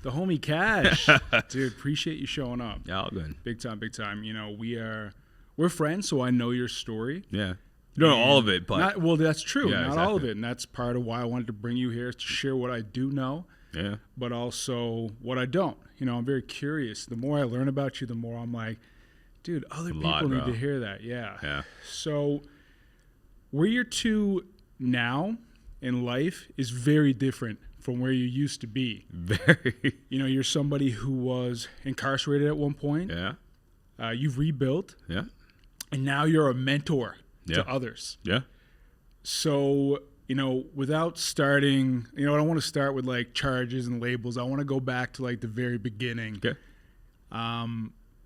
The homie Kash. Dude, appreciate you showing up. Yeah, all good. Big time, big time. You know, we're friends, so I know your story. Yeah. You don't know all of it, but... well, that's true. Yeah, not exactly. all of it. And that's part of why I wanted to bring you here, is to share what I do know, but also what I don't. You know, I'm very curious. The more I learn about you, the more I'm like, dude, other people need to hear that. Yeah. So where you're to now in life is very different from where you used to be. Very. You know, you're somebody who was incarcerated at one point. Yeah. You've rebuilt. Yeah. And now you're a mentor to others. Yeah. So, you know, without starting, you know, I don't want to start with like charges and labels. I want to go back to like the very beginning. Okay.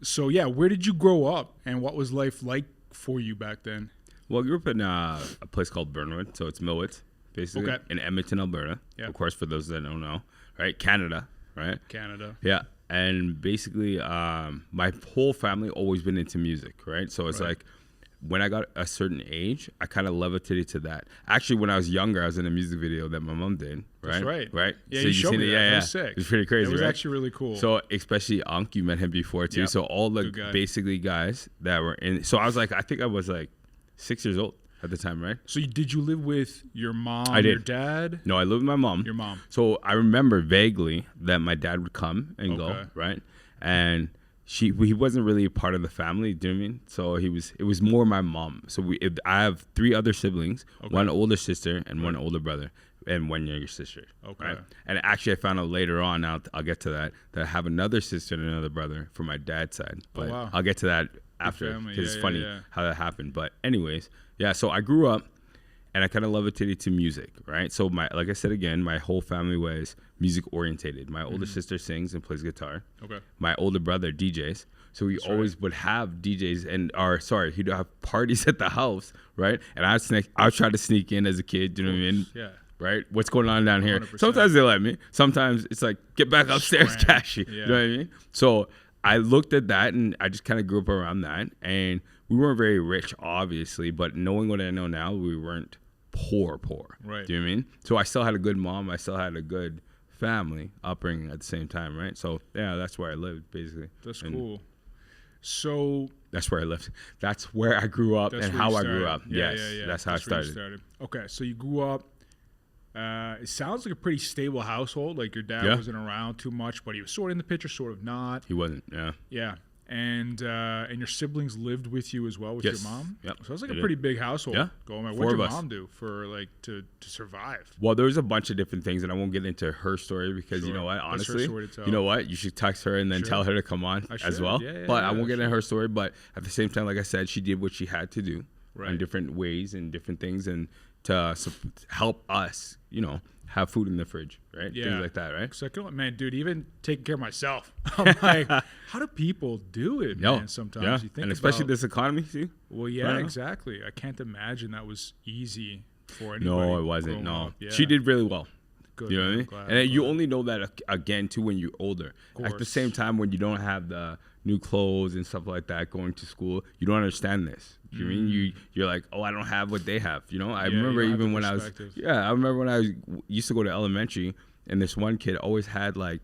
So yeah, where did you grow up and what was life like for you back then? Well, I grew up in a place called Burnwood, so it's Millwoods, basically, in Edmonton, Alberta. Yeah. Of course, for those that don't know, right? Canada, right? Canada. Yeah. And basically, my whole family always been into music, right? So it's like, when I got a certain age, I kind of levitated to that. Actually, when I was younger, I was in a music video that my mom did. Right? That's right. Right? Yeah, so you showed me that. Yeah, that was sick. It was pretty crazy, It was actually really cool. So especially Unk, you met him before too. So all the basically guys that were in. So I was like, I think I was like 6 years old at the time, right? So did you live with your mom, I did. your dad? No, I lived with my mom. Your mom. So I remember vaguely that my dad would come and go, right? And he wasn't really a part of the family, do you know what I mean? So it was more my mom. So I have 3 other siblings, one older sister and one older brother, and one younger sister. Okay. Right? And actually I found out later on, I'll get to that I have another sister and another brother from my dad's side. But I'll get to that after, because it's funny how that happened. But anyways, so I grew up and I kind of levitated to music, right? So like I said again, my whole family was music orientated. My older sister sings and plays guitar. Okay. My older brother DJs. So we always would have DJs he'd have parties at the house, right? And I would try to sneak in as a kid, you know what I mean? Yeah. Right? What's going on down here? 100%. Sometimes they let me. Sometimes it's like, get back upstairs, Cashy. Yeah. You know what I mean? So I looked at that and I just kind of grew up around that. And we weren't very rich, obviously, but knowing what I know now, we weren't poor. Right. Do you know what I mean? So I still had a good mom. I still had a good family upbringing at the same time, right? So yeah, that's where I lived, basically. That's cool. So that's where I lived. That's where I grew up and how I grew up. Yeah, yes, that's how I started. Okay, so you grew up. It sounds like a pretty stable household. Like your dad wasn't around too much, but he was sort of in the picture, sort of not. He wasn't. Yeah. Yeah. And your siblings lived with you as well, with your mom? Yep. So it's like a pretty big household. Yeah. What did your mom do for like to survive? Well, there's a bunch of different things, and I won't get into her story because you know what, honestly, you know what, you should text her and then tell her to come on as well. But I won't get into her story. But at the same time, like I said, she did what she had to do in different ways and different things, and to help us, you know, have food in the fridge, right? Yeah. Things like that, right? So man, dude, even taking care of myself, I'm like, how do people do it, man? Sometimes you think, and especially this economy, see? Well, yeah, exactly. I can't imagine that was easy for anybody. No, it wasn't. No, she did really well. Good, you know what I mean? And you only know that again too when you're older. At the same time, when you don't have the new clothes and stuff like that, going to school, you don't understand this. You mean you're like, oh, I don't have what they have. You know, I remember even when I used to go to elementary, and this one kid always had like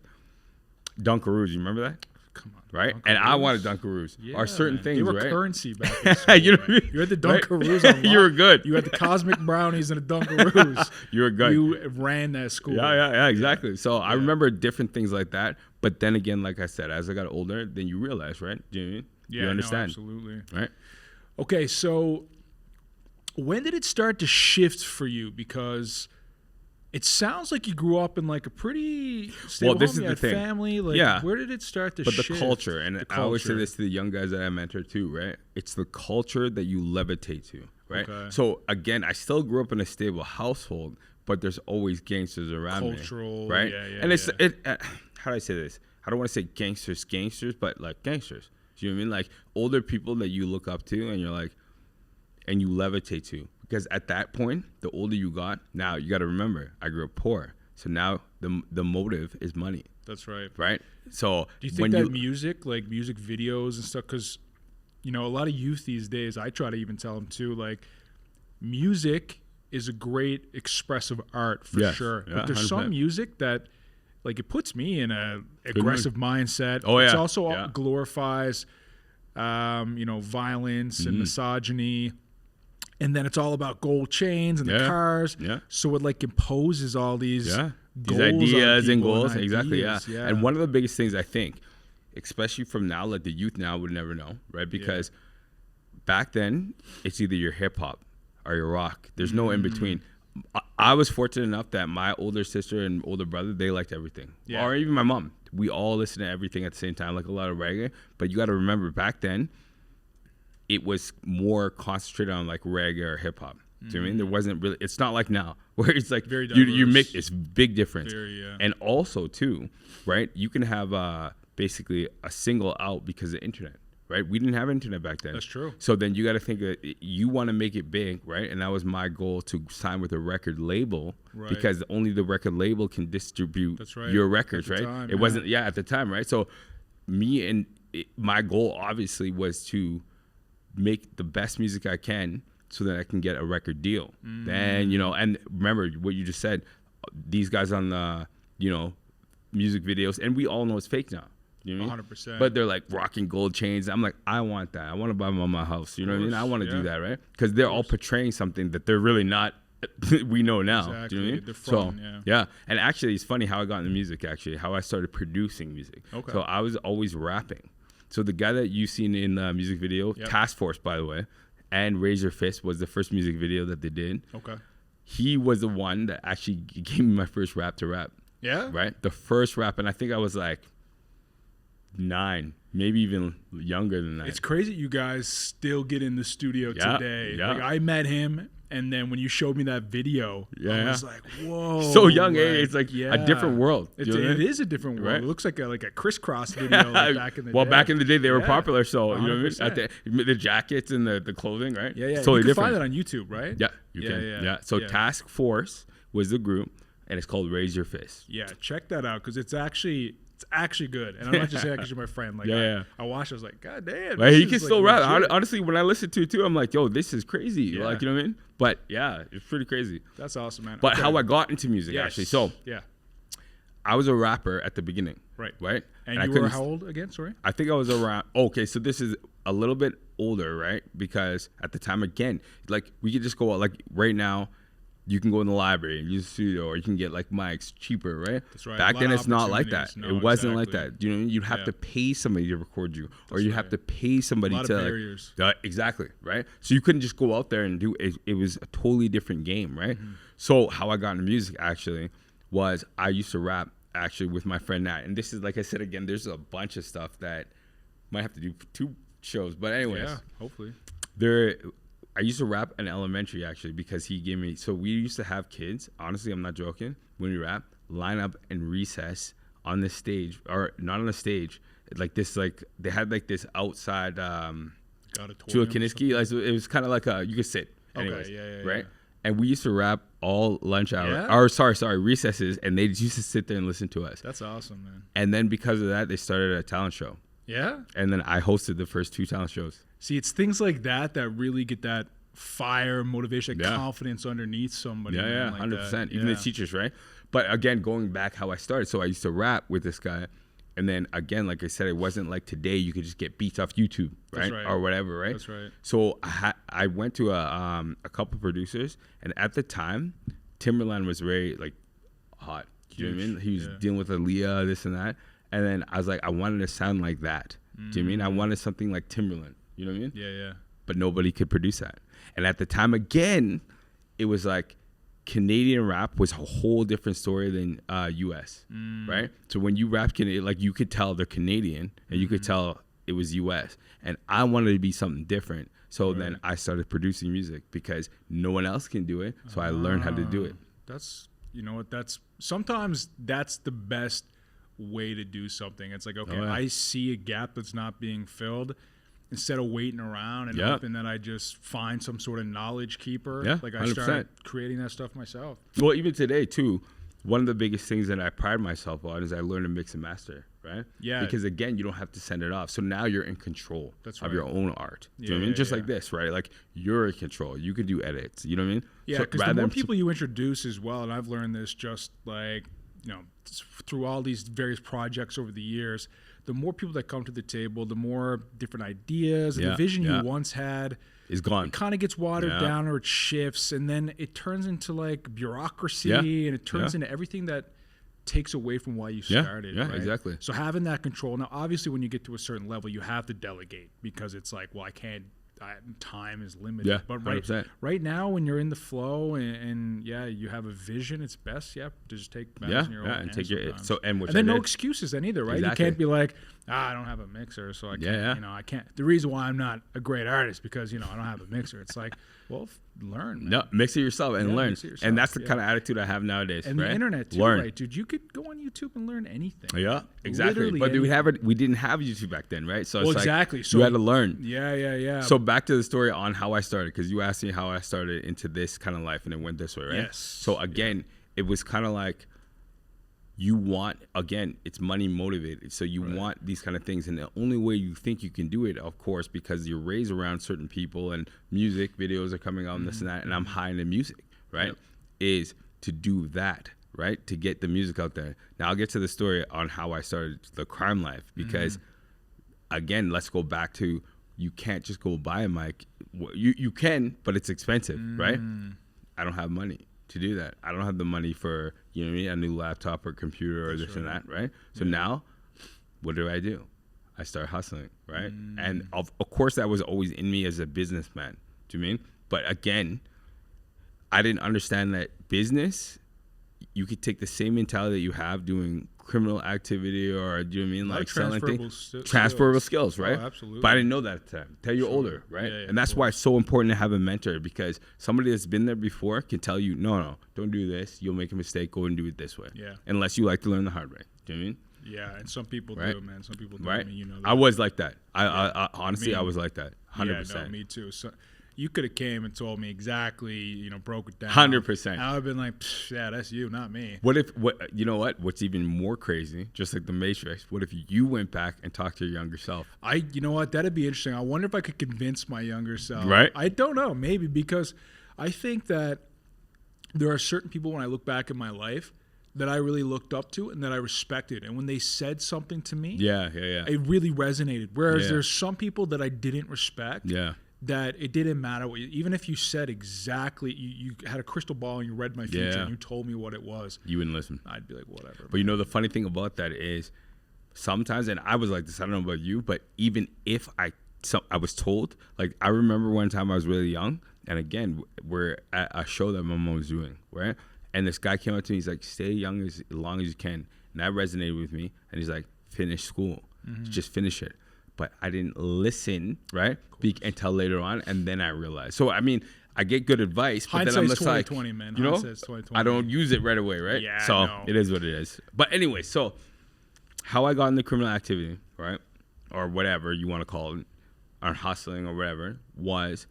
Dunkaroos. You remember that? Come on, right? Dunkaroos. And I wanted Dunkaroos. Or certain things, they were right? currency back then. You know what I mean? You had the Dunkaroos. You were good. You had the cosmic brownies and the Dunkaroos. You were good. You ran that school. Yeah, exactly. So I remember different things like that. But then again, like I said, as I got older, then you realize, right? Do you know what I mean? Yeah, you understand. No, absolutely. Right? Okay, so when did it start to shift for you? Because it sounds like you grew up in like a pretty stable family. Like, where did it start to shift? But the culture, and I always say this to the young guys that I mentor too, right? It's the culture that you levitate to, right? Okay. So again, I still grew up in a stable household, but there's always gangsters around me, right? And it's how do I say this? I don't want to say gangsters, but like gangsters. Do you know what I mean? Like older people that you look up to and you're like, and you levitate to. Because at that point, the older you got, now you got to remember, I grew up poor. So now the motive is money. That's right. Right? So do you think that music, like music videos and stuff, because, you know, a lot of youth these days, I try to even tell them too, like music is a great expressive art for sure. But there's 100%. Some music that, like it puts me in a aggressive mindset. Oh yeah. It also glorifies, violence and misogyny. And then it's all about gold chains and the cars. Yeah. So it like imposes all these ideas and goals. Exactly. Yeah. And one of the biggest things I think, especially from now, like the youth now would never know, right? Because back then it's either your hip hop or your rock. There's no in between. I was fortunate enough that my older sister and older brother, they liked everything. Yeah. Or even my mom. We all listened to everything at the same time, like a lot of reggae. But you got to remember back then, it was more concentrated on like reggae or hip hop. Do you know what I mean? There wasn't really, it's not like now where it's like you make, it's big difference. And also too, right? You can have basically a single out because of the internet, right? We didn't have internet back then. That's true. So then you got to think that you want to make it big, right? And that was my goal, to sign with a record label because only the record label can distribute your records, right? Time, it wasn't, at the time, right? So my goal obviously was to make the best music I can so that I can get a record deal. Then, and remember what you just said, these guys on the, music videos, and we all know it's fake now. You know what I mean? 100%. But they're like rocking gold chains. I'm like, I want that. I want to buy them on my house. You know what I mean? I want to do that, right? Because they're all portraying something that they're really not. We know now. Exactly. Do you know what I mean? So and actually, it's funny how I got into music. Actually, how I started producing music. Okay. So I was always rapping. So the guy that you've seen in the music video, Task Force, by the way, and Raise Your Fist was the first music video that they did. Okay. He was the one that actually gave me my first rap to rap. Yeah. Right? The first rap. And I think I was like 9, maybe even younger than that. It's crazy you guys still get in the studio today. Yeah. Like I met him, and then when you showed me that video, I was like, whoa. So young, it's like a different world. It is a different world. Right? It looks like a crisscross video back in the day. Well, back in the day, they were popular, so you know what I mean? The jackets and the clothing, right? Yeah, yeah. Totally you can find that on YouTube, right? Yeah, you can. Yeah. So Task Force was the group, and it's called Raise Your Fist. Yeah, check that out because it's actually good. And I'm not just saying that because you're my friend. Like I watched it, I was like, God damn. Right, he can still rap. Honestly, when I listen to it too, I'm like, yo, this is crazy. Yeah. Like, you know what I mean? But yeah, it's pretty crazy. That's awesome, man. But how I got into music, actually. So I was a rapper at the beginning. Right. And you were how old again? Sorry? I think I was around, so this is a little bit older, right? Because at the time, again, like we could just go out, like right now, you can go in the library and use a studio, or you can get like mics cheaper, right? That's right. Back then, it's not like that. No, it wasn't like that. You know, you'd have to pay somebody to record you, or you have to pay somebody to. Barriers. Exactly, right? So you couldn't just go out there and do it. It was a totally different game, right? Mm-hmm. So how I got into music actually was I used to rap actually with my friend Nat, and this is, like I said again, there's a bunch of stuff that might have to do 2 shows, but anyways, hopefully I used to rap in elementary actually because he gave me, so we used to have kids, honestly, I'm not joking, when we rap, line up in recess on the stage, or not on the stage, like this, like they had like this outside Chula Kiniski, like it was kind of like you could sit anyways, right? And we used to rap all lunch hour, or sorry, recesses, and they used to sit there and listen to us. That's awesome, man. And then because of that, they started a talent show. Yeah? And then I hosted the first 2 talent shows. See, it's things like that really get that fire, motivation, confidence underneath somebody. Yeah, like 100%. Even the teachers, right? But again, going back how I started, so I used to rap with this guy. And then again, like I said, it wasn't like today you could just get beats off YouTube, right? Or whatever, right? That's right. So I went to a couple producers, and at the time, Timberland was very like hot. You know what I mean? He was dealing with Aaliyah, this and that. And then I was like, I wanted to sound like that. Do you know what I mean? I wanted something like Timberland. You know what I mean? Yeah. But nobody could produce that. And at the time, again, it was like Canadian rap was a whole different story than U.S., right? So when you rap Canadian, like you could tell they're Canadian, and you could tell it was U.S. And I wanted to be something different. So then I started producing music because no one else can do it. So I learned how to do it. That's, you know what, sometimes that's the best way to do something. It's like, okay, I see a gap that's not being filled. Instead of waiting around and hoping that I just find some sort of knowledge keeper, like I 100%. Started creating that stuff myself. Well, even today too, one of the biggest things that I pride myself on is I learned to mix and master, right? Yeah. Because again, you don't have to send it off. So now you're in control of your own art. Do you know what I mean? Just like this, right? Like you're in control. You can do edits. You know what I mean? Yeah, because the more people you introduce as well, and I've learned this just like through all these various projects over the years, the more people that come to the table, the more different ideas, and the vision you once had is gone. It kind of gets watered down, or it shifts, and then it turns into like bureaucracy, and it turns into everything that takes away from why you started. Yeah, right? exactly. So having that control. Now, obviously, when you get to a certain level, you have to delegate, because it's like, well, I can't. Time is limited. Yeah, but 100%. right now, when you're in the flow and you have a vision, it's best to just take matters in your own hands. And take your and then no excuses then either, right? Exactly. You can't be like, I don't have a mixer, so I can't. I can't. The reason why I'm not a great artist because I don't have a mixer. It's like, well, learn. Man. No, mix it yourself and learn. And that's the kind of attitude I have nowadays. And the internet too, right, dude? You could go on YouTube and learn anything. Yeah, exactly. Literally but we didn't have YouTube back then, right? So it's exactly. So you had to learn. Yeah. So back to the story on how I started, because you asked me how I started into this kind of life, and it went this way, right? Yes. So again, it was kind of like, you want, again, it's money motivated. So you want these kind of things. And the only way you think you can do it, of course, because you're raised around certain people and music videos are coming out and this and that, and I'm high into music, right? Is to do that, right? To get the music out there. Now I'll get to the story on how I started the crime life, because again, let's go back to, you can't just go buy a mic. You can, but it's expensive, right? I don't have money to do that. I don't have the money for, a new laptop or computer or this and that, right? So now, what do? I start hustling, right? And of course, that was always in me as a businessman. Do you mean? But again, I didn't understand that business, you could take the same mentality that you have doing criminal activity, or do you know what I mean, like selling things, transferable skills, right? Oh, absolutely. But I didn't know that at the time. Till you're older, right? And that's why it's so important to have a mentor, because somebody that's been there before can tell you, no, don't do this. You'll make a mistake. Go and do it this way. Yeah. Unless you like to learn the hard way. Do you know what I mean? Yeah, and some people do, man. Some people do. Right. I mean, I was like that. I honestly, I was like that. 100%. Yeah, no, me too. So you could have came and told me exactly, broke it down. 100%. I would have been like, yeah, that's you, not me. You know what? What's even more crazy, just like the Matrix, what if you went back and talked to your younger self? You know what? That'd be interesting. I wonder if I could convince my younger self. Right. I don't know. Maybe, because I think that there are certain people when I look back in my life that I really looked up to and that I respected. And when they said something to me, it really resonated. Whereas there's some people that I didn't respect. That it didn't matter what even if you said exactly, you had a crystal ball and you read my future and you told me what it was, you wouldn't listen. I'd be like, whatever. But the funny thing about that is sometimes, and I was like this, I don't know about you, but even if I was told, like I remember one time I was really young, and again, we're at a show that my mom was doing, right? And this guy came up to me, he's like, stay young as long as you can. And that resonated with me. And he's like, finish school. Just finish it. But I didn't listen, right? Until later on, and then I realized. So I mean, I get good advice, but then I'm just like, 2020, man. I don't use it right away, right? Yeah, so no. It is what it is. But anyway, so how I got into criminal activity, right, or whatever you want to call it, or hustling or whatever, was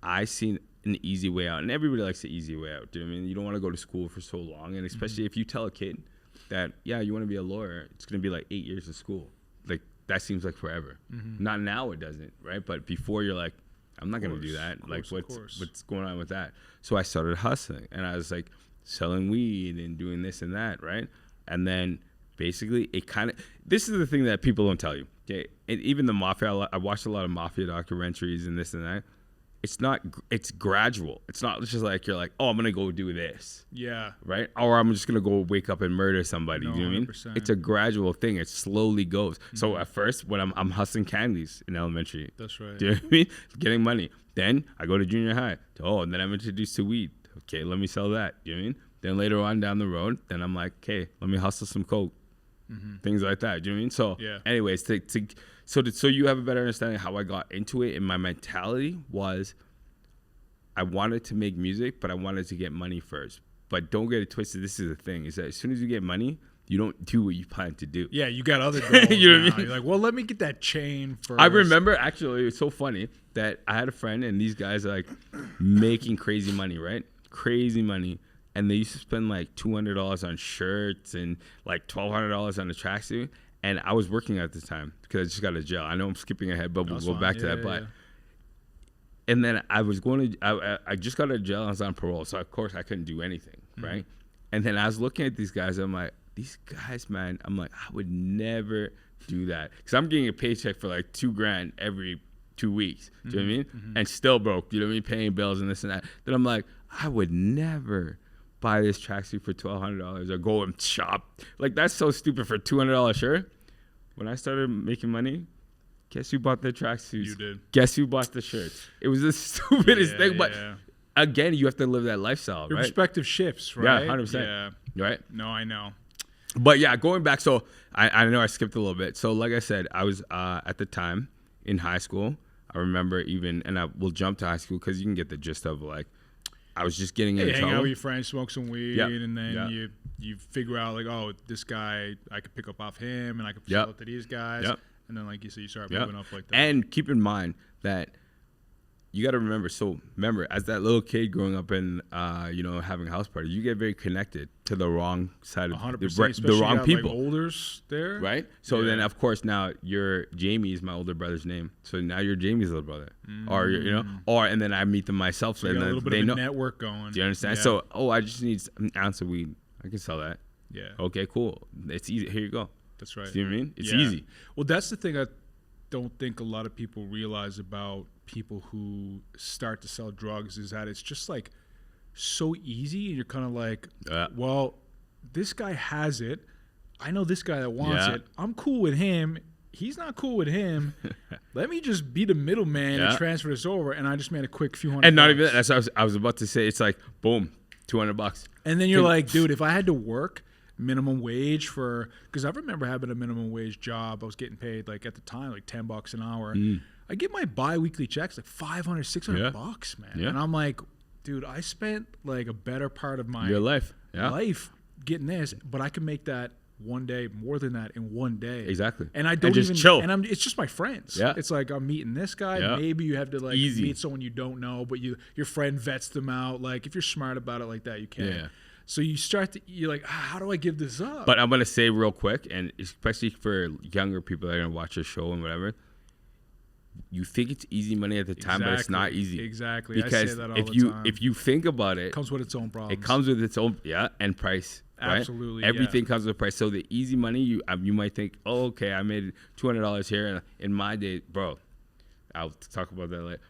I seen an easy way out, and everybody likes the easy way out. Do you know what I mean? You don't want to go to school for so long, and especially if you tell a kid that you want to be a lawyer, it's going to be like 8 years of school. Like that seems like forever. Not now, it doesn't, right? But before, you're like, I'm not going to do that. Like what's going on with that? So I started hustling, and I was like selling weed and doing this and that, right? And then basically it kind of, this is the thing that people don't tell you. Okay, and even the mafia, I watched a lot of mafia documentaries and this and that. It's gradual. It's not just like you're like, oh, I'm gonna go do this. Yeah. Right? Or I'm just gonna go wake up and murder somebody. No, do you know what I mean? It's a gradual thing. It slowly goes. So at first, when I'm hustling candies in elementary. That's right. Do you know what I mean? Getting money. Then I go to junior high. And then I'm introduced to weed. Okay, let me sell that. Do you know what I mean? Then later on down the road, then I'm like, okay, let me hustle some coke. Things like that. Do you know what I mean? So anyways, so you have a better understanding of how I got into it, and my mentality was I wanted to make music, but I wanted to get money first. But don't get it twisted. This is the thing, is that as soon as you get money, you don't do what you plan to do. Yeah, you got other goals. You know what I mean? You're like, well, let me get that chain first. I remember, actually, it's so funny that I had a friend, and these guys are like making crazy money, right? Crazy money. And they used to spend like $200 on shirts and like $1,200 on a tracksuit. And I was working at the time because I just got out of jail. I know I'm skipping ahead, but we'll go back to that. But and then I was going to, I just got out of jail and I was on parole. So of course I couldn't do anything, right? And then I was looking at these guys. I'm like, these guys, man. I'm like, I would never do that because I'm getting a paycheck for like $2,000 every 2 weeks. Do you know what I mean? Mm-hmm. And still broke. You know what I mean? Paying bills and this and that. Then I'm like, I would never buy this tracksuit for $1,200 or go and shop. Like, that's so stupid for a $200 shirt. When I started making money, guess who bought the tracksuits? You did. Guess who bought the shirts? It was the stupidest thing, but again, you have to live that lifestyle, Your right? perspective shifts, right? Yeah, 100%. Yeah. Right? No, I know. But yeah, going back, so I know I skipped a little bit. So like I said, I was at the time in high school. I remember even, and we'll jump to high school because you can get the gist of like, I was just getting in trouble. Hang out with your friends, smoke some weed, and then you figure out like, oh, this guy, I could pick up off him, and I could sell it to these guys. And then, like you said, you start moving up like that. And keep in mind that you got to remember. So remember, as that little kid growing up in, having a house party, you get very connected to the wrong side of 100%, the wrong people. Like olders there, right? So then, of course, now you're Jamie is my older brother's name. So now you're Jamie's little brother, and then I meet them myself. So you got a then little bit of a network going. Do you understand? Yeah. So, I just need an ounce of weed. I can sell that. Yeah. Okay, cool. It's easy. Here you go. That's right. Do you know what I mean? It's easy. Well, that's the thing I don't think a lot of people realize about people who start to sell drugs is that it's just like so easy. And you're kind of like, well, this guy has it. I know this guy that wants it. I'm cool with him. He's not cool with him. Let me just be the middleman and transfer this over. And I just made a quick few hundred. And not even that. That's what I was about to say. It's like, boom, $200. And then you're like, dude, if I had to work minimum wage because I remember having a minimum wage job. I was getting paid like at the time like $10 an hour. I get my bi-weekly checks like $500, $600, man. And I'm like, dude, I spent like a better part of my life getting this, but I can make that one day more than that in one day. Exactly. And I don't just chill. And it's just my friends. Yeah. It's like I'm meeting this guy. Yeah. Maybe you have to like meet someone you don't know, but your friend vets them out. Like if you're smart about it like that, you can. Yeah. So you're like, how do I give this up? But I'm going to say real quick, and especially for younger people that are going to watch the show and whatever, you think it's easy money at the time, but it's not easy. Exactly. Because I say that all the time. If you think about it, it comes with its own problems. It comes with its own, and price. Right? Absolutely. Everything comes with price. So the easy money, you might think, oh, okay, I made $200 here. And in my day, bro, I'll talk about that later.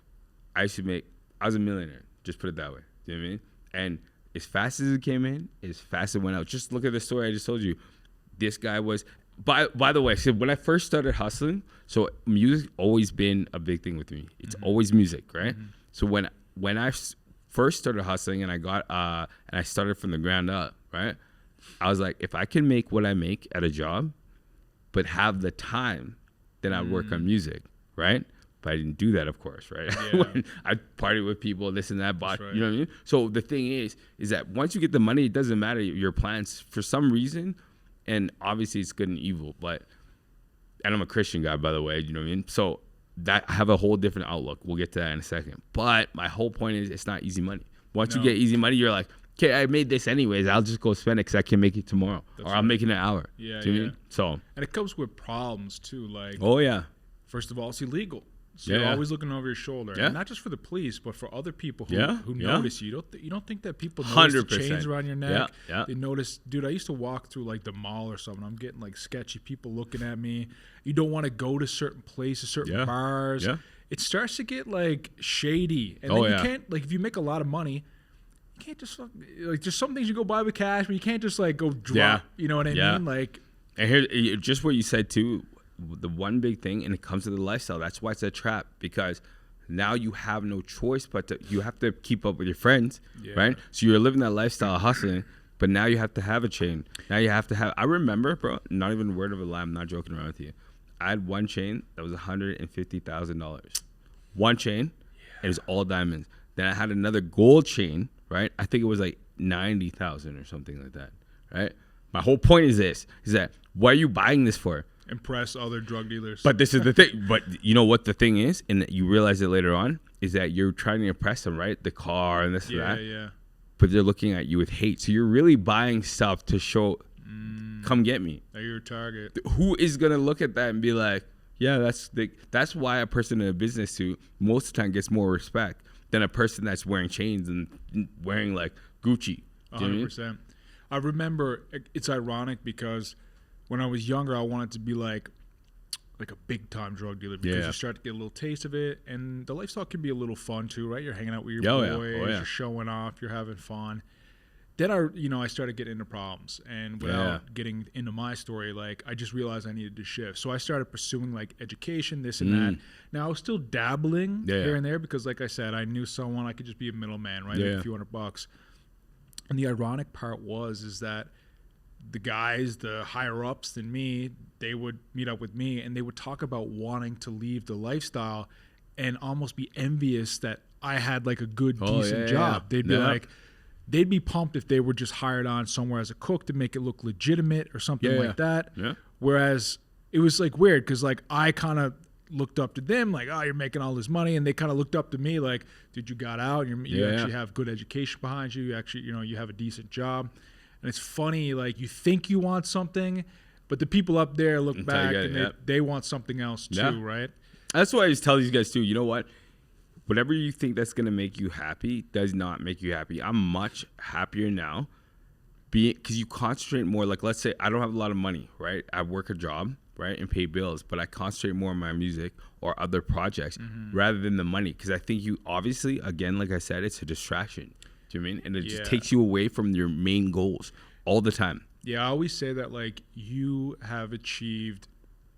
I was a millionaire. Just put it that way. Do you know what I mean? And as fast as it came in, as fast as it went out. Just look at the story I just told you. This guy was, by the way, so when I first started hustling, so music always been a big thing with me. It's always music, right? Mm-hmm. So when I first started hustling and I got, and I started from the ground up, right? I was like, if I can make what I make at a job, but have the time, then I'd work on music, right? But I didn't do that, of course, right? Yeah. I party with people, this and that, but you know what I mean? So the thing is that once you get the money, it doesn't matter your plans for some reason, and obviously it's good and evil, and I'm a Christian guy, by the way, you know what I mean? So that I have a whole different outlook. We'll get to that in a second. But my whole point is it's not easy money. Once you get easy money, you're like, okay, I made this anyways. I'll just go spend it because I can make it tomorrow. I'll make it in an hour. Yeah, do you know what I mean? So. And it comes with problems, too. Like, oh, yeah. First of all, it's illegal. So you're always looking over your shoulder. And not just for the police, but for other people who notice you. You don't think that people notice the chains around your neck. Yeah. They notice, dude, I used to walk through like the mall or something. I'm getting like sketchy people looking at me. You don't want to go to certain places, certain bars. Yeah. It starts to get like shady. And then you can't, like if you make a lot of money, you can't just like there's some things you go buy with cash, but you can't just like go drop. Yeah. You know what I mean? Like, and here, just what you said too. The one big thing, and it comes to the lifestyle. That's why it's a trap, because now you have no choice but you have to keep up with your friends, right? So you're living that lifestyle hustling, but now you have to have a chain. Now you have to have. I remember, bro, not even a word of a lie. I'm not joking around with you. I had one chain that was $150,000. One chain, and it was all diamonds. Then I had another gold chain, right? I think it was like 90,000 or something like that, right? My whole point is that what are you buying this for? Impress other drug dealers. But this is the thing. But you know what the thing is, and you realize it later on, is that you're trying to impress them, right? The car and this and that. Yeah. But they're looking at you with hate. So you're really buying stuff to show, come get me. Now you're a target. Who is gonna look at that and be like, yeah, that's why a person in a business suit most of the time gets more respect than a person that's wearing chains and wearing like Gucci. 100%. I remember it's ironic because when I was younger, I wanted to be like a big time drug dealer because you start to get a little taste of it, and the lifestyle can be a little fun too, right? You're hanging out with your boys, you're showing off, you're having fun. Then I started getting into problems, and without getting into my story, like I just realized I needed to shift. So I started pursuing like education, this and that. Now I was still dabbling here and there because, like I said, I knew someone I could just be a middleman, right? Like a few $100. And the ironic part is that the guys, the higher ups than me, they would meet up with me and they would talk about wanting to leave the lifestyle and almost be envious that I had like a good, decent job. They'd be like, they'd be pumped if they were just hired on somewhere as a cook to make it look legitimate or something like that. Yeah. Whereas it was like weird because like I kind of looked up to them like, oh, you're making all this money. And they kind of looked up to me like, dude, you got out. You actually have good education behind you. You actually, you have a decent job. And it's funny, like you think you want something, but the people up there look back and they want something else too, right? That's why I always tell these guys too, you know what? Whatever you think that's going to make you happy does not make you happy. I'm much happier now because you concentrate more. Like, let's say I don't have a lot of money, right? I work a job, right, and pay bills, but I concentrate more on my music or other projects rather than the money because I think you obviously, again, like I said, it's a distraction. Do you know what I mean? And it just takes you away from your main goals all the time. Yeah, I always say that, like, you have achieved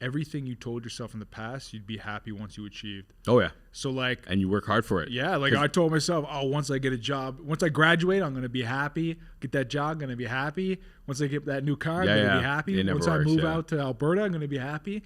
everything you told yourself in the past you'd be happy once you achieved. Oh, yeah. So, like... And you work hard for it. Yeah, like, I told myself, once I get a job, once I graduate, I'm going to be happy. Get that job, I'm going to be happy. Once I get that new car, I'm going to be happy. Once I move out to Alberta, I'm going to be happy.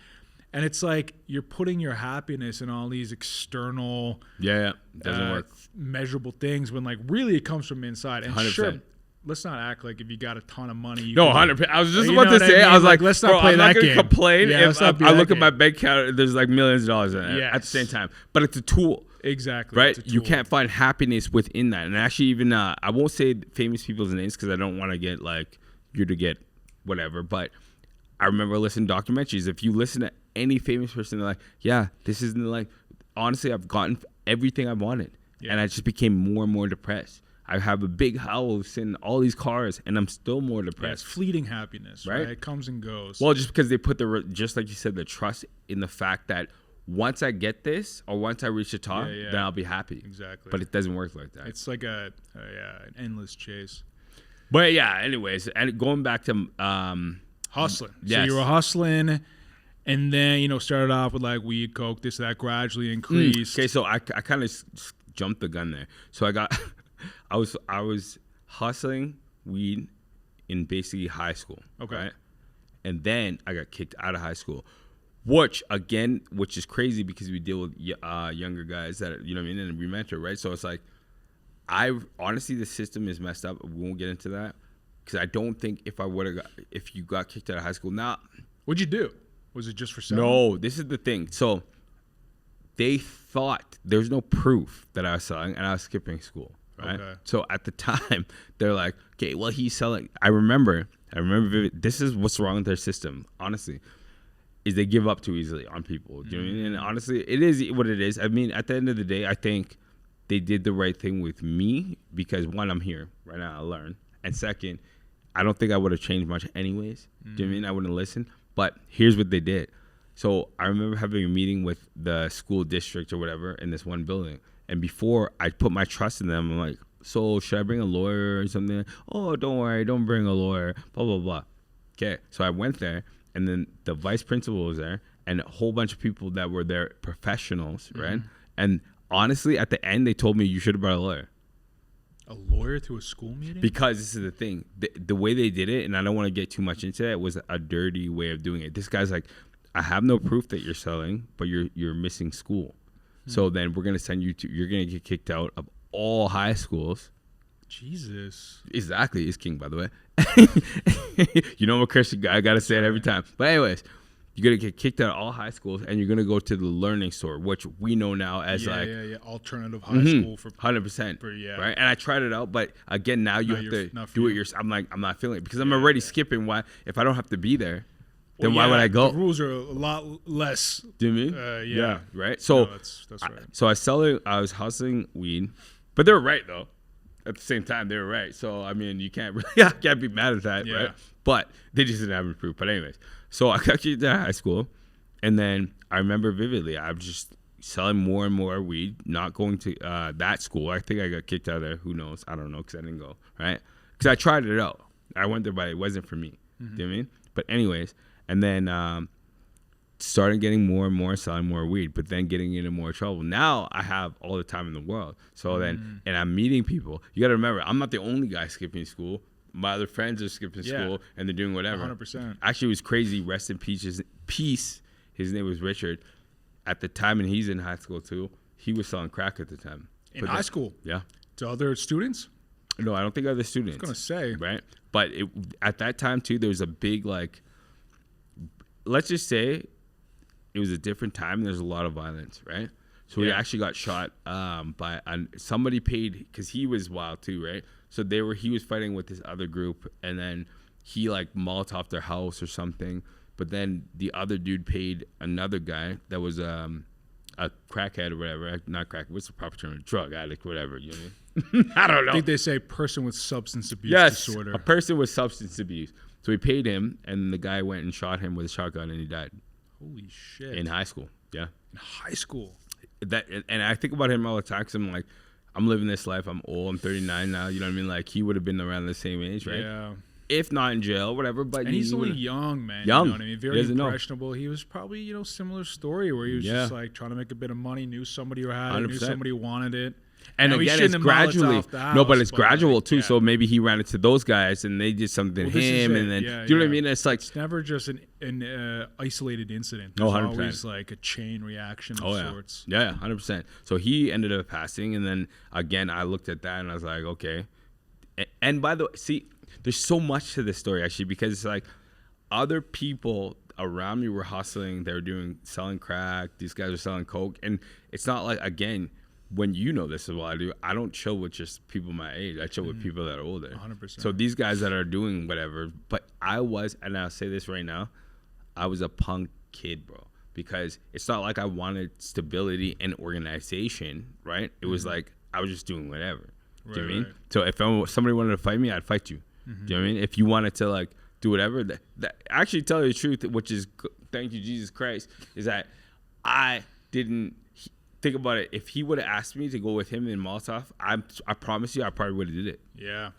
And it's like you're putting your happiness in all these external, doesn't work, measurable things when like really it comes from inside. And 100%. Sure, let's not act like if you got a ton of money. 100%. I was just about to say, I was like, let's not play that game. I'm not going to complain if I look at my bank account, there's like millions of dollars in it at the same time. But it's a tool. Exactly. Right? You can't find happiness within that. And actually even, I won't say famous people's names because I don't want to get like you to get whatever. But I remember listening to documentaries. If you listen to any famous person, they're like, this isn't like, honestly, I've gotten everything I wanted. And I just became more and more depressed. I have a big house and all these cars, and I'm still more depressed. It's fleeting happiness, right? It comes and goes. Well, just because they put just like you said, the trust in the fact that once I get this or once I reach the top, then I'll be happy. Exactly. But it doesn't work like that. It's like an endless chase. But anyways, and going back to hustling. Yes. So you were hustling. And then, started off with like weed, coke, this, that, gradually increased. Okay, so I kind of jumped the gun there. So I was hustling weed in basically high school. Okay. Right? And then I got kicked out of high school, which is crazy because we deal with younger guys that, you know what I mean, and we mentor, right? So it's like, honestly, the system is messed up. We won't get into that because I don't think if you got kicked out of high school. Now, what'd you do? Was it just for selling? No, this is the thing. So they thought there's no proof that I was selling and I was skipping school. Right. Okay. So at the time, they're like, okay, well, he's selling. I remember this is what's wrong with their system, honestly, is they give up too easily on people. Do you know what I mean? And honestly, it is what it is. I mean, at the end of the day, I think they did the right thing with me because, one, I'm here right now, I learn. And second, I don't think I would have changed much anyways. Do you know what I mean? I wouldn't listen. But here's what they did. So I remember having a meeting with the school district or whatever in this one building. And before I put my trust in them, I'm like, so should I bring a lawyer or something? Oh, don't worry, don't bring a lawyer, blah, blah, blah. Okay, so I went there, and then the vice principal was there, and a whole bunch of people that were there, professionals, right? And honestly, at the end, they told me you should have brought a lawyer. A lawyer to a school meeting? Because this is the thing. The way they did it, and I don't want to get too much into it, was a dirty way of doing it. This guy's like, I have no proof that you're selling, but you're missing school. So then we're going to send you're going to get kicked out of all high schools. Jesus. Exactly. He's king, by the way. You know I'm a Christian guy. I got to say it every time. But anyways, you're going to get kicked out of all high schools and you're going to go to the learning store, which we know now as alternative high school for 100%. Right? And I tried it out, but again, now you have to do it yourself. I'm like, I'm not feeling it because I'm already skipping. Why? If I don't have to be there, then why would I go? The rules are a lot less. Do you mean? Right. So that's right. So I was hustling weed, but they're right though. at the same time, they were right. So, I mean, you can't really, can't be mad at that, right? But they just didn't have any proof. But anyways, so I got kicked out of high school. And then I remember vividly, I was just selling more and more weed, not going to that school. I think I got kicked out of there. Who knows? I don't know because I didn't go, right? Because I tried it out. I went there, but it wasn't for me. Mm-hmm. Do you know what I mean? But anyways, and then started getting more and more, selling more weed, but then getting into more trouble. Now I have all the time in the world. So then, and I'm meeting people. You got to remember, I'm not the only guy skipping school. My other friends are skipping school, and they're doing whatever. 100%. Actually, it was crazy. Rest in peace. His name was Richard. At the time, and he's in high school too, he was selling crack at the time. In high school? Yeah. To other students? No, I don't think other students. I was going to say. Right? But at that time too, there was a big, like, let's just say it was a different time. There's a lot of violence, right? So he actually got shot by somebody paid, because he was wild too, right? So he was fighting with this other group, and then he like Molotoved their house or something. But then the other dude paid another guy that was a crackhead or whatever. Not crack. What's the proper term? Drug addict, whatever. You know what I mean? I don't know. I think they say person with substance abuse disorder. A person with substance abuse. So he paid him, and the guy went and shot him with a shotgun, and he died. Holy shit. In high school, yeah. In high school. And I think about him all the time, because I'm like, I'm living this life. I'm old. I'm 39 now. You know what I mean? Like, he would have been around the same age, right? Yeah. If not in jail, whatever. But and he's only young, man. Young. You know what I mean? Very impressionable. He was probably, similar story where he was just like trying to make a bit of money, knew somebody who had 100%. It, knew somebody who wanted it. And again, it's gradually. But it's gradual too. So maybe he ran into those guys and they did something to him, and then do you know what I mean? It's like, it's never just an isolated incident. There's 100%. Always like a chain reaction of sorts. Yeah, 100%. So he ended up passing, and then again, I looked at that and I was like, okay. And by the way, see, there's so much to this story actually, because it's like other people around me were hustling. They were selling crack. These guys are selling coke, and it's not like, again, when you know this is what I do, I don't chill with just people my age. I chill with people that are older. 100%. So these guys that are doing whatever, but I was, and I'll say this right now, I was a punk kid, bro, because it's not like I wanted stability and organization, right? It was like I was just doing whatever. Do you know what I mean? So if somebody wanted to fight me, I'd fight you. Do you know what I mean? If you wanted to like do whatever, that actually tell you the truth, which is, thank you Jesus Christ, is that I didn't think about it. If he would have asked me to go with him in Molotov, I promise you, I probably would have did it. Yeah,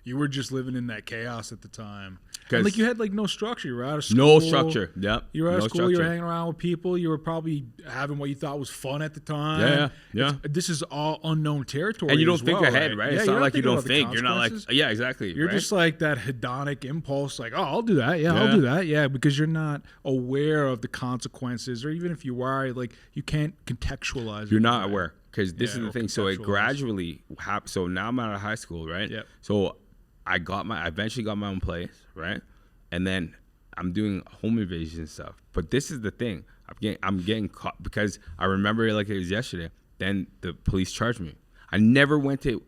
you were just living in that chaos at the time. And like you had like no structure. You were out of school. No structure. Yep. You were out of school. Structure. You were hanging around with people. You were probably having what you thought was fun at the time. Yeah. This is all unknown territory. And you don't think ahead, right? Yeah, it's not like you don't think. You're not like, yeah, exactly. You're just like that hedonic impulse, like, oh, I'll do that. Yeah, I'll do that. Yeah, because you're not aware of the consequences, or even if you are, like, you can't contextualize. You're not aware, because this is the thing. So it gradually happened. So now I'm out of high school, right? Yeah. So I eventually got my own place, right? And then I'm doing home invasion and stuff. But this is the thing. I'm getting caught, because I remember it like it was yesterday. Then the police charged me. I never went to,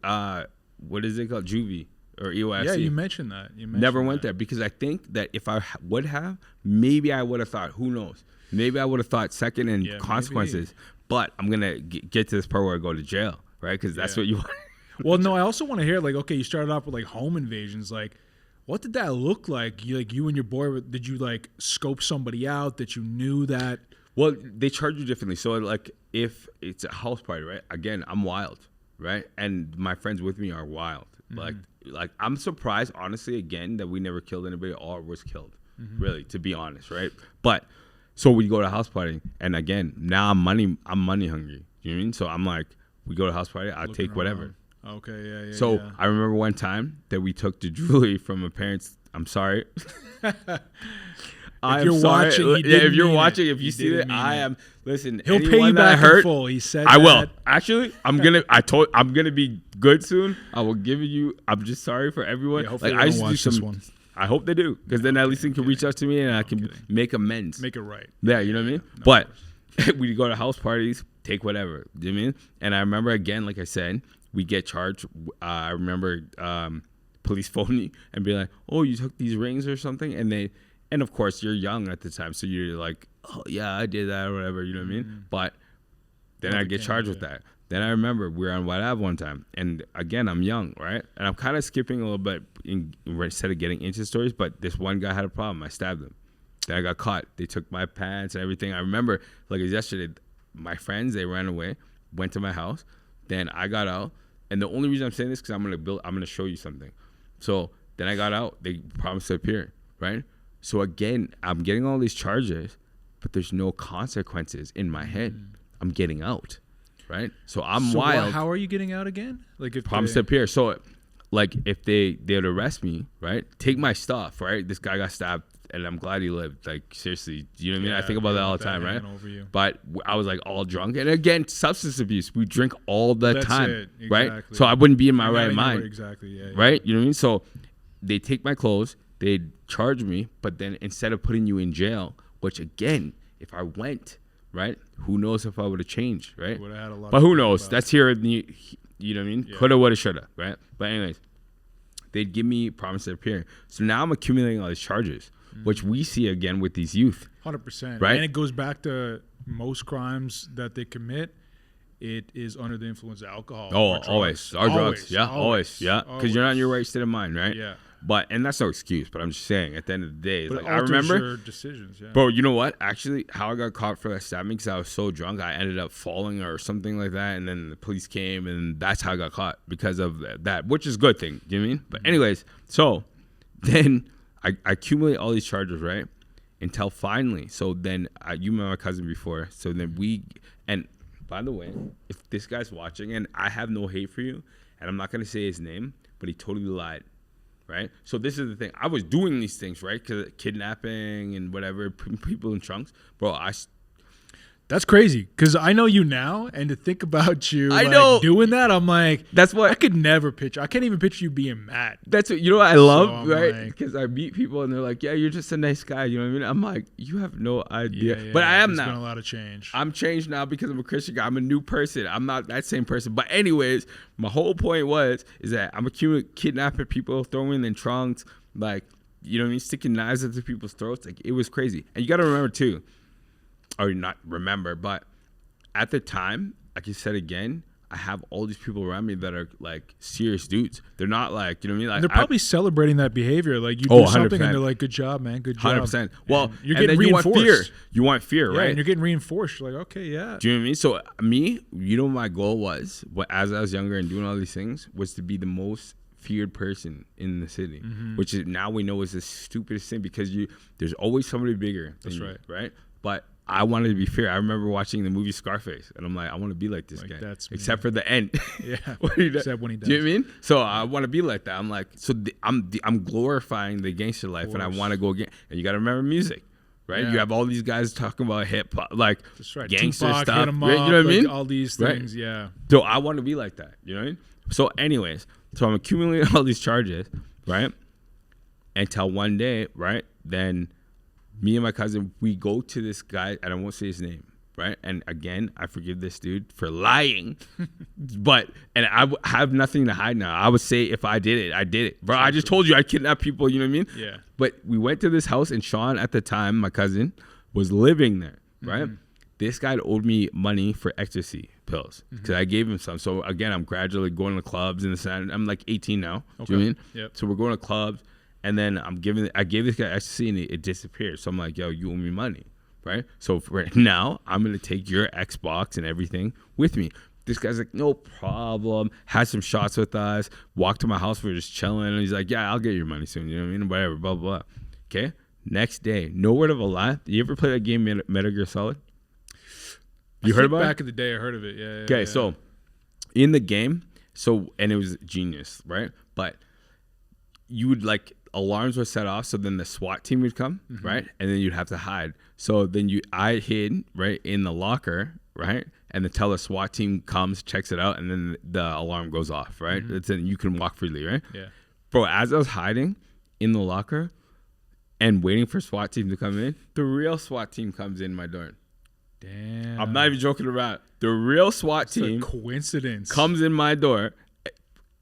what is it called? Juvie or EOIC. Yeah, you mentioned that. Never went there, because I think that if I would have, maybe I would have thought, who knows? Maybe I would have thought second and consequences. Maybe. But I'm going to get to this part where I go to jail, right? Because that's what you want. Well, no, I also want to hear, like, okay, you started off with like home invasions. Like, what did that look like? You and your boy, did you like scope somebody out that you knew that? Well, they charge you differently. So like if it's a house party, right? Again, I'm wild, right? And my friends with me are wild. Like I'm surprised, honestly, again, that we never killed anybody or was killed, really, to be honest, right? But so we go to a house party, and again, now I'm money hungry. You know what I mean? So I'm like, we go to a house party, I'll take whatever. Around. Okay, yeah. So I remember one time that we took the jewelry from my parents. I'm sorry. If you're watching, if you see it, I am. Listen, he'll pay you back in full. He said I will. Actually, I'm gonna be good soon. I will give you. I'm just sorry for everyone. Yeah, hopefully, I used to do some. One. I hope they do, because then at least they can reach out to me and I can make amends. Make it right. Yeah, you know what I mean. No, but we go to house parties, take whatever. Do you know what I mean? And I remember again, like I said, we get charged. I remember police phone me and be like, "Oh, you took these rings or something?" And of course, you're young at the time, so you're like, "Oh yeah, I did that or whatever." You know what I mean? But then I get charged with that. Then I remember we were on White Ave one time, and again, I'm young, right? And I'm kind of skipping a little bit instead of getting into stories, but this one guy had a problem. I stabbed him. Then I got caught. They took my pants and everything. I remember, like it was yesterday, my friends, they ran away, went to my house. Then I got out. And the only reason I'm saying this is because I'm going to show you something. So then I got out. They promised to appear, right? So again, I'm getting all these charges, but there's no consequences in my head. I'm getting out. Right, so I'm wild. How are you getting out again? Like if promise to appear. So, like if they would arrest me, right? Take my stuff, right? This guy got stabbed, and I'm glad he lived. Like seriously, you know what I mean? I think about that all the time, right? But I was like all drunk, and again, substance abuse. We drink all the time, exactly. Right? So I wouldn't be in my right mind, exactly. Yeah, right? You know what I mean? So they take my clothes, they charge me, but then instead of putting you in jail, which again, if I went. Right? Who knows if I would have changed, right? Would have had a lot but who knows? That's here in the, you know what I mean? Yeah. Coulda, woulda, shoulda, right? But anyways, they'd give me promise to appear. So now I'm accumulating all these charges, which we see again with these youth. 100%. Right? And it goes back to most crimes that they commit. It is under the influence of alcohol. Oh, always. Our drugs. Yeah, always. Yeah. Because you're not in your right state of mind, right? Yeah. And that's no excuse, but I'm just saying at the end of the day, but like I remember your decisions, yeah. Bro, you know what? Actually, how I got caught for that stabbing because I was so drunk, I ended up falling or something like that, and then the police came, and that's how I got caught because of that, which is a good thing. Do you know what I mean? But anyways, so then I accumulate all these charges, right? Until finally, so then you met my cousin before, so then and by the way, if this guy's watching, and I have no hate for you, and I'm not gonna say his name, but he totally lied. Right, so this is the thing. I was doing these things, right? Because kidnapping and whatever, people in trunks, bro. That's crazy. Because I know you now, and to think about you, I know doing that. I'm like, that's what I could never picture. I can't even picture you being mad. That's what you know. What I love, so right? Because I meet people and they're like, "Yeah, you're just a nice guy." You know what I mean? I'm like, you have no idea. Yeah, but I am now. There's been a lot of change. I'm changed now because I'm a Christian guy. I'm a new person. I'm not that same person. But anyways, my whole point is that I'm kidnapping people, throwing in trunks, like, you know what I mean, sticking knives into people's throats. Like, it was crazy. And you got to remember too, or not remember, but at the time, like you said again, I have all these people around me that are like serious dudes. They're not like, you know what I mean? Like, and they're probably celebrating that behavior. Like you do something 100%. And they're like, good job, man. Good job. 100%. Well, you're getting reinforced. You want fear, right? And you're getting reinforced. You're like, okay, yeah. Do you know what I mean? So me, you know, my goal was, as I was younger and doing all these things, was to be the most feared person in the city, which is now we know is the stupidest thing because there's always somebody bigger. That's right. Right? But I wanted to be fair. I remember watching the movie Scarface, and I'm like, I want to be like this guy. Except for the end. Yeah. Except when he does. Do you know what I mean? So I want to be like that. I'm like, so I'm glorifying the gangster life, and I want to go again. And you got to remember music, right? Yeah. You have all these guys talking about hip hop, like gangster Tupac, stuff. Hit 'em up, right? You know what I mean? All these things, right? Yeah. So I want to be like that. You know what I mean? So anyways, so I'm accumulating all these charges, right? Until one day, right? Then me and my cousin, we go to this guy, and I won't say his name, right? And again, I forgive this dude for lying, and I have nothing to hide now. I would say if I did it, I did it. Bro, I just told you I kidnapped people, you know what I mean? Yeah. But we went to this house, and Sean, at the time, my cousin, was living there, right? This guy owed me money for ecstasy pills because I gave him some. So again, I'm gradually going to clubs in the sun. I'm like 18 now. Okay. Do you know what I mean? Yep. So we're going to clubs. And then I gave this guy ecstasy and it disappeared. So I'm like, yo, you owe me money, right? So for now, I'm going to take your Xbox and everything with me. This guy's like, no problem. Had some shots with us. Walked to my house. We were just chilling. And he's like, yeah, I'll get your money soon. You know what I mean? Whatever, blah, blah, blah. Okay? Next day, no word of a lie. You ever play that game, Metal Gear Solid? You heard about it? Back in the day, I heard of it. Yeah. Okay, so in the game, and it was genius, right? But you would like, alarms were set off, so then the SWAT team would come, right? And then you'd have to hide. So then I hid right in the locker, right? And until the SWAT team comes, checks it out, and then the alarm goes off, right? Then you can walk freely, right? Yeah. Bro, as I was hiding in the locker and waiting for SWAT team to come in, the real SWAT team comes in my door. Damn. I'm not even joking around. The real SWAT team coincidence comes in my door.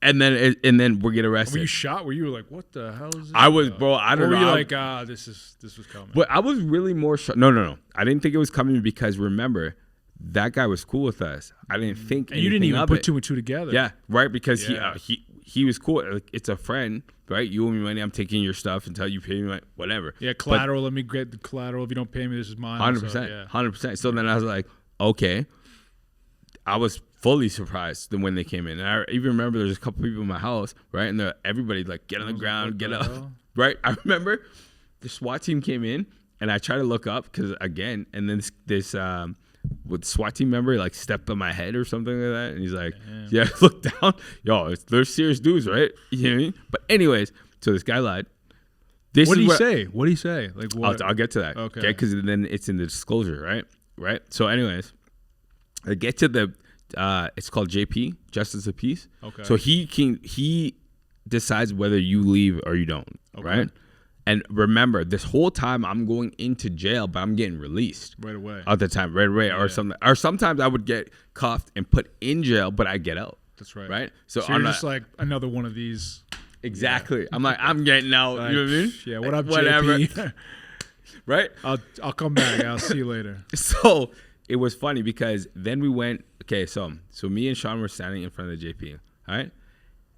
And then we get arrested. Were you shot? Were you like, what the hell is this? I was, bro. I don't know. Or were you like, this was coming? But I was really more shocked. No. I didn't think it was coming because remember, that guy was cool with us. I didn't think and you didn't even put 2 and 2 together. Yeah, right, because he was cool. Like, it's a friend, right? You owe me money. I'm taking your stuff until you pay me, whatever. Yeah, collateral. Let me get the collateral. If you don't pay me, this is mine. 100%. 100%. So then I was like, okay. I was fully surprised when they came in. And I even remember there's a couple people in my house, right? And everybody like, get on the ground, get up, right? I remember the SWAT team came in, and I tried to look up because again, and then this with SWAT team member like stepped on my head or something like that, and he's like, yeah, look down, yo, they're serious dudes, right? You know what I mean? But anyways, so this guy lied. What did he say? What did he say? Like, what? I'll get to that. Okay, because then it's in the disclosure, right? So anyways, I get to the it's called JP, Justice of Peace. Okay. So he decides whether you leave or you don't, right? And remember, this whole time I'm going into jail, but I'm getting released right away. At the time, right away, or something. Or sometimes I would get cuffed and put in jail, but I get out. That's right. Right. So you're just like another one of these. Exactly. Yeah. I'm like, I'm getting out. Like, you know what I mean? Yeah. What up, whatever. JP? Right. I'll come back. I'll see you later. So it was funny because then we went. Okay, so me and Sean were standing in front of the JP. All right.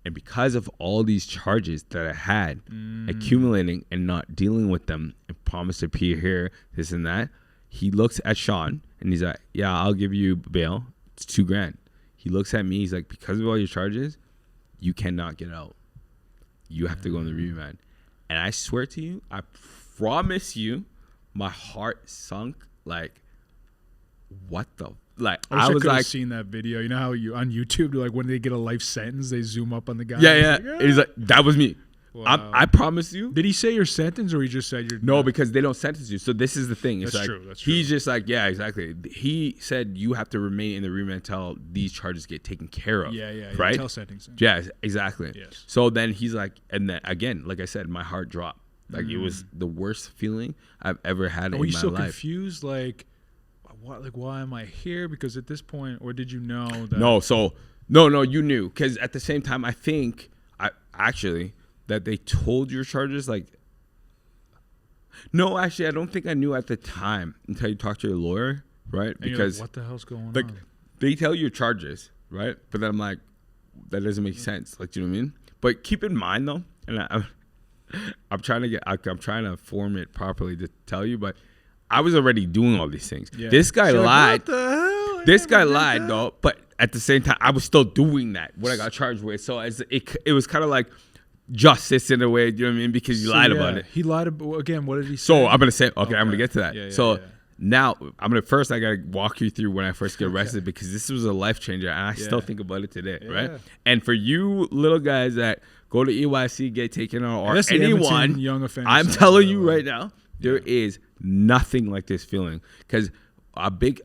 And because of all these charges that I had accumulating and not dealing with them and promised to appear here, this and that, he looks at Sean and he's like, yeah, I'll give you bail. It's $2,000. He looks at me. He's like, because of all your charges, you cannot get out. You have to go in the remand. And I swear to you, I promise you, my heart sunk like, what the like I was like seen that video. You know how you on YouTube, like when they get a life sentence, they zoom up on the guy. Yeah. He's like, that was me. Wow. I promise you. Did he say your sentence or he just said your? No, because they don't sentence you. So this is the thing. It's that's like, true. That's true. He's just like, yeah, exactly. He said you have to remain in the remand until these charges get taken care of. Yeah. Right. Until sentencing. Yeah, exactly. Yes. So then he's like, and then again, like I said, my heart dropped. Like it was the worst feeling I've ever had in my life. Were you so confused? Like, what? Like, why am I here? Because at this point, or did you know that? No, you knew. Because at the same time, I think actually that they told your charges. Like, no, actually, I don't think I knew at the time until you talked to your lawyer, right? And because like, what the hell's going on? They tell you your charges, right? But then I'm like, that doesn't make sense. Like, do you know what I mean? But keep in mind though, and I'm trying to form it properly to tell you, but I was already doing all these things. Yeah. This guy lied. What the hell? This guy lied, though. But at the same time, I was still doing that. What I got charged with. So it was kind of like justice in a way. Do you know what I mean? Because you lied about it. He lied about again. What did he say? So I'm gonna say. Okay. I'm gonna get to that. Now I'm gonna first. I gotta walk you through when I first get arrested because this was a life changer, and I still think about it today. Right. And for you little guys that go to EYC, get taken out, or anyone, young offender, I'm telling you right now, there is nothing like this feeling. Because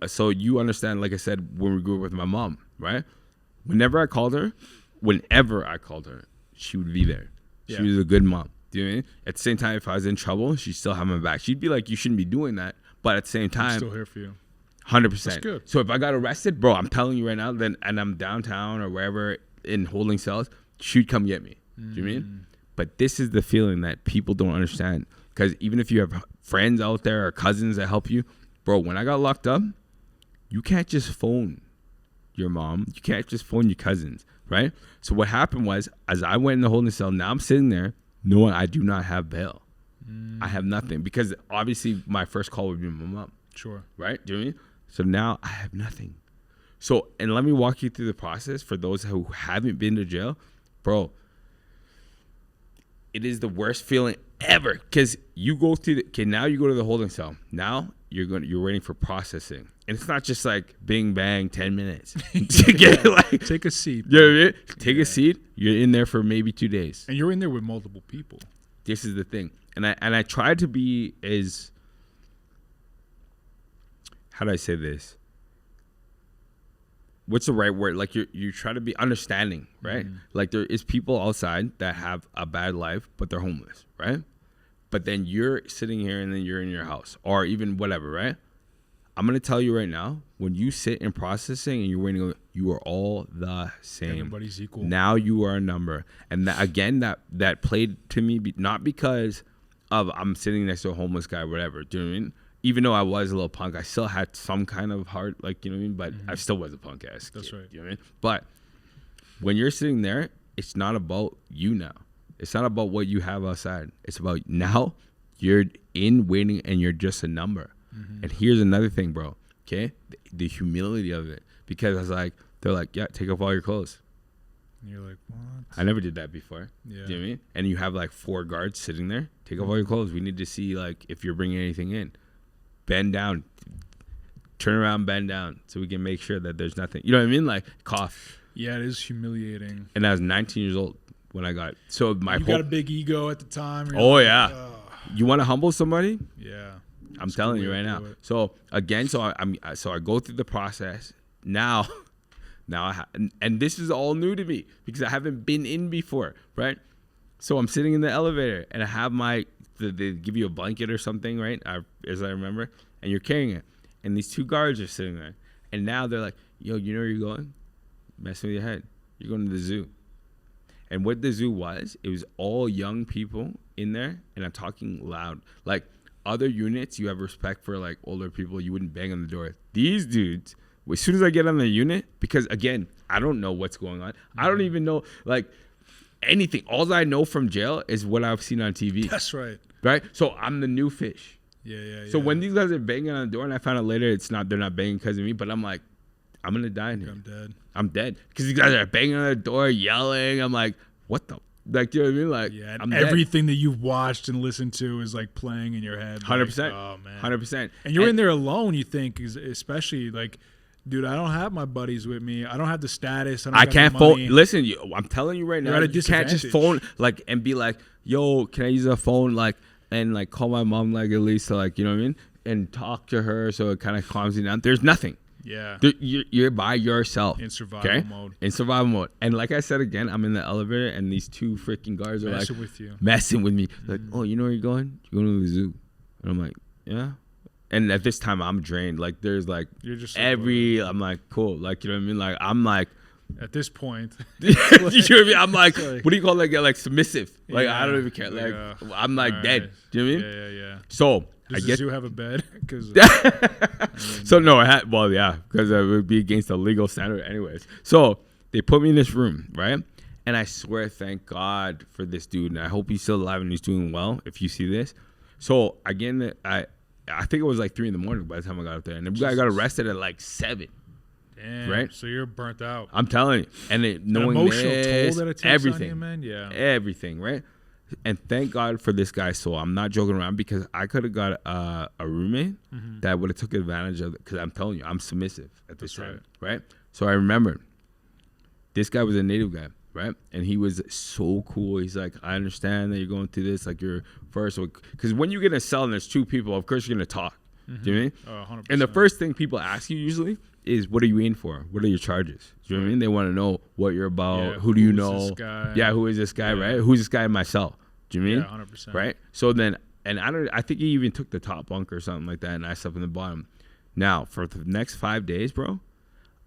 so you understand, like I said, when we grew up with my mom, right? Whenever I called her, she would be there. She was a good mom. Do you know what I mean? At the same time, if I was in trouble, she'd still have my back. She'd be like, you shouldn't be doing that. But at the same time, I'm still here for you. 100%. That's good. So if I got arrested, bro, I'm telling you right now, and I'm downtown or wherever in holding cells, she'd come get me. Do you know what I mean? But this is the feeling that people don't understand. Because even if you have friends out there or cousins that help you, bro, when I got locked up, you can't just phone your mom. You can't just phone your cousins, right? So what happened was, as I went in the holding cell, now I'm sitting there knowing I do not have bail. I have nothing. Because obviously my first call would be my mom. Sure. Right? Do you know what I mean? So now I have nothing. So, and let me walk you through the process for those who haven't been to jail. Bro, it is the worst feeling ever because you go through now you go to the holding cell. Now you're waiting for processing, and it's not just like bing bang 10 minutes. Take a seat. You know what I mean? Take a seat. You're in there for maybe 2 days, and you're in there with multiple people. This is the thing, and I tried to be as, how do I say this? What's the right word? Like you try to be understanding, right? Like there is people outside that have a bad life, but they're homeless, right? But then you're sitting here and then you're in your house or even whatever, right? I'm going to tell you right now, when you sit in processing and you're waiting, you are all the same. Everybody's equal. Now you are a number. And that played to me, not because of I'm sitting next to a homeless guy or whatever. Do you know what I mean? even though I was a little punk, I still had some kind of heart, like, you know what I mean? But I still was a punk ass kid. That's right. You know what I mean? But when you're sitting there, it's not about you now. It's not about what you have outside. It's about now you're in waiting and you're just a number. And here's another thing, bro. Okay? The humility of it. Because I was like, they're like, yeah, take off all your clothes. And you're like, what? I never did that before. Yeah. Do you know what I mean? And you have like 4 guards sitting there. Take off all your clothes. We need to see like if you're bringing anything in. Bend down. Turn around, bend down. So we can make sure that there's nothing. You know what I mean? Like cough. Yeah, it is humiliating. And I was 19 years old when I got it. So you got a big ego at the time. Oh, like, yeah. You want to humble somebody? Yeah. I'm telling you right now. So again, so I go through the process now. And this is all new to me because I haven't been in before, right? So I'm sitting in the elevator and I have they give you a blanket or something, right? As I remember, and you're carrying it, and these 2 guards are sitting there, and now they're like, "Yo, you know where you're going? Messing with your head. You're going to the zoo." And what the zoo was, it was all young people in there, and I'm talking loud, like. Other units, you have respect for like older people. You wouldn't bang on the door. These dudes, as soon as I get on the unit, because again, I don't know what's going on. I don't even know like anything. All I know from jail is what I've seen on TV. That's right. Right. So I'm the new fish. Yeah. So when these guys are banging on the door, and I found out later they're not banging because of me, but I'm like, I'm gonna die in here. I'm dead because these guys are banging on the door, yelling. I'm like, what the. Like, you know what I mean? Like, yeah, and everything that you've watched and listened to is like playing in your head. 100%. Like, oh, man. 100%. And you're in there alone, you think, especially like, dude, I don't have my buddies with me. I don't have the status. I can't phone. Listen, I'm telling you right now, you can't just phone like and be like, yo, can I use a phone like and like call my mom like at least to like, you know what I mean? And talk to her so it kind of calms you down. There's nothing. Yeah. You're by yourself. In survival mode. In survival mode. And like I said again, I'm in the elevator and these 2 freaking guards are messing with you. Messing with me. Like, oh, you know where you're going? You're going to the zoo. And I'm like, yeah. And at this time I'm drained. Like there's like you're just I'm like, cool. Like, you know what I mean? Like I'm like at this point. You know what I mean? I'm like, what do you call it? Like submissive. Like I don't even care. Like I'm like dead. Do you know what I mean? Yeah. So Does the zoo have a bed? So no, because it would be against the legal standard anyways. So they put me in this room, right? And I swear, thank God for this dude. And I hope he's still alive and he's doing well if you see this. So again, I think it was like 3 a.m. by the time I got up there. And the guy got arrested at like 7. Damn. Right? So you're burnt out. I'm telling you. And knowing emotional this, toll that it takes everything, on you, man. Yeah. Everything, right? And thank God for this guy. So I'm not joking around because I could have got a roommate that would have took advantage of it. Because I'm telling you, I'm submissive at this time, right? So I remember this guy was a native guy, right? And he was so cool. He's like, I understand that you're going through this. Like you're first. Because when you get in a cell and there's 2 people, of course you're going to talk. Do you know what I mean? 100%. And the first thing people ask you usually is, what are you in for? What are your charges? Do you know what I mean? They want to know what you're about. Yeah, who do you know? Yeah, who is this guy, right? Who's this guy in my cell? Do you mean? Yeah, 100%. Right? So then, and I think he even took the top bunk or something like that, and I slept in the bottom. Now, for the next 5 days, bro,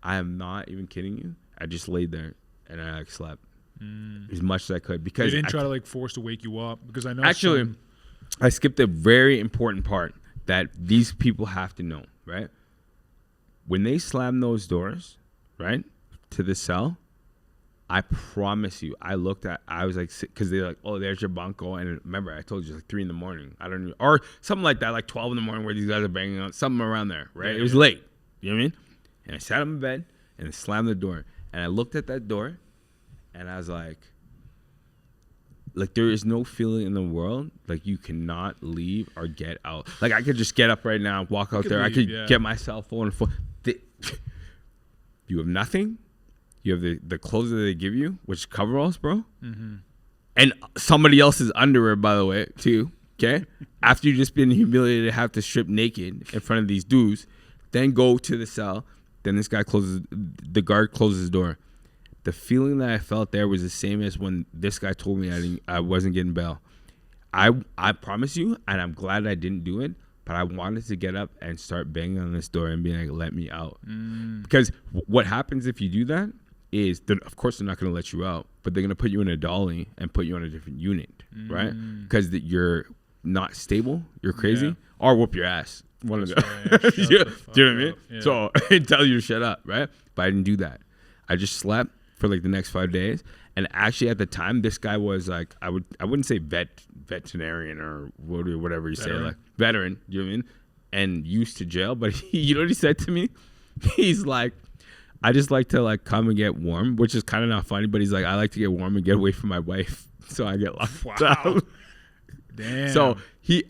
I am not even kidding you. I just laid there and I like slept as much as I could because they didn't try to like force to wake you up because I know actually I skipped a very important part that these people have to know, right? When they slam those doors, right, to the cell, I promise you, I was like, because they're like, oh, there's your bunko. And remember, I told you, like 3 a.m. I don't know, or something like that, like 12 a.m. where these guys are banging on, something around there, right? It was late. You know what I mean? And I sat on my bed and I slammed the door. And I looked at that door and I was like, there is no feeling in the world like you cannot leave or get out. Like I could just get up right now, walk out there. I could get my cell phone. You have nothing. You have the clothes that they give you, which coveralls, bro. And somebody else's underwear, by the way, too. Okay? After you just been humiliated, have to strip naked in front of these dudes, then go to the cell. Then this guy the guard closes the door. The feeling that I felt there was the same as when this guy told me I wasn't getting bail. I promise you, and I'm glad I didn't do it, but I wanted to get up and start banging on this door and being like, let me out. Because what happens if you do that is, of course, they're not going to let you out, but they're going to put you in a dolly and put you on a different unit, right? Because you're not stable, you're crazy, or whoop your ass. One of them. Do you know what I mean? Yeah. So I tell you to shut up, right? But I didn't do that. I just slept for like the next 5 days. And actually, at the time, this guy was like, I wouldn't say veterinarian or whatever you say, like veteran. You know what I mean? And used to jail. But you know what he said to me? He's like, I just like to like come and get warm, which is kind of not funny. But he's like, I like to get warm and get away from my wife, so I get locked out. Damn. So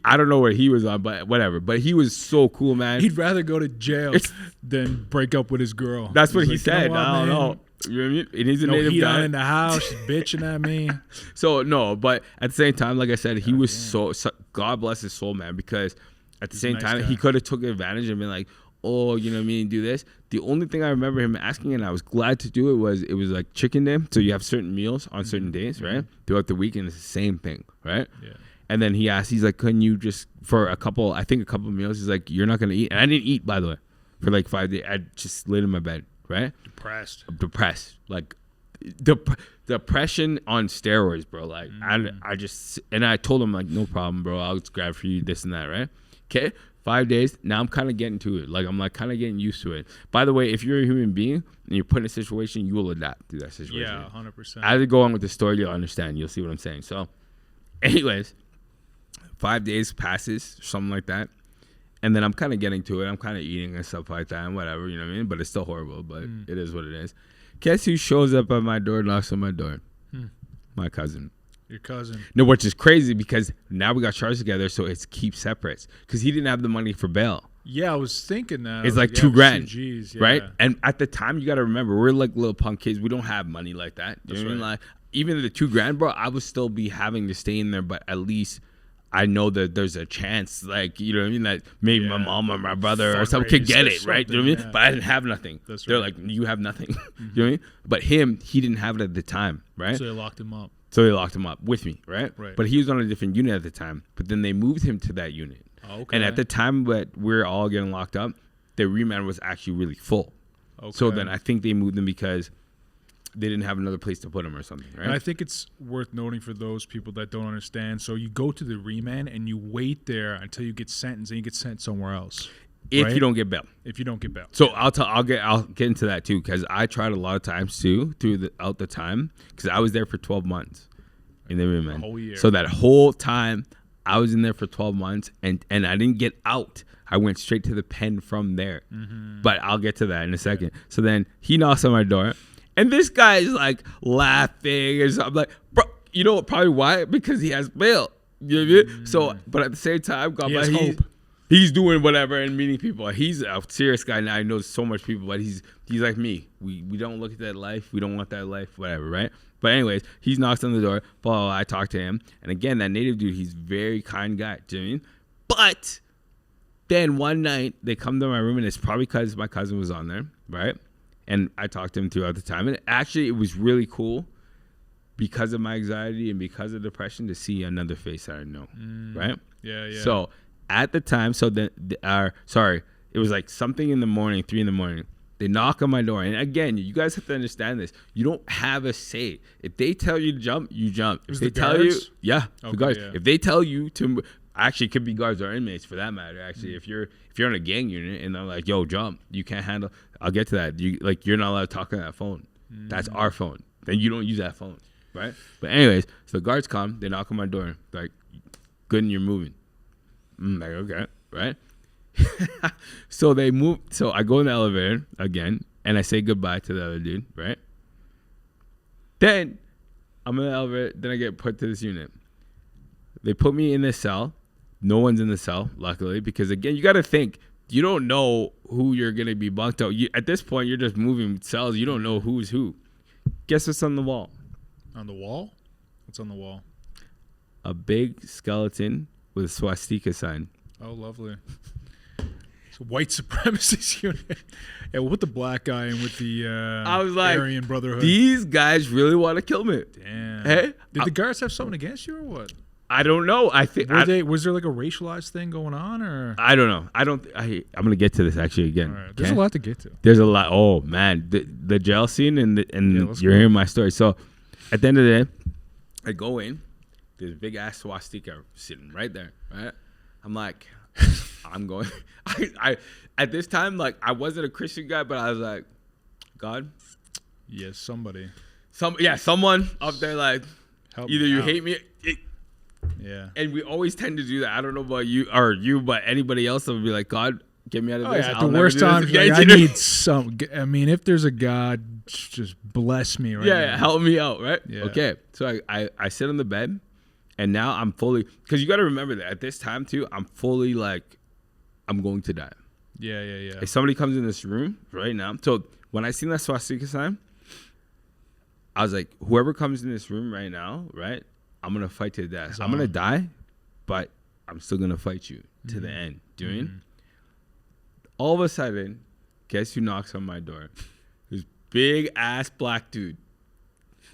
I don't know what he was on, but whatever. But he was so cool, man. He'd rather go to jail than break up with his girl. That's what he said. I don't know. You know what I mean? And he's a native heat guy. on in the house, she's bitching at me. So no, but at the same time, like I said, he was so God bless his soul, man. Because at the same time, he could have took advantage and been like, oh, you know what I mean, do this. The only thing I remember him asking, and I was glad to do it, was like chicken day. So you have certain meals on certain days, right? Throughout the weekend, it's the same thing, right? Yeah. And then he asked, he's like, couldn't you just, for a couple meals, he's like, you're not going to eat. And I didn't eat, by the way, for like 5 days. I just laid in my bed, right? Depressed. Like, depression on steroids, bro. Like, I just, and I told him, like, no problem, bro. I'll just grab for you this and that, right? Okay. 5 days. Now I'm kind of getting to it. Like, I'm like kind of getting used to it. By the way, if you're a human being and you're put in a situation, you will adapt to that situation. Yeah, 100%. As I go on with the story, you'll understand. You'll see what I'm saying. So, anyways, 5 days passes, something like that. And then I'm kind of getting to it. I'm kind of eating and stuff like that and whatever, you know what I mean? But it's still horrible, but it is what it is. Guess who shows up at my door, knocks on my door? My cousin. Your cousin. No, which is crazy because now we got charged together, so it's keep separates. Because he didn't have the money for bail. Yeah, I was thinking that. It's like $2,000, right? And at the time, you got to remember, we're like little punk kids. We don't have money like that. You know what I mean? Like, even the $2,000, bro, I would still be having to stay in there, but at least I know that there's a chance, like, you know what I mean, that maybe my mom or my brother or someone could get it, right? You know what I mean? Yeah. But I didn't have nothing. They're like, you have nothing. You know what I mean? But he didn't have it at the time, right? So they locked him up. So they locked him up with me, right? But he was on a different unit at the time. But then they moved him to that unit. Okay. And at the time that we're all getting locked up, the remand was actually really full. Okay. So then I think they moved him because they didn't have another place to put him or something, right? And I think it's worth noting for those people that don't understand. So you go to the remand and you wait there until you get sentenced, and you get sent somewhere else. If you don't get bail. If you don't get bail. So I'll get into that too, because I tried a lot of times too throughout the time, because I was there for 12 months in the remand. A whole year. So that whole time I was in there for 12 months and I didn't get out. I went straight to the pen from there. But I'll get to that in a second. Yeah. So then he knocks on my door, and this guy is like laughing and so I'm like, bro, you know probably why? Because he has bail. You know what I mean? So, but at the same time, God bless, he's doing whatever and meeting people. He's a serious guy now. He knows so much people, but he's like me. We don't look at that life. We don't want that life, whatever, right? But anyways, he knocks on the door. Blah, I talk to him. And again, that native dude, he's a very kind guy. Do you know what I mean? But then one night, they come to my room, and it's probably because my cousin was on there, right? And I talked to him throughout the time. And actually, it was really cool because of my anxiety and because of depression to see another face that I know, right? Yeah. So at the time, it was like something in the morning, 3 a.m. They knock on my door. And again, you guys have to understand this. You don't have a say. If they tell you to jump, you jump. If they tell you, the guards. Yeah. If they tell you to, actually it could be guards or inmates for that matter. Actually, if you're in a gang unit and they're like, yo, jump, you can't handle. I'll get to that. You're not allowed to talk on that phone. That's our phone. Then you don't use that phone, right? But anyways, so the guards come. They knock on my door. Like, good, and you're moving. Like, okay, right? So they move. So I go in the elevator again, and I say goodbye to the other dude, right? Then I'm in the elevator. Then I get put to this unit. They put me in this cell. No one's in the cell, luckily, because again, you got to think. You don't know who you're gonna be bunked out. At this point, you're just moving cells. You don't know who's who. Guess what's on the wall? On the wall? What's on the wall? A big skeleton with a swastika sign. Oh, lovely. White supremacist unit. Yeah, with the black guy and with the I was like, Aryan Brotherhood. These guys really want to kill me. Damn. Hey, did the guards have something against you or what? I don't know. I think was there like a racialized thing going on or? I don't know. I'm gonna get to this actually again. Right. There's a lot to get to. There's a lot. Oh man, the jail scene and you're hearing my story. So at the end of the day, I go in. There's a big ass swastika sitting right there. Right. I'm like, I'm going. I at this time, like, I wasn't a Christian guy, but I was like, God, yes, somebody, someone up there, like, help either you out. Hate me. Yeah. And we always tend to do that. I don't know about you, but anybody else that would be like, God, get me out of this. Yeah, at the worst times, like, I need some. I mean, if there's a God, just bless me right now. Yeah, help me out, right? Yeah. Okay. So I sit on the bed, and now I'm fully, because you got to remember that at this time too, I'm fully like, I'm going to die. Yeah. If somebody comes in this room right now, so when I seen that swastika sign, I was like, whoever comes in this room right now, right? I'm going to fight to the death. I'm going to die, but I'm still going to fight you to the end. Do you mean? All of a sudden, guess who knocks on my door? This big ass black dude.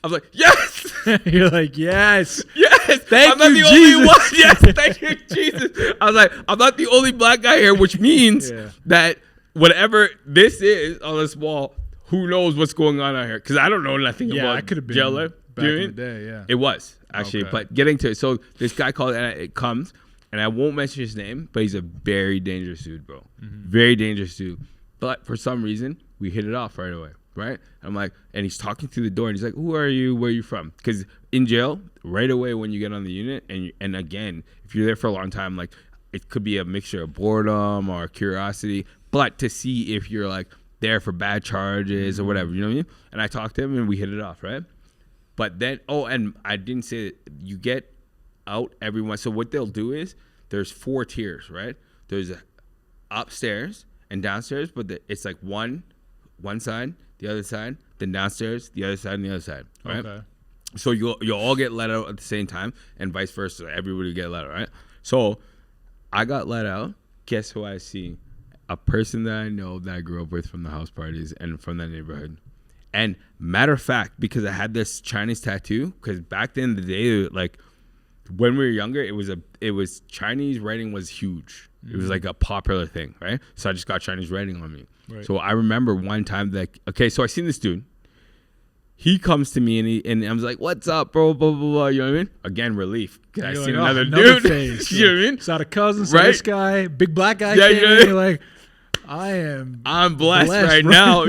I was like, yes! You're like, yes. Yes. Thank you, Jesus. Only one. Yes, thank you, Jesus. I was like, I'm not the only black guy here, which means that whatever this is on this wall, who knows what's going on out here? Because I don't know nothing about I could have been jailer. Back in the day, yeah. It was, actually. Okay. But getting to it. So this guy called, and it comes, and I won't mention his name, but he's a very dangerous dude, bro. Very dangerous dude. But for some reason, we hit it off right away, right? I'm like, and he's talking through the door, and he's like, who are you? Where are you from? Because in jail, right away when you get on the unit, and again, if you're there for a long time, like, it could be a mixture of boredom or curiosity, but to see if you're, like, there for bad charges or whatever, you know what I mean? And I talked to him, and we hit it off, right? But then, and I didn't say that you get out everyone. So what they'll do is there's 4 tiers, right? There's upstairs and downstairs, but it's like one side, the other side, then downstairs, the other side, and the other side, right? Okay. So you'll all get let out at the same time, and vice versa. Everybody get let out, right? So I got let out. Guess who I see? A person that I know that I grew up with from the house parties and from that neighborhood. And matter of fact, because I had this Chinese tattoo, because back then in the day, like when we were younger, it was Chinese writing was huge. It was like a popular thing, right? So I just got Chinese writing on me. Right. So I remember one time that, okay, so I seen this dude. He comes to me and I was like, what's up, bro? Blah, blah, blah. You know what I mean? Again, relief. I seen like, another dude. Face. You know what I mean? It's not a cousin, so this guy, big black guy came in, you're like, I'm blessed right now.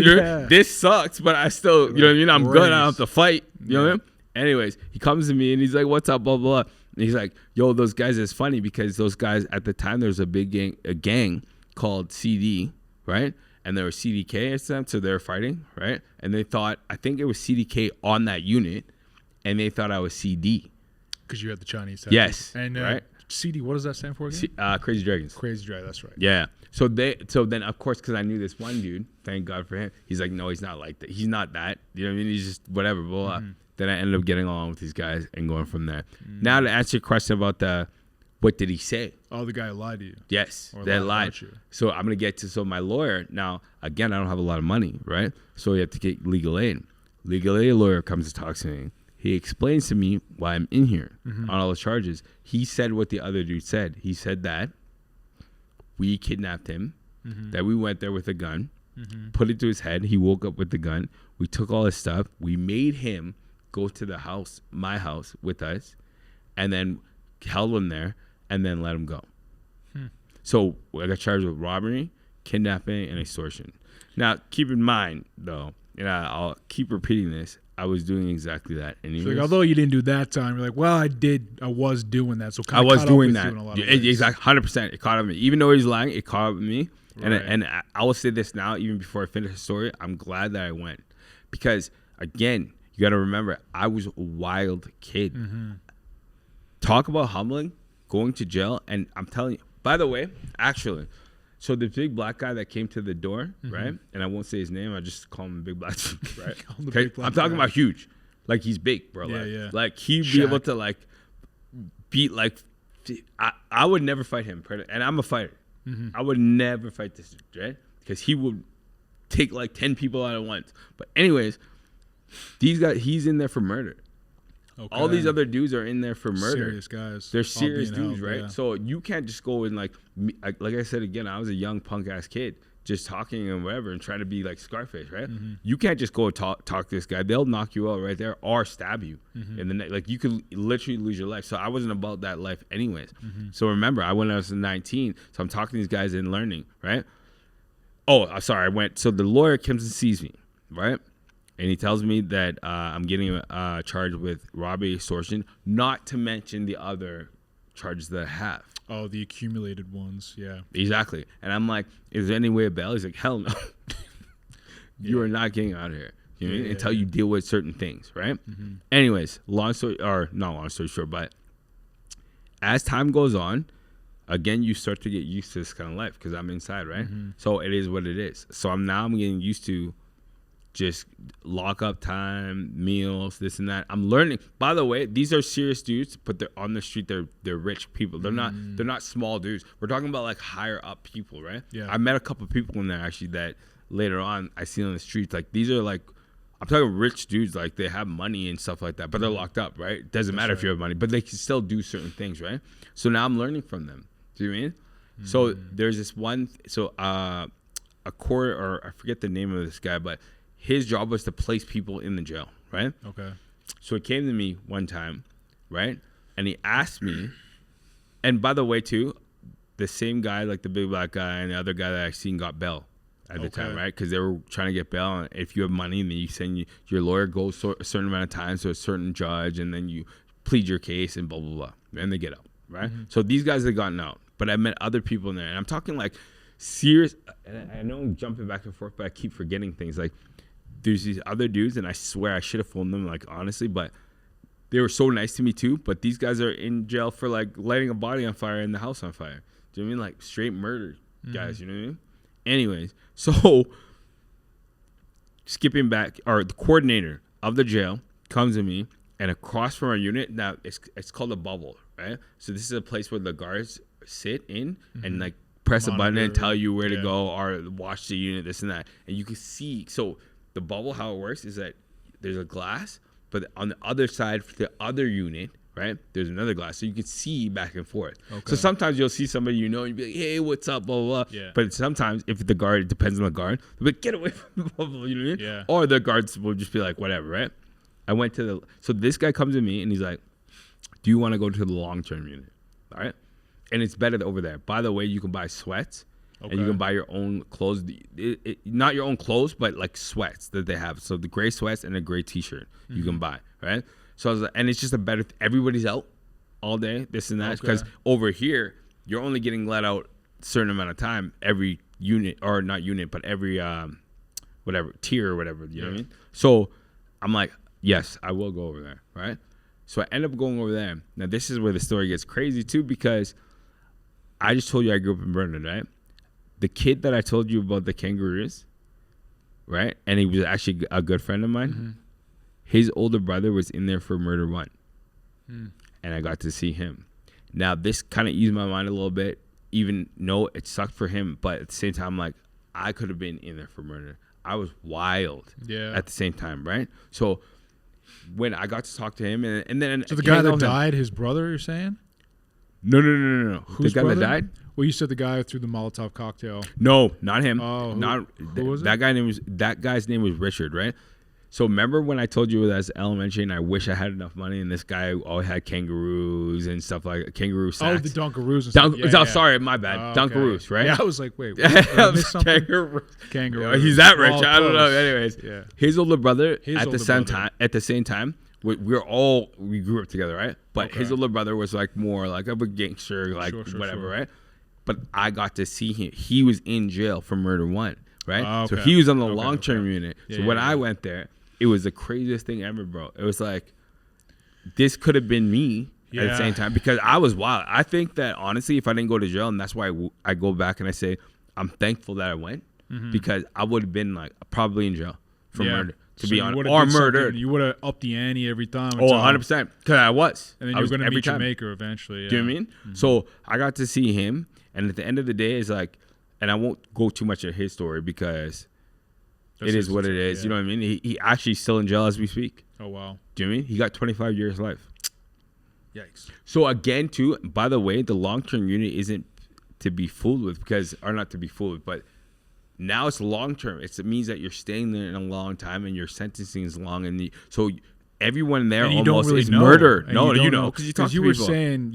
This sucks, but I still, you know what I mean? I'm good. I don't have to fight. You know what I mean? Anyways, he comes to me and he's like, what's up, blah, blah, blah. And he's like, yo, those guys, it's funny because those guys at the time, there was a big gang called CD, right? And there was CDK at them, so they were fighting, right? And they thought, I think it was CDK on that unit, and they thought I was CD. Because you had the Chinese tattoo. Yes. And right? CD, what does that stand for again? Crazy Dragons. Crazy Dragon, that's right. Yeah. So then, of course, because I knew this one dude, thank God for him, he's like, no, he's not like that. He's not that. You know what I mean? He's just whatever, blah, blah. Then I ended up getting along with these guys and going from there. Now to answer your question about what did he say? Oh, the guy lied to you. Yes, they lied. So I'm going to get to, my lawyer, now, again, I don't have a lot of money, right? So you have to get legal aid. Legal aid lawyer comes to talk to me. He explains to me why I'm in here on all the charges. He said what the other dude said. He said that we kidnapped him, that we went there with a gun, put it to his head. He woke up with the gun. We took all his stuff. We made him go to the house, my house, with us, and then held him there, and then let him go. So I got charged with robbery, kidnapping, and extortion. Now, keep in mind, though, and I'll keep repeating this, I was doing exactly that. So like, although you didn't do that time, you're like, well, I was doing that. So I was doing that. Exactly, 100%. It caught up with me. Even though he's lying, it caught up with me. Right. And I will say this now, even before I finish the story, I'm glad that I went. Because, again, you got to remember, I was a wild kid. Talk about humbling, going to jail. And I'm telling you, by the way, actually, so the big black guy that came to the door, right? And I won't say his name. I just call him Big Black, right? Okay, I'm talking about huge. Like, he's big, bro. Like he'd be able to, like, beat, like, I would never fight him. And I'm a fighter. I would never fight this dude, right? Because he would take, like, 10 people out at once. But anyways, these guys, he's in there for murder. Okay. All these other dudes are in there for murder. Serious guys. They're serious dudes, right? Yeah. So you can't just go and, like I said again, I was a young punk ass kid. just talking and whatever and trying to be like Scarface, right? You can't just go talk to this guy. They'll knock you out right there or stab you in the neck. Like you could literally lose your life. So I wasn't about that life anyways. So remember, I went when I was 19. So I'm talking to these guys and learning, right? Oh, sorry. So the lawyer comes and sees me, right? And he tells me that I'm getting charged with robbery, extortion, not to mention the other charges that I have. Oh, the accumulated ones, yeah. Exactly. And I'm like, is there any way of bail? He's like, hell no. You are not getting out of here. You know what I mean? Until you deal with certain things, right? Anyways, not long story short, but as time goes on, again, you start to get used to this kind of life because I'm inside, right? So it is what it is. So I'm getting used to just lock up time, meals, this and that. I'm learning. By the way, these are serious dudes, but they're on the street. They're rich people. They're not small dudes. We're talking about like higher up people, right? Yeah. I met a couple of people in there actually that later on I see on the streets. Like these are like, I'm talking rich dudes. Like they have money and stuff like that, but they're locked up, right? It doesn't matter if you have money, but they can still do certain things, right? So now I'm learning from them. Do you know what I mean? So there's this one. A court, or I forget the name of this guy, but his job was to place people in the jail, right? Okay. So he came to me one time, right? And he asked me, and by the way, too, the same guy, like the big black guy and the other guy that I seen got bail at the time, right? Because they were trying to get bail. And if you have money, then you send your lawyer goes a certain amount of time to a certain judge, and then you plead your case and blah, blah, blah. And they get out, right? So these guys have gotten out. But I met other people in there. And I'm talking like serious. And I know I'm jumping back and forth, but I keep forgetting things. Like, there's these other dudes, and I swear I should have phoned them, like, honestly, but they were so nice to me too. But these guys are in jail for like lighting a body on fire and the house on fire. Do you know what I mean? Like straight murder guys, you know what I mean? Anyways, so skipping back, or the coordinator of the jail comes to me, and across from our unit, now it's called a bubble, right? So this is a place where the guards sit in and like press a button and tell you where to go or watch the unit, this and that. And you can see, so the bubble, how it works is that there's a glass, but on the other side, for the other unit, right, there's another glass. So you can see back and forth. Okay. So sometimes you'll see somebody you know, and you'll be like, hey, what's up, blah, blah, blah. Yeah. But sometimes if the guard, it depends on the guard, they'll be like, get away from the bubble, you know what I mean? Yeah. Or the guards will just be like, whatever, right? So this guy comes to me, and he's like, do you want to go to the long-term unit? All right? And it's better over there. By the way, you can buy sweats. Okay. And you can buy your own clothes, not your own clothes, but like sweats that they have. So the gray sweats and a gray T-shirt you can buy, right? So I was like, and it's just a better. Everybody's out all day, this and that, because over here you're only getting let out a certain amount of time every unit, or not unit, but every whatever tier or whatever. You know what I mean? So I'm like, yes, I will go over there, right? So I end up going over there. Now this is where the story gets crazy too, because I just told you I grew up in Brandon, right? The kid that I told you about the kangaroos, right? And he was actually a good friend of mine. His older brother was in there for murder 1. And I got to see him. Now, this kind of eased my mind a little bit, even though it sucked for him. But at the same time, like, I could have been in there for murder. I was wild at the same time, right? So when I got to talk to him, and then... So the guy that died, his brother, you're saying? No. Who's the guy brother? That died? Well, you said the guy who threw the Molotov cocktail. No, not him. Oh, who was it? That guy's name was Richard, right? So remember when I told you that as elementary, and I wish I had enough money, and this guy always had kangaroos and stuff like kangaroo sacks. Oh, the Dunkaroos and stuff. Sorry, my bad. Dunkaroos, right? Yeah, I was like, wait, Kangaroo. He's that rich. I don't know. Anyways, his older brother at the same time. We grew up together, right? But his older brother was like more like a gangster, like whatever, right? But I got to see him. He was in jail for murder 1, right? So he was on the long-term unit. So when I went there, it was the craziest thing ever, bro. It was like, this could have been me at the same time, because I was wild. I think that honestly, if I didn't go to jail, and that's why I go back and I say I'm thankful that I went, because I would have been like probably in jail for murder. To be honest, or murdered. You would have upped the ante every time. 100%. Because I was. And then you were going to meet your maker eventually. Yeah. Do you know what I mean? So I got to see him. And at the end of the day, it's like, and I won't go too much of his story because it is what it is. Yeah. You know what I mean? He actually still in jail as we speak. Oh, wow. Do you know what I mean? He got 25 years life. Yikes. So again, too, by the way, the long-term unit isn't to be fooled with, because, or not to be fooled with, but Now it's long term. It means that you're staying there in a long time and your sentencing is long. And so everyone there almost is murder. No, you know, because you talk to people. Because you were saying,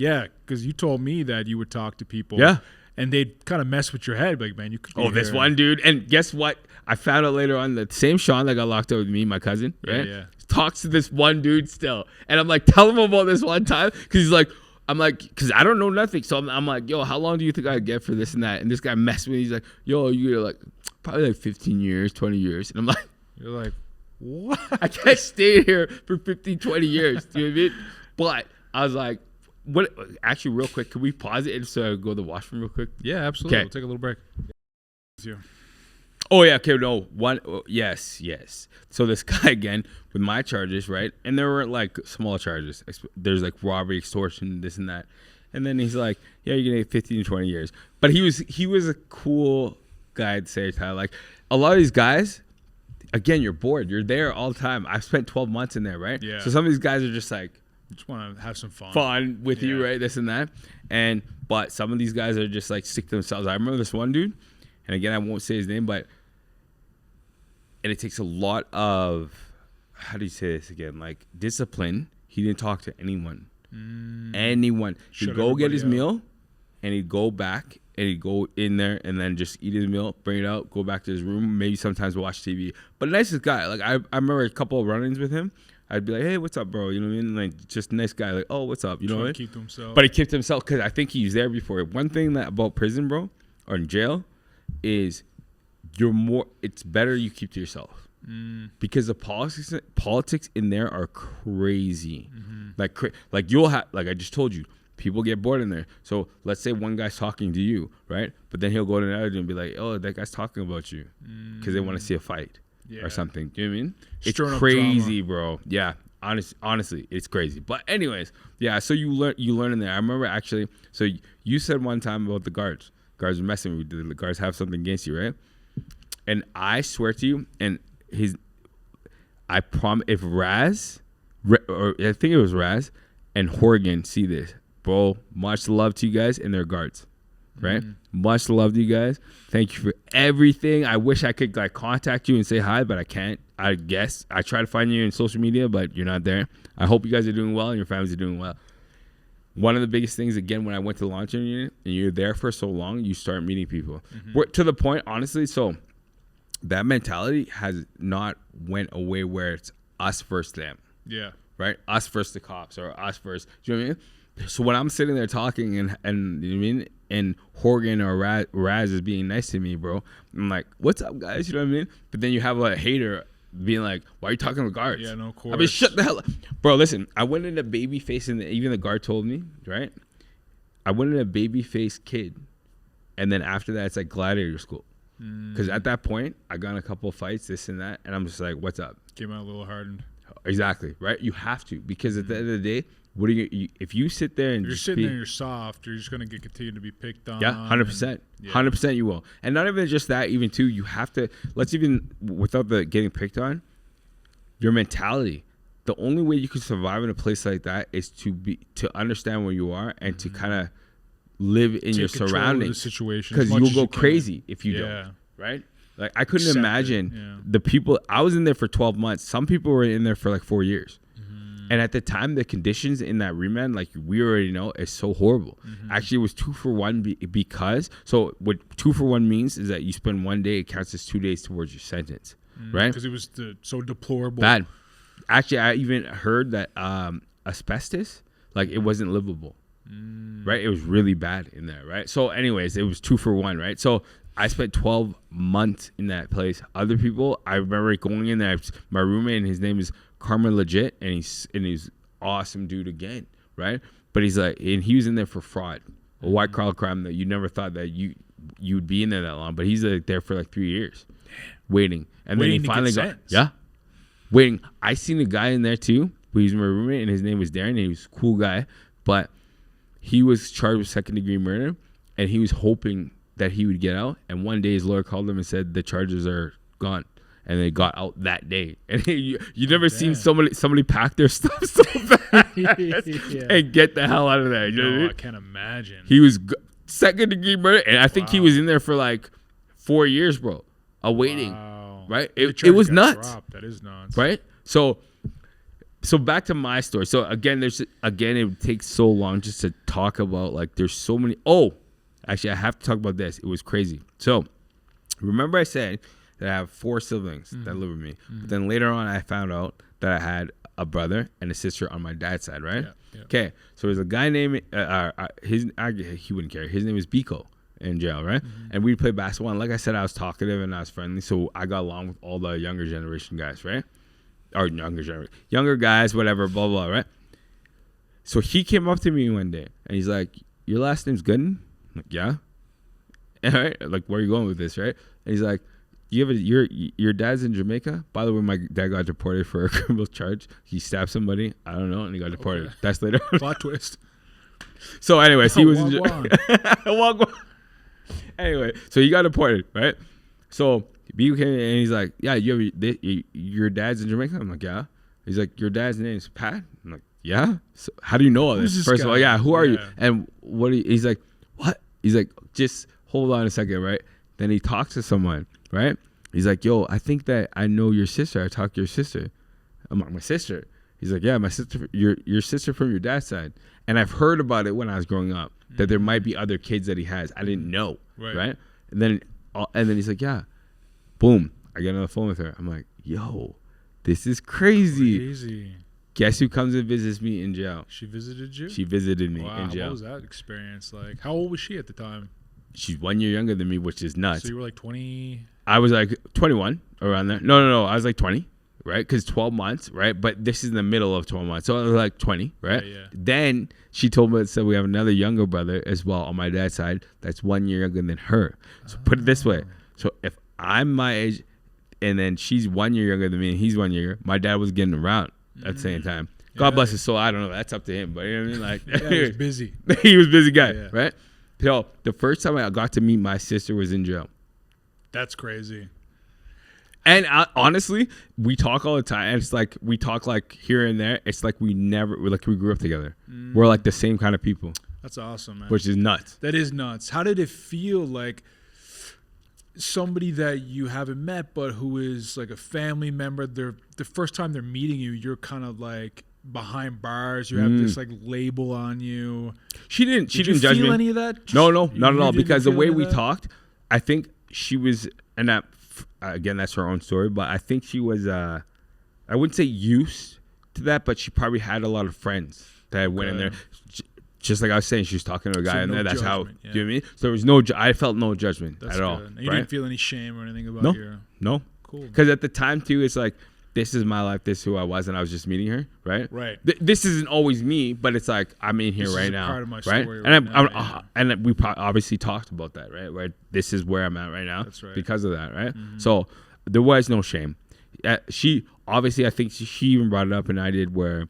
because you told me that you would talk to people. Yeah. And they'd kind of mess with your head. Like, man, you could be here. This one dude. And guess what? I found out later on that same Sean that got locked up with me, my cousin, right? Yeah. Talks to this one dude still. And I'm like, tell him about this one time. Because he's like, I'm like, because I don't know nothing. So I'm like, yo, how long do you think I get for this and that? And this guy messed with me. He's like, yo, you're like, probably like 15 years, 20 years. And I'm like, you're like, what? I can't stay here for 15, 20 years. Do you know what I mean? But I was like, what? Actually, real quick, can we pause it and so go to the washroom real quick? Yeah, absolutely. We'll take a little break. Oh, yeah. Okay. No. Yes. So this guy again with my charges, right? And there weren't like small charges. There's like robbery, extortion, this and that. And then he's like, yeah, you're going to get 15 to 20 years. But he was a cool guy at the same time. Like a lot of these guys, again, you're bored. You're there all the time. I've spent 12 months in there, right? Yeah. So some of these guys are just like, just want to have some fun with you, right? This and that. But some of these guys are just like stick to themselves. I remember this one dude, and again, I won't say his name, and it takes a lot of, how do you say this again? Like discipline. He didn't talk to anyone. Anyone. He'd go get his meal, and he'd go back, and he'd go in there, and then just eat his meal, bring it out, go back to his room, maybe sometimes watch TV. But nicest guy. Like I remember a couple of run-ins with him. I'd be like, hey, what's up, bro? You know what I mean? Like, just nice guy. Like, oh, what's up? You know what I mean? Keep to himself. But he kept himself because I think he's there before. One thing about prison, bro, or in jail, is it's better you keep to yourself. Because the politics in there are crazy. Like you'll have, like I just told you, people get bored in there. So let's say one guy's talking to you, right? But then he'll go to another dude and be like, oh, that guy's talking about you because they want to see a fight. Or something. Do you know what I mean? It's crazy, bro. Yeah. Honestly, it's crazy. But anyways, yeah. So you learn in there. I remember actually. So you said one time about the guards. Guards are messing with you. The guards have something against you, right? And I swear to you, and I promise, if or I think it was Raz and Horgan see this, bro. Much love to you guys and their guards. Right? Much love to you guys. Thank you for everything. I wish I could like contact you and say hi, but I can't. I guess I try to find you in social media, but you're not there. I hope you guys are doing well and your families are doing well. One of the biggest things, again, when I went to the launching unit and you're there for so long, you start meeting people. To the point, honestly, so that mentality has not went away where it's us versus them. Yeah. Right? Us versus the cops or us versus, do you know what I mean? So when I'm sitting there talking and you know what I mean? And Horgan or Raz is being nice to me, bro. I'm like, what's up, guys? You know what I mean? But then you have a hater being like, why are you talking to guards? Yeah, no, of course. I mean, shut the hell up. Bro, listen, I went in a baby face, and even the guard told me, right? I went in a baby face kid. And then after that, it's like gladiator school. Because at that point, I got in a couple of fights, this and that. And I'm just like, what's up? Came out a little hardened. Exactly, right? You have to. Because at the end of the day, what are you if you sit there and you're sitting there and you're soft, you're just going to continue to be picked on. Yeah, 100%. 100% you will. And not even just that, even too, you have to, without the getting picked on, your mentality. The only way you can survive in a place like that is to understand where you are and to kind of live in your surroundings. Because you will go crazy if you don't. Right? Like I couldn't imagine the people, I was in there for 12 months. Some people were in there for like 4 years. And at the time, the conditions in that remand, like we already know, is so horrible. Actually, it was 2 for 1 because, so what 2 for 1 means is that you spend 1 day, it counts as 2 days towards your sentence, right? Because it was so deplorable. Bad. Actually, I even heard that asbestos, like it wasn't livable, right? It was really bad in there, right? So anyways, it was 2 for 1, right? So I spent 12 months in that place. Other people, I remember going in there, my roommate, and his name is Karma Legit, and he's awesome dude again, right? But he's like, and he was in there for fraud, a white collar crime that you never thought that you'd be in there that long. But he's like there for like 3 years, waiting, and then he finally got waiting. I seen a guy in there too, who he's my roommate, and his name was Darren, and he was a cool guy, but he was charged with 2nd-degree murder, and he was hoping that he would get out. And one day his lawyer called him and said the charges are gone. And they got out that day. And you never seen somebody pack their stuff so fast and get the hell out of there. You know what I mean? I can't imagine. He was 2nd-degree murder, and I think he was in there for like 4 years, bro. awaiting. Wow. Right? It was nuts. Dropped. That is nuts. Right? So back to my story. So again, it takes so long just to talk about, like, there's so many. Oh, actually, I have to talk about this. It was crazy. So remember I said that I have 4 siblings that live with me. But then later on, I found out that I had a brother and a sister on my dad's side, right? Yeah. Okay. So there's a guy named, he wouldn't care. His name is Biko in jail, right? And we'd play basketball. And like I said, I was talkative and I was friendly. So I got along with all the younger generation guys, right? Or younger guys, whatever, blah, blah, right? So he came up to me one day and he's like, your last name's Gooden? I'm like, yeah. All right. Like, where are you going with this, right? And he's like, your dad's in Jamaica? By the way, my dad got deported for a criminal charge. He stabbed somebody. I don't know. And he got deported. Okay. That's later. Plot twist. So anyways, he was in Jamaica. Anyway, so he got deported, right? So B came and he's like, yeah, your dad's in Jamaica? I'm like, yeah. He's like, your dad's name's Pat? I'm like, yeah. So how do you know all this? First of all, yeah, who are you? And he's like, what? He's like, just hold on a second, right? Then he talks to someone, right? He's like, yo, I think that I know your sister. I talked to your sister. I'm like, my sister? He's like, yeah, my sister, your sister from your dad's side. And I've heard about it when I was growing up, that there might be other kids that he has. I didn't know, right? And then he's like, yeah. Boom. I get on the phone with her. I'm like, yo, this is crazy. Guess who comes and visits me in jail? She visited you? She visited me in jail. What was that experience like? How old was she at the time? She's 1 year younger than me, which is nuts. So you were like 20? I was like 21, around there. No. I was like 20, right? Because 12 months, right? But this is in the middle of 12 months. So I was like 20, right? Yeah. Then she told me, so we have another younger brother as well on my dad's side that's 1 year younger than her. So put it this way. So if I'm my age and then she's 1 year younger than me and he's 1 year, my dad was getting around at the same time. God bless his soul. I don't know. That's up to him. But you know what I mean? Like, he was busy. He was a busy guy, right? So the first time I got to meet my sister was in jail. That's crazy. And honestly, we talk all the time. And it's like we talk like here and there. It's like we grew up together. We're like the same kind of people. That's awesome, man. Which is nuts. That is nuts. How did it feel like somebody that you haven't met but who is like a family member? The first time they're meeting you, you're kind of like behind bars. You have this like label on you. She didn't judge me. Feel any of that? No, not at all. Because the way we talked, I think she was, and that again, that's her own story. But I think she was, I wouldn't say used to that, but she probably had a lot of friends that went in there. Just like I was saying, she was talking to a guy in there. That's how. Yeah. Do you know what I mean? So there was no. I felt no judgment at all. And you didn't feel any shame or anything about No. Cool. Because at the time too, it's like, this is my life. This is who I was, and I was just meeting her, right? Right. This isn't always me, but it's like I'm in here this right now, part of my story, right? And we obviously talked about that, right? Right. This is where I'm at right now. That's right. Because of that, right? So there was no shame. She obviously, I think she even brought it up, and I did, where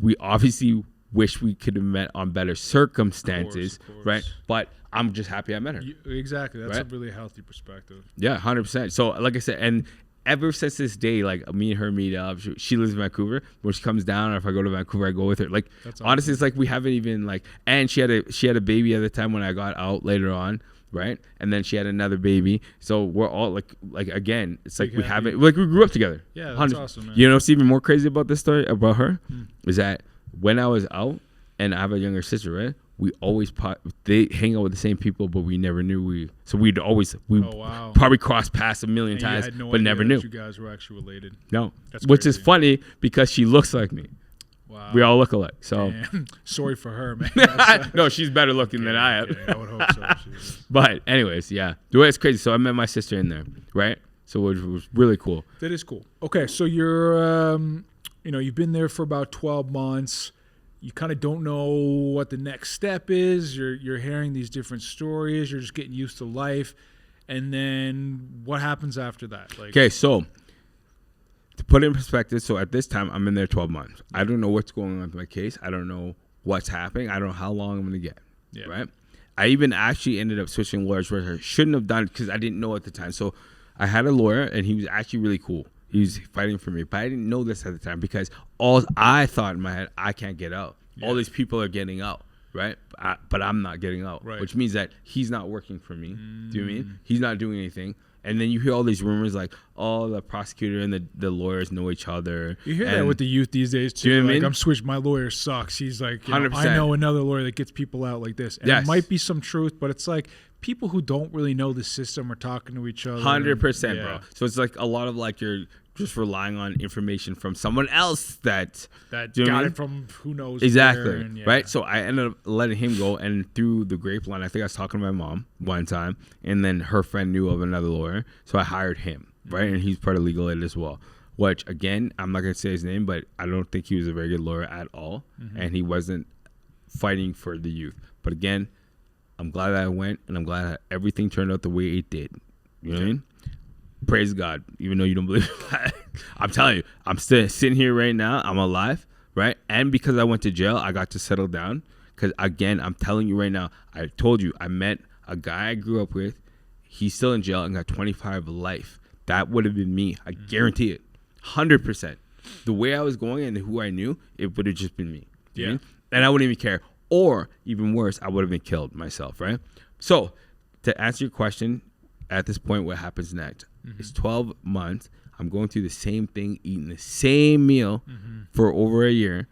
we obviously wish we could have met on better circumstances, of course. Right? But I'm just happy I met her. Exactly. That's a really healthy perspective. Yeah, 100%. So like I said, and ever since this day, like me and her meet up. She lives in Vancouver. When she comes down, or if I go to Vancouver, I go with her. Like, that's awesome. Honestly, it's like we haven't even like. And she had a baby at the time when I got out later on, right? And then she had another baby. So we're all like again, it's like we haven't, like we grew up together. Yeah, that's awesome, man. You know what's even more crazy about this story about her is that when I was out, and I have a younger sister, right? We always they hang out with the same people, but we never knew we'd always probably crossed paths a million times, but never knew. You guys were actually related. No, which is funny because she looks like me. Wow, we all look alike. So sorry for her, man. No, she's better looking than I am. I would hope so. But anyways, yeah, the way it's crazy. So I met my sister in there, right? So it was really cool. That is cool. Okay, so you're, you've been there for about 12 months. You kind of don't know what the next step is. You're hearing these different stories. You're just getting used to life. And then what happens after that? Like, okay, so to put it in perspective, so at this time, I'm in there 12 months. I don't know what's going on with my case. I don't know what's happening. I don't know how long I'm going to get, right? I even actually ended up switching lawyers, which I shouldn't have done because I didn't know at the time. So I had a lawyer, and he was actually really cool. He was fighting for me, but I didn't know this at the time because all I thought in my head, I can't get out. Yeah. All these people are getting out, right? But I'm not getting out, right. Which means that he's not working for me. Do you know what I mean? He's not doing anything, And then you hear all these rumors like, oh, the prosecutor and the lawyers know each other. You hear that with the youth these days too. You know what like, I mean? I'm switched. My lawyer sucks. He's like, 100%. I know another lawyer that gets people out like this. And yes. it might be some truth, but it's like people who don't really know the system are talking to each other. 100%, bro. So it's like a lot of like you're just relying on information from someone else that got it from who knows exactly where, and, right. So I ended up letting him go, and through the grapevine, I think I was talking to my mom one time, and then her friend knew of another lawyer, so I hired him, right? And he's part of legal aid as well. Which again, I'm not gonna say his name, but I don't think he was a very good lawyer at all, and he wasn't fighting for the youth. But again, I'm glad that I went, and I'm glad that everything turned out the way it did. You know what I mean? Praise God, even though you don't believe that. I'm telling you, I'm still sitting here right now. I'm alive, right? And because I went to jail, I got to settle down. Because again, I'm telling you right now, I told you, I met a guy I grew up with. He's still in jail and got 25 life. That would have been me. I guarantee it. 100%. The way I was going and who I knew, it would have just been me. You know? And I wouldn't even care. Or even worse, I would have been killed myself, right? So to answer your question, at this point, what happens next? It's 12 months. I'm going through the same thing, eating the same meal for over a year,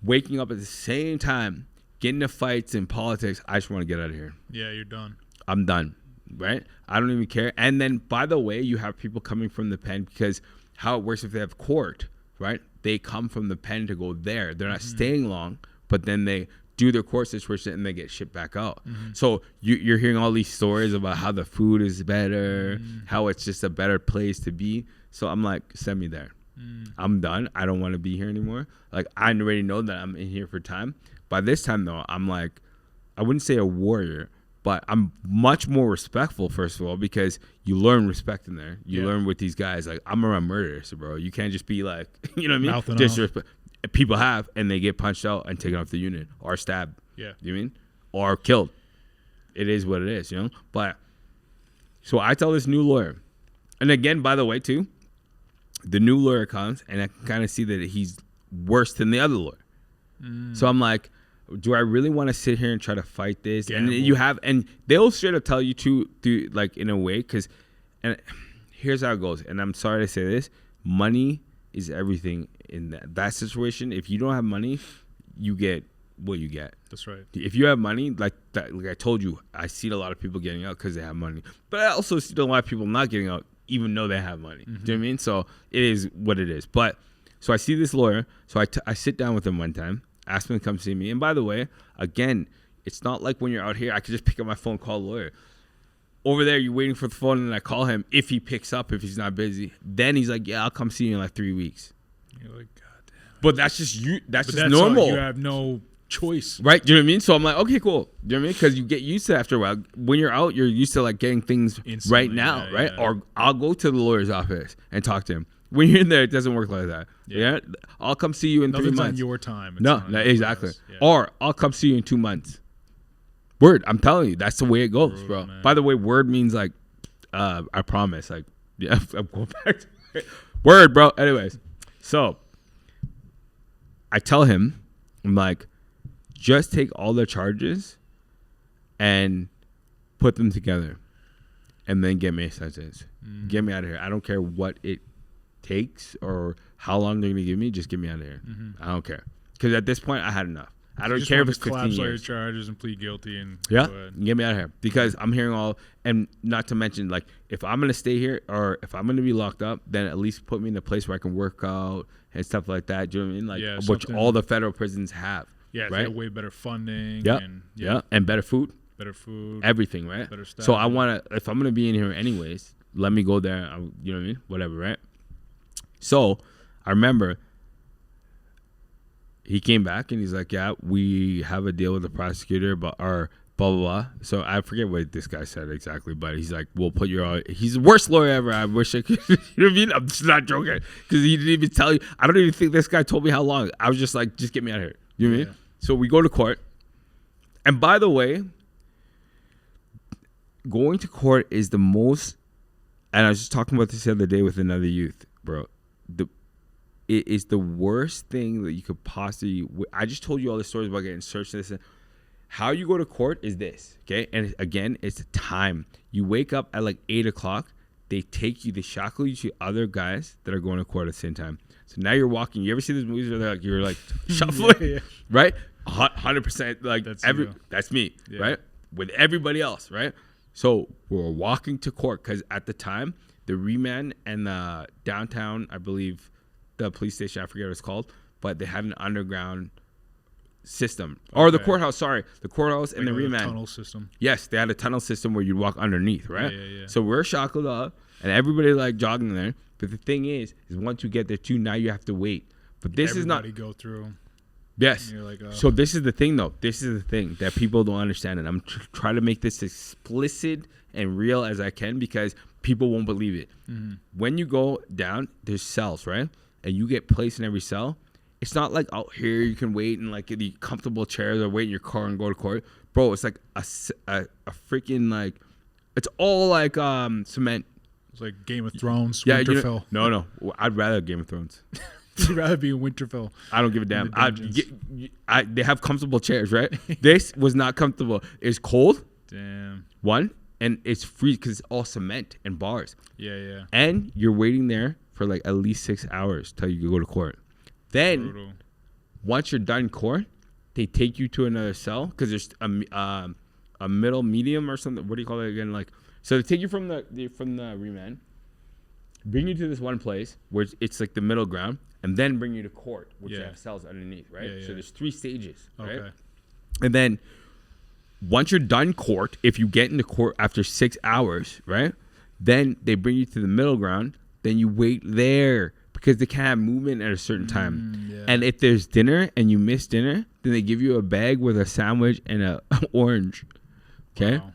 waking up at the same time, getting into fights in politics. I just want to get out of here. Yeah, you're done. I'm done, right? I don't even care. And then, by the way, you have people coming from the pen because how it works if they have court, right? They come from the pen to go there. They're not staying long, but then they do their court situation and they get shipped back out. So you're hearing all these stories about how the food is better, how it's just a better place to be. So I'm like, send me there. I'm done. I don't want to be here anymore. Like, I already know that I'm in here for time. By this time, though, I'm like, I wouldn't say a warrior, but I'm much more respectful, first of all, because you learn respect in there. You learn with these guys. Like, I'm around murderers, bro. You can't just be like, you know what I mean? Mouthing Disrespect. People have, and they get punched out and taken off the unit or stabbed. Yeah. You mean? Or killed. It is what it is, you know? But so I tell this new lawyer, and again, by the way, too, the new lawyer comes and I can kind of see that he's worse than the other lawyer. So I'm like, do I really want to sit here and try to fight this? Gamble. And they'll straight up tell you to like, in a way, because, and here's how it goes. And I'm sorry to say this, money is everything in that situation. If you don't have money, you get what you get. That's right. If you have money, like I told you, I see a lot of people getting out because they have money. But I also see a lot of people not getting out even though they have money. Do you know what I mean? So it is what it is. But so I see this lawyer. So I sit down with him one time, ask him to come see me. And by the way, again, it's not like when you're out here, I could just pick up my phone, call a lawyer. Over there, you're waiting for the phone, and I call him. If he picks up, if he's not busy, then he's like, yeah, I'll come see you in like 3 weeks. You're like, God damn. But that's just you. That's normal. You have no choice. Right? Do you know what I mean? So I'm like, okay, cool. Do you know what I mean? Because you get used to it after a while. When you're out, you're used to like getting things instantly, right now, right? Yeah. Or I'll go to the lawyer's office and talk to him. When you're in there, it doesn't work like that. Yeah? I'll come see you in 3 months. Nothing's on your time. No, exactly. Yeah. Or I'll come see you in 2 months. Word, I'm telling you, that's the way it goes, bro. Man. By the way, word means like, I promise. Like, yeah, I'm going back to word, bro. Anyways, so I tell him, I'm like, just take all the charges and put them together and then get me a sentence. Get me out of here. I don't care what it takes or how long they're going to give me. Just get me out of here. I don't care. Because at this point, I had enough. I don't care if it's 15 years. Collapse all your charges and plead guilty and get me out of here. Because I'm hearing all, and not to mention, like, if I'm going to stay here or if I'm going to be locked up, then at least put me in a place where I can work out and stuff like that. Do you know what I mean? Like, which all the federal prisons have. Yeah, right? Way better funding. Yeah. And better food. Better food. Everything, right? Better stuff. So I want to, if I'm going to be in here anyways, let me go there. You know what I mean? Whatever, right? So I remember he came back and he's like, yeah, we have a deal with the prosecutor, but our blah, blah, blah. So I forget what this guy said exactly, but he's like, we'll put he's the worst lawyer ever. I wish I could, you know what I mean? I'm just not joking. Because he didn't even tell you. I don't even think this guy told me how long. I was just like, just get me out of here. You know what I mean? So we go to court. And by the way, going to court is the most, and I was just talking about this the other day with another youth, bro. It is the worst thing that you could possibly. I just told you all the stories about getting searched. how you go to court is this, okay? And again, it's time. You wake up at like 8 o'clock. They shackle you to other guys that are going to court at the same time. So now you're walking. You ever see those movies where you're like shuffling, right? 100%. Like that's me, right? With everybody else, right? So we're walking to court because at the time, the remand and the downtown, I believe, the police station, I forget what it's called, but they had an underground system. Or the courthouse, the courthouse and the remand. Tunnel system. Yes, they had a tunnel system where you'd walk underneath, right? Yeah. So we're shackled up and everybody like jogging there. But the thing is once you get there too, now you have to wait. But this is not. Everybody go through. Yes. Like, so this is the thing, though. This is the thing that people don't understand. And I'm trying to make this explicit and real as I can because people won't believe it. Mm-hmm. When you go down, there's cells, right? And you get placed in every cell. It's not like out here you can wait in like the comfortable chairs or wait in your car and go to court. Bro, it's like a freaking like, it's all like cement. It's like Game of Thrones, Winterfell. No. I'd rather Game of Thrones. You'd rather be in Winterfell. I don't give a damn. They have comfortable chairs, right? This was not comfortable. It's cold. Damn. One, and it's free because it's all cement and bars. Yeah. And you're waiting there for like at least 6 hours till you go to court. Then, once you're done court, they take you to another cell because there's a middle medium or something. What do you call it again? Like, so they take you from the remand, bring you to this one place where it's like the middle ground, and then bring you to court, which have cells underneath, right? So there's 3 stages, right? Okay. And then once you're done court, if you get into court after 6 hours, right, then they bring you to the middle ground. Then you wait there because they can't have movement at a certain time. Yeah. And if there's dinner and you miss dinner, then they give you a bag with a sandwich and an orange. Okay? Wow.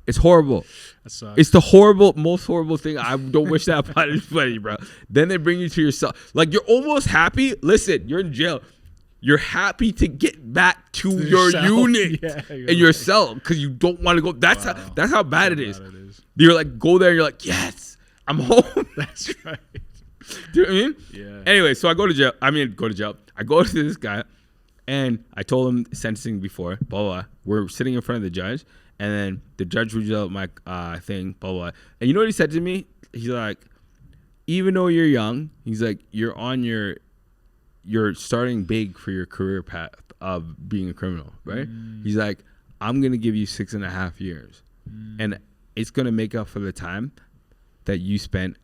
It's horrible. That sucks. It's the most horrible thing. I don't wish that upon anybody, bro. Then they bring you to your cell. Like, you're almost happy. Listen, you're in jail. You're happy to get back to your unit and your cell because you don't want to go. That's how bad it is. You're like, go there and you're like, yes, I'm home. That's right. Do you know what I mean? Yeah. Anyway, so I go to jail. I go to this guy and I told him sentencing before, blah, blah. We're sitting in front of the judge. And then the judge reads out my thing, blah, blah. And you know what he said to me? He's like, even though you're young, he's like, you're starting big for your career path of being a criminal, right? He's like, I'm going to give you 6.5 years. And it's going to make up for the time that you spent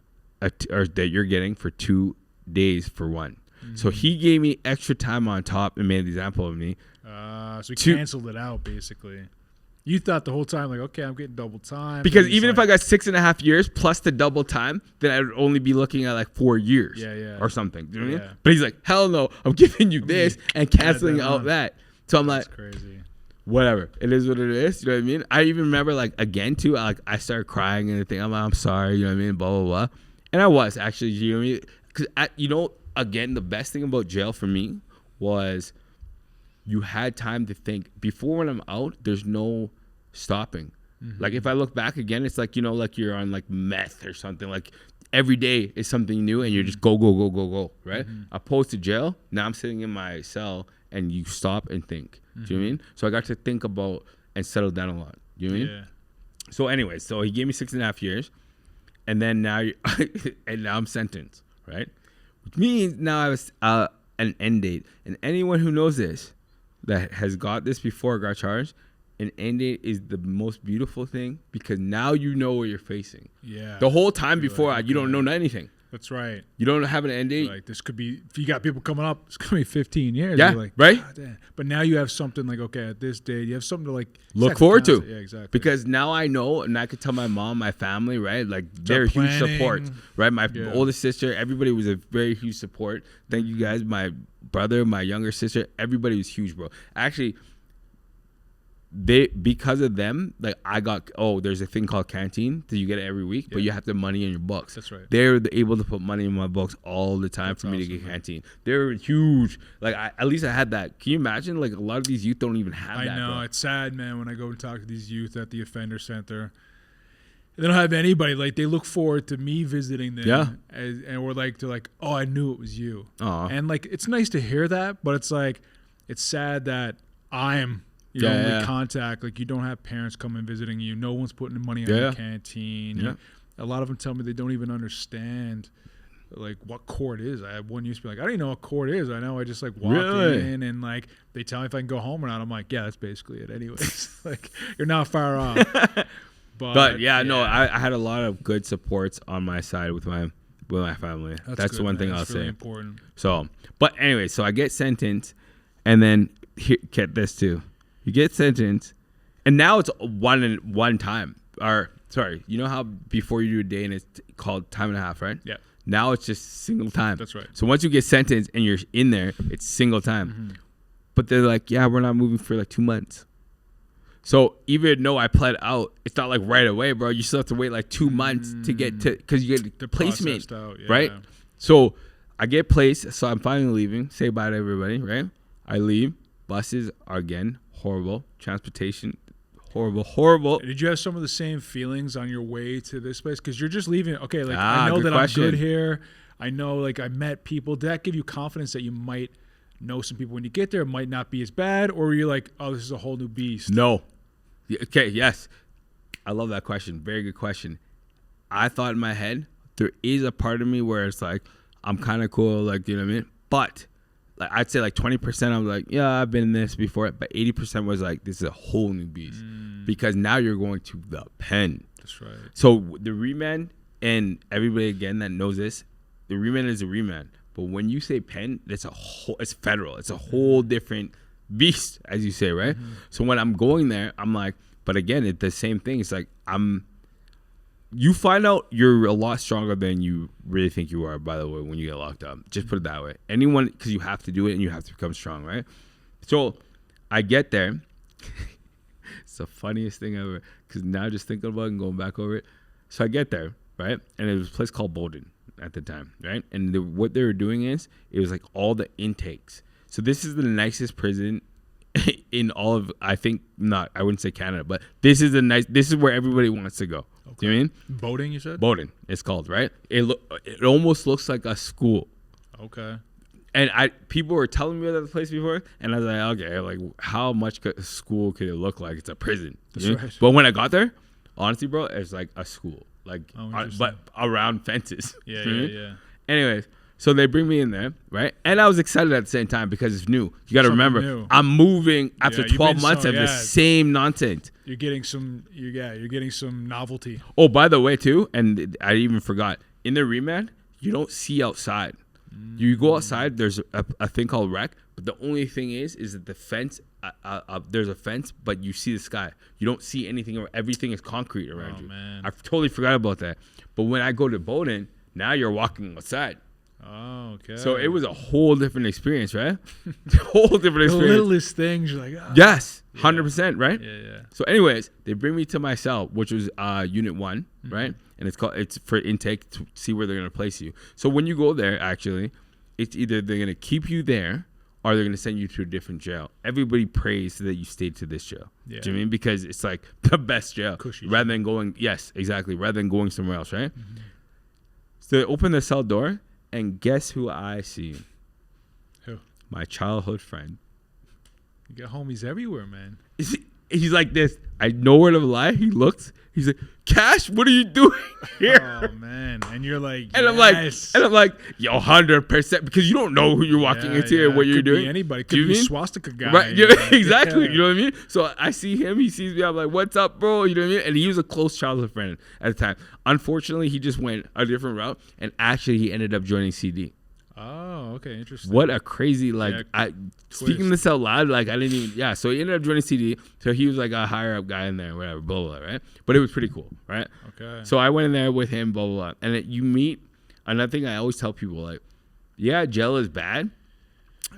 or that you're getting for 2 days for one. So he gave me extra time on top and made an example of me. So he canceled it out, basically. You thought the whole time, like, okay, I'm getting double time. Because even if I got 6.5 years plus the double time, then I would only be looking at like 4 years or something. Do you know what I mean? But he's like, hell no, I'm giving you this and canceling out that. So I'm like, crazy. Whatever. It is what it is. You know what I mean? I even remember, like, again, too, like, I started crying and everything. I'm like, I'm sorry. You know what I mean? Blah, blah, blah. And I was actually, you know what I mean? Because, again, the best thing about jail for me was you had time to think. Before, when I'm out, there's no stopping. Like, if I look back again, it's like, like you're on like meth or something. Like, every day is something new and you're just go, right? Opposed to jail, now I'm sitting in my cell and you stop and think. Do you know what I mean? So I got to think about and settle down a lot. You know what I mean? So anyway, so he gave me 6.5 years, and then now I'm sentenced, right? Which means now I was an end date. And anyone who knows this, that has got this before, got charged, an end date is the most beautiful thing because now you know what you're facing. Yeah. The whole time before, like, you don't know anything. That's right. You don't have an end date. Like, this could be, if you got people coming up, it's going to be 15 years. Yeah, like, right? But now you have something like, okay, at this date, you have something to like look forward to. Yeah, exactly. Because now I know, and I could tell my mom, my family, right? Like, they're huge support, right? My oldest sister, everybody was a very huge support. Thank you guys. My brother, my younger sister, everybody was huge, bro. Actually, because of them, like, I got, there's a thing called canteen that you get it every week, but you have the money in your books. That's right. They're able to put money in my books all the time for me to get canteen. They're huge. Like, at least I had that. Can you imagine? Like, a lot of these youth don't even have that. I know. Bro. It's sad, man, when I go and talk to these youth at the offender center. They don't have anybody. Like, they look forward to me visiting them. Yeah. And we're like, they're like, oh, I knew it was you. Aww. And, like, it's nice to hear that, but it's like, it's sad that I'm Your only contact, like you don't have parents coming visiting you. No one's putting money on your canteen. Yeah. A lot of them tell me they don't even understand like what court is. I had one used to be like, I don't even know what court is. I know I just like walk in and like they tell me if I can go home or not. I'm like, yeah, that's basically it anyways. Like you're not far off. But no, I had a lot of good supports on my side with my family. That's the one thing I'll say. Important. So, but anyway, so I get sentenced, and then get this too. You get sentenced, and now it's one time. Or sorry, you know how before you do a day and it's called time and a half, right? Yeah. Now it's just single time. That's right. So once you get sentenced and you're in there, it's single time. Mm-hmm. But they're like, yeah, we're not moving for like 2 months. So even though I pled out, it's not like right away, bro. You still have to wait like 2 months to get to, because you get the placement, right? So I get placed, so I'm finally leaving. Say bye to everybody, right? I leave. Buses are again horrible. Transportation, horrible. Did you have some of the same feelings on your way to this place? Because you're just leaving. Okay, like I know that question. I'm good here. I know, like I met people. Did that give you confidence that you might know some people when you get there? It might not be as bad, or were you like, oh, this is a whole new beast? No. Okay, yes. I love that question. Very good question. I thought in my head, there is a part of me where it's like, I'm kind of cool, like, you know what I mean? But like, I'd say like 20% I was like, yeah, I've been in this before. But 80% was like, this is a whole new beast. Because now you're going to the pen. That's right. So the remand, and everybody again that knows this, the remand is a remand. But when you say pen, it's federal. It's a whole different beast, as you say, right? Mm-hmm. So when I'm going there, I'm like, but again, it's the same thing. It's like you find out you're a lot stronger than you really think you are, by the way, when you get locked up. Just put it that way. Anyone, because you have to do it and you have to become strong, right? So I get there. It's the funniest thing ever, because now just thinking about it and going back over it. So I get there, right? And it was a place called Bowden at the time, right? And what they were doing is, it was like all the intakes. So this is the nicest prison in all of, I wouldn't say Canada, but this is where everybody wants to go. Okay. Do you know what I mean? Bowden, you said? Bowden, it's called, right? It almost looks like a school. Okay. And people were telling me about the place before, and I was like, okay, like how much school could it look like? It's a prison. That's right. But when I got there, honestly, bro, it's like a school, like but around fences. Yeah. Anyways, so they bring me in there, right? And I was excited at the same time because it's new. You got to remember, I'm moving after 12 months of the same nonsense. You're getting some novelty. Oh, by the way, too, and I even forgot, in the remand, you don't see outside. You go outside, there's a thing called rec, but the only thing is that the fence, there's a fence, but you see the sky. You don't see anything. Everything is concrete around you. Man. I totally forgot about that. But when I go to Bowden, now you're walking outside. Oh, okay. So it was a whole different experience, right? Whole different experience. The littlest things, you're like, oh. Yes, 100%, right? Yeah. So anyways, they bring me to my cell, which was Unit 1, right? And it's for intake to see where they're going to place you. So when you go there, actually, it's either they're going to keep you there or they're going to send you to a different jail. Everybody prays that you stay to this jail. Yeah. Do you know what I mean? Because it's like the best jail. Cushy rather than going, yes, exactly, rather than going somewhere else, right? Mm-hmm. So they open the cell door, and guess who I see? Who? My childhood friend. You got homies everywhere, man. He's like this. I know where to lie. He looks. He's like, Kash, what are you doing here? Oh man! And you're like, and yes. I'm like, yo, 100%, because you don't know who you're walking into and what you're doing. Be anybody could be swastika guy, right? Exactly. Yeah. You know what I mean? So I see him. He sees me. I'm like, what's up, bro? You know what I mean? And he was a close childhood friend at the time. Unfortunately, he just went a different route, and actually, he ended up joining CD. Oh, okay, interesting. What a crazy, speaking this out loud, like I didn't even, so he ended up joining CD. So he was like a higher up guy in there, whatever, blah, blah, blah, right? But it was pretty cool, right? Okay. So I went in there with him, blah, blah, blah. And you meet, another thing I always tell people, like, yeah, jail is bad,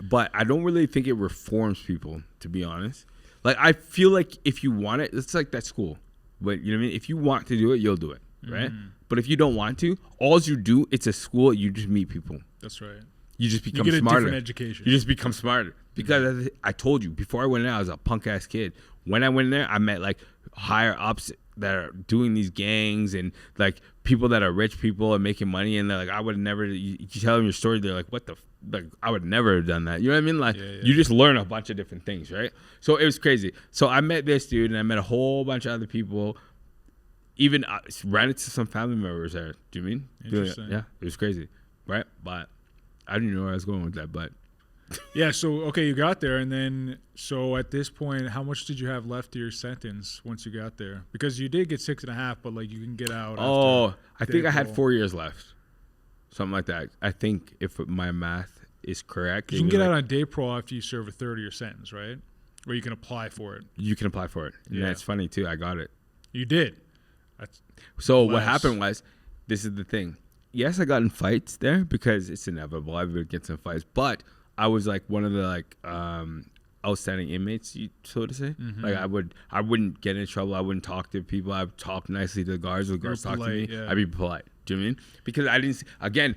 but I don't really think it reforms people, to be honest. Like, I feel like if you want it, it's like that school. But, you know what I mean? If you want to do it, you'll do it, right? But if you don't want to, all you do, it's a school, you just meet people. That's right. You just become smarter. You get smarter. a different education. You just become smarter. Because I told you, before I went in there, I was a punk-ass kid. When I went in there, I met, like, higher ups that are doing these gangs and like people that are rich people and making money, and they're like, I would never. You tell them your story, they're like, what the. Like I would never have done that. You know what I mean? Like you just learn a bunch of different things, right? So it was crazy. So I met this dude, and I met a whole bunch of other people. Even ran into some family members there. Do you mean? Interesting. Yeah, it was crazy, right? But I didn't know where I was going with that. But yeah, so okay, you got there, and then so at this point, how much did you have left to your sentence once you got there? Because you did get 6.5, but like you can get out. Oh, I think I had 4 years left. Something like that. I think if my math is correct. You can get out on day parole after you serve a third of your sentence, right? Or you can apply for it. You can apply for it. Yeah, and it's funny too. I got it. You did. So what happened was, this is the thing. Yes, I got in fights there because it's inevitable. Everybody gets in fights. But I was like one of the like outstanding inmates, so to say. Mm-hmm. Like I wouldn't get in trouble. I wouldn't talk to people. I would talk nicely to the guards. The guards talk to me. Yeah. I'd be polite. Do you know what I mean? Because I didn't. Again,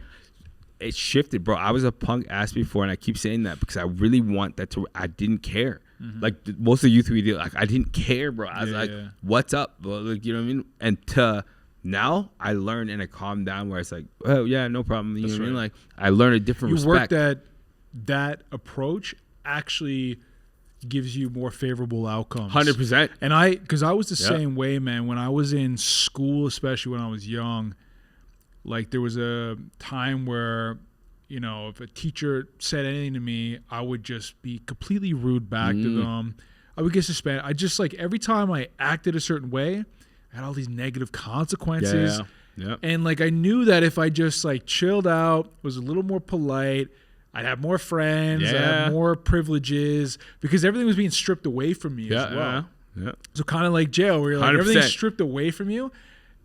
it shifted, bro. I was a punk ass before, and I keep saying that because I really want that to. I didn't care. Mm-hmm. Like most of the youth we did, like I didn't care, bro. I was what's up, bro? Like, you know what I mean? And to now, I learned and I calmed down where it's like, oh yeah, no problem. You know what I mean? Like I learned a different respect. You worked that approach actually gives you more favorable outcomes. 100%. And because I was the same way, man. When I was in school, especially when I was young. Like there was a time where, you know, if a teacher said anything to me, I would just be completely rude back to them. I would get suspended. I just like every time I acted a certain way, I had all these negative consequences. Yeah. And like I knew that if I just like chilled out, was a little more polite, I'd have more friends, I'd have more privileges because everything was being stripped away from me as well. Yeah. So kind of like jail where you're like 100%. Everything's stripped away from you.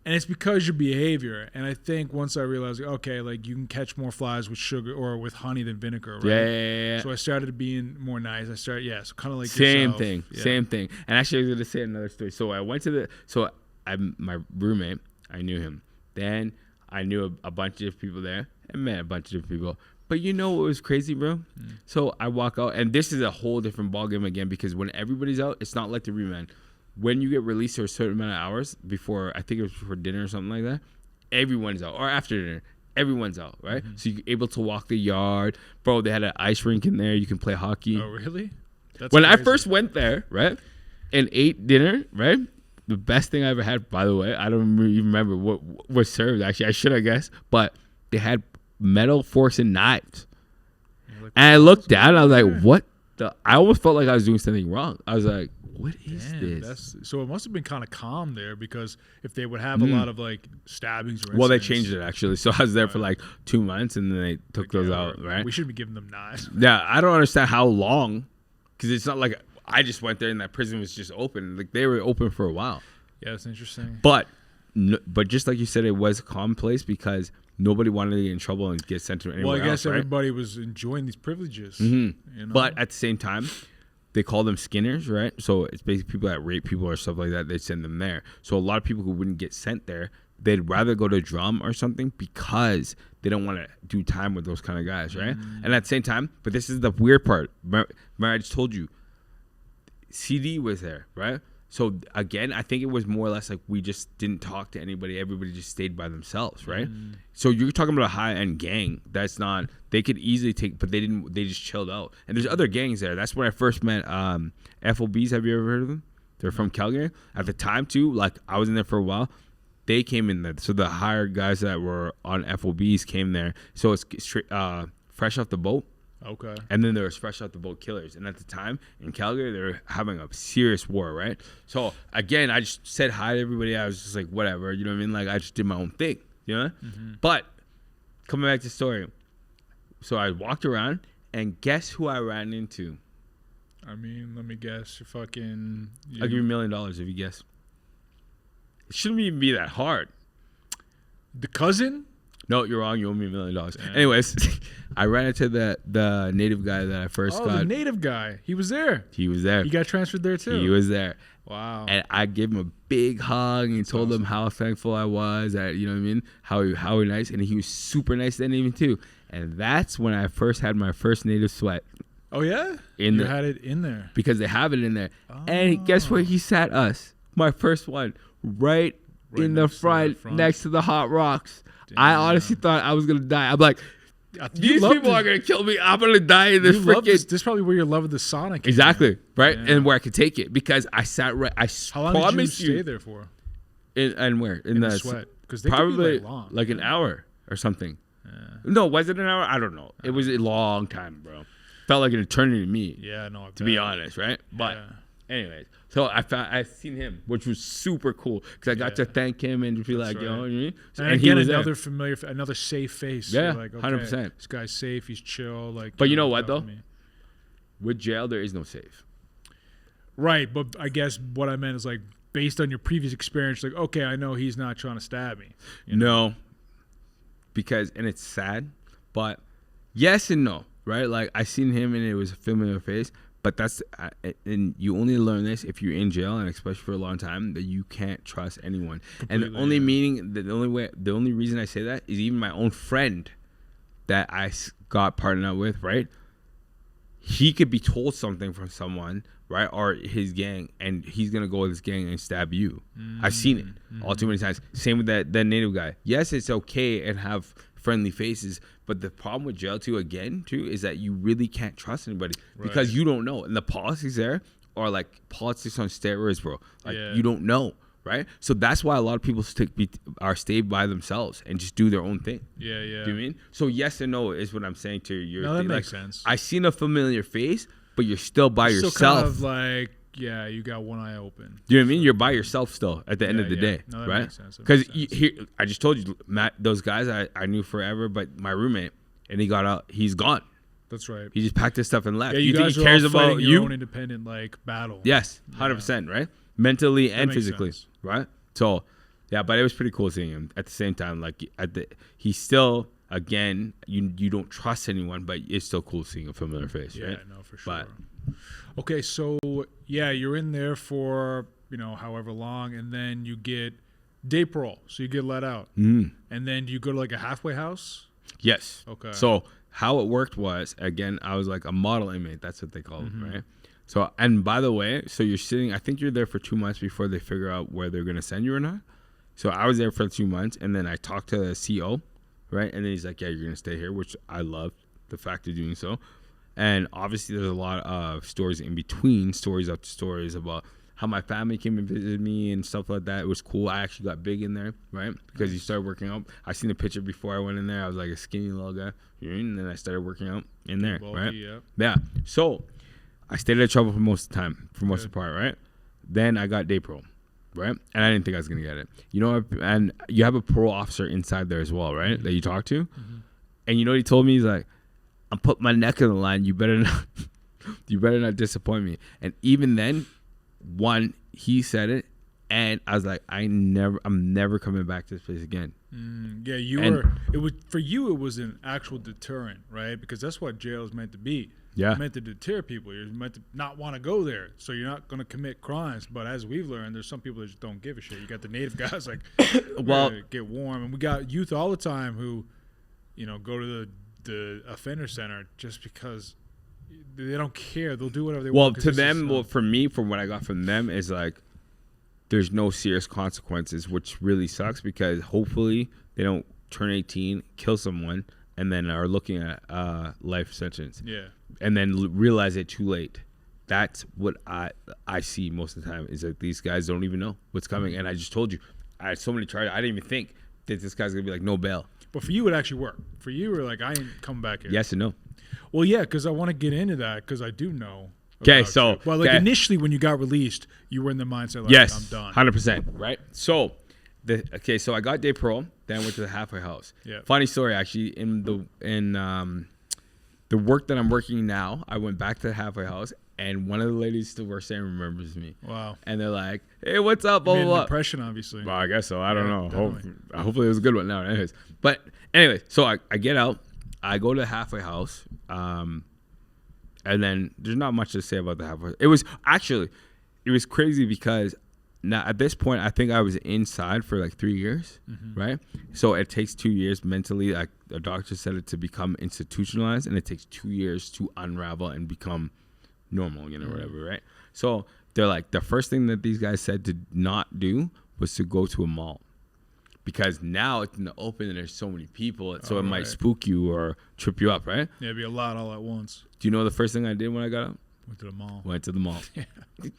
And it's because your behavior. And I think once I realized, okay, like you can catch more flies with sugar or with honey than vinegar, right? Yeah. So I started being more nice. So kind of like same yourself. Same thing. And actually, I was going to say another story. So I went to my roommate, I knew him. Then I knew a bunch of people there and met a bunch of different people. But you know what was crazy, bro? So I walk out, and this is a whole different ballgame again because when everybody's out, it's not like the remand. When you get released for a certain amount of hours before, I think it was before dinner or something like that, everyone's out. Or after dinner, everyone's out, right? Mm-hmm. So you're able to walk the yard. Bro, they had an ice rink in there. You can play hockey. Oh, really? That's when crazy. I first went there, right, and ate dinner, right, the best thing I ever had, by the way, I don't even remember what was served, actually. I should, I guess. But they had metal forks and knives. Like, and I looked down, and I was like, what the? I almost felt like I was doing something wrong. I was like, what is this? So it must have been kind of calm there because if they would have a lot of like stabbings or well, they changed it actually. So I was there for like 2 months and then they took those out, right? We should be giving them knives. Yeah, I don't understand how long because it's not like I just went there and that prison was just open. Like they were open for a while. Yeah, that's interesting. But just like you said, it was a calm place because nobody wanted to get in trouble and get sent to anywhere else. Well, I guess everybody was enjoying these privileges. Mm-hmm. You know? But at the same time, they call them skinners, right? So it's basically people that rape people or stuff like that. They send them there. So a lot of people who wouldn't get sent there, they'd rather go to drum or something because they don't want to do time with those kind of guys, right? And at the same time, but this is the weird part. Remember I just told you, CD was there, right? So again, I think it was more or less like we just didn't talk to anybody. Everybody just stayed by themselves, right? So you're talking about a high-end gang. That's not. They could easily take, but they didn't. They just chilled out. And there's other gangs there. That's when I first met FOBs. Have you ever heard of them? They're from Calgary. At the time too, like I was in there for a while. They came in there. So the hired guys that were on FOBs came there. So it's straight, fresh off the boat. Okay. And then there was fresh out the boat killers. And at the time in Calgary, they were having a serious war, right? So again, I just said hi to everybody. I was just like, whatever, you know what I mean? Like I just did my own thing, you know? But coming back to the story. So I walked around and guess who I ran into? I mean, let me guess. I'll give you $1 million if you guess. It shouldn't even be that hard. The cousin? No, you're wrong. You owe me $1 million. Yeah. Anyways, I ran into the native guy that I first got. Oh, the native guy. He was there. He was there. He got transferred there too. He was there. Wow. And I gave him a big hug and told him how thankful I was. That, you know what I mean? How nice. And he was super nice then even too. And that's when I first had my first native sweat. Oh yeah? You had it in there. Because they have it in there. Oh. And guess where he sat us? my first one, right in the front, next to the hot rocks. Damn. I honestly thought I was gonna die. I'm like, these people are gonna kill me. I'm gonna die in this freaking. This is probably where your love of the Sonic. Exactly, right, and where I could take it because I sat right. How long did you stay there for? And where in the sweat? Because probably long, like an hour or something. Yeah. No, was it an hour? I don't know. It was a long time, bro. Felt like an eternity to me. Yeah, no. To be honest, right? But anyways, so I seen him, which was super cool because I got to thank him and just be like, you know what I mean? And again, another familiar, another safe face. Yeah, like, 100%. This guy's safe. He's chill. Like, but you know what though? With jail, there is no safe. Right, but I guess what I meant is like based on your previous experience, like okay, I know he's not trying to stab me. No, because and it's sad, but yes and no. Right, like I seen him and it was a familiar face, but that's and you only learn this if you're in jail and especially for a long time that you can't trust anyone. Completely, and the only reason I say that is even my own friend that I got partnered up with, right? He could be told something from someone, right, or his gang, and he's gonna go with his gang and stab you. I've seen it all too many times. Same with that native guy. Yes, it's okay and have friendly faces, but the problem with jail too is that you really can't trust anybody because you don't know, and the politics there are like politics on steroids, bro. Like you don't know, right? So that's why a lot of people stay by themselves and just do their own thing. Yeah. Do you know what I mean? So yes and no is what I'm saying to your no, thing. That makes sense. I seen a familiar face, but you're still by yourself. Still kind of like, yeah, you got one eye open. Do you know what I mean? You're by yourself still at the end of the day, no, that right? Makes sense. Because I just told you, Matt, those guys I knew forever, but my roommate, and he got out, he's gone. That's right. He just packed his stuff and left. Yeah, you think guys he cares are all about your own independent like battle. Yes, 100%, right? Mentally and physically, right? So, yeah, but it was pretty cool seeing him at the same time. Like he's still. Again, you don't trust anyone, but it's still cool seeing a familiar face, right? Yeah, no, for sure. Okay, so yeah, you're in there for however long, and then you get day parole, so you get let out, and then you go to like a halfway house. Yes. Okay. So how it worked was, again, I was like a model inmate. That's what they call it, right? So, and by the way, so you're sitting. I think you're there for 2 months before they figure out where they're gonna send you or not. So I was there for 2 months, and then I talked to the CO. Right, and then he's like, "Yeah, you're gonna stay here," which I love the fact of doing so. And obviously, there's a lot of stories in between, stories after stories about how my family came and visited me and stuff like that. It was cool. I actually got big in there, right, because you started working out. I seen a picture before I went in there. I was like a skinny little guy, and then I started working out in there, right? Yeah. So I stayed out of trouble for most of the time, for most of the part, right? Then I got day parole. Right, and I didn't think I was gonna get it. And you have a parole officer inside there as well, right? That you talk to, and you know what he told me? He's like, "I'm putting my neck on the line. You better not disappoint me." And even then, he said it, and I was like, I'm never coming back to this place again. Yeah, it was for you. It was an actual deterrent, right? Because that's what jail is meant to be. Yeah. It's meant to deter people. You're meant to not want to go there, so you're not going to commit crimes. But as we've learned, there's some people that just don't give a shit. You got the native guys like, get warm, and we got youth all the time who, go to the offender center just because they don't care. They'll do whatever they want. Well, to them, for me, from what I got from them is like, there's no serious consequences, which really sucks because hopefully they don't turn 18, kill someone, and then are looking at life sentence. Yeah. And then realize it too late. That's what I see most of the time is that these guys don't even know what's coming. And I just told you, I had so many charges. I didn't even think that this guy's going to be like, no bail. But for you, it actually worked. For you, we're like, I ain't coming back here. Yes and no. Well, yeah, because I want to get into that because I do know. Okay, so. Well, like initially when you got released, you were in the mindset like, yes, I'm done. 100%, right? So, so I got day parole, then I went to the halfway house. Yeah. Funny story, actually, in the work that I'm working now, I went back to the halfway house, and one of the ladies still works there and remembers me. Wow. And they're like, "Hey, what's up?" Blah, you made blah, blah. An impression, obviously. Well, I guess so. I don't know. Hopefully it was a good one now. Anyways. But anyway, so I get out. I go to the halfway house. And then there's not much to say about the halfway. It was crazy because now at this point, I think I was inside for like 3 years, right? So it takes 2 years mentally. Like a doctor said it to become institutionalized, and it takes 2 years to unravel and become normal, whatever, right? So they're like, the first thing that these guys said to not do was to go to a mall. Because now it's in the open and there's so many people, so it might spook you or trip you up, right? Yeah, it'd be a lot all at once. Do you know the first thing I did when I got out? Went to the mall. Yeah.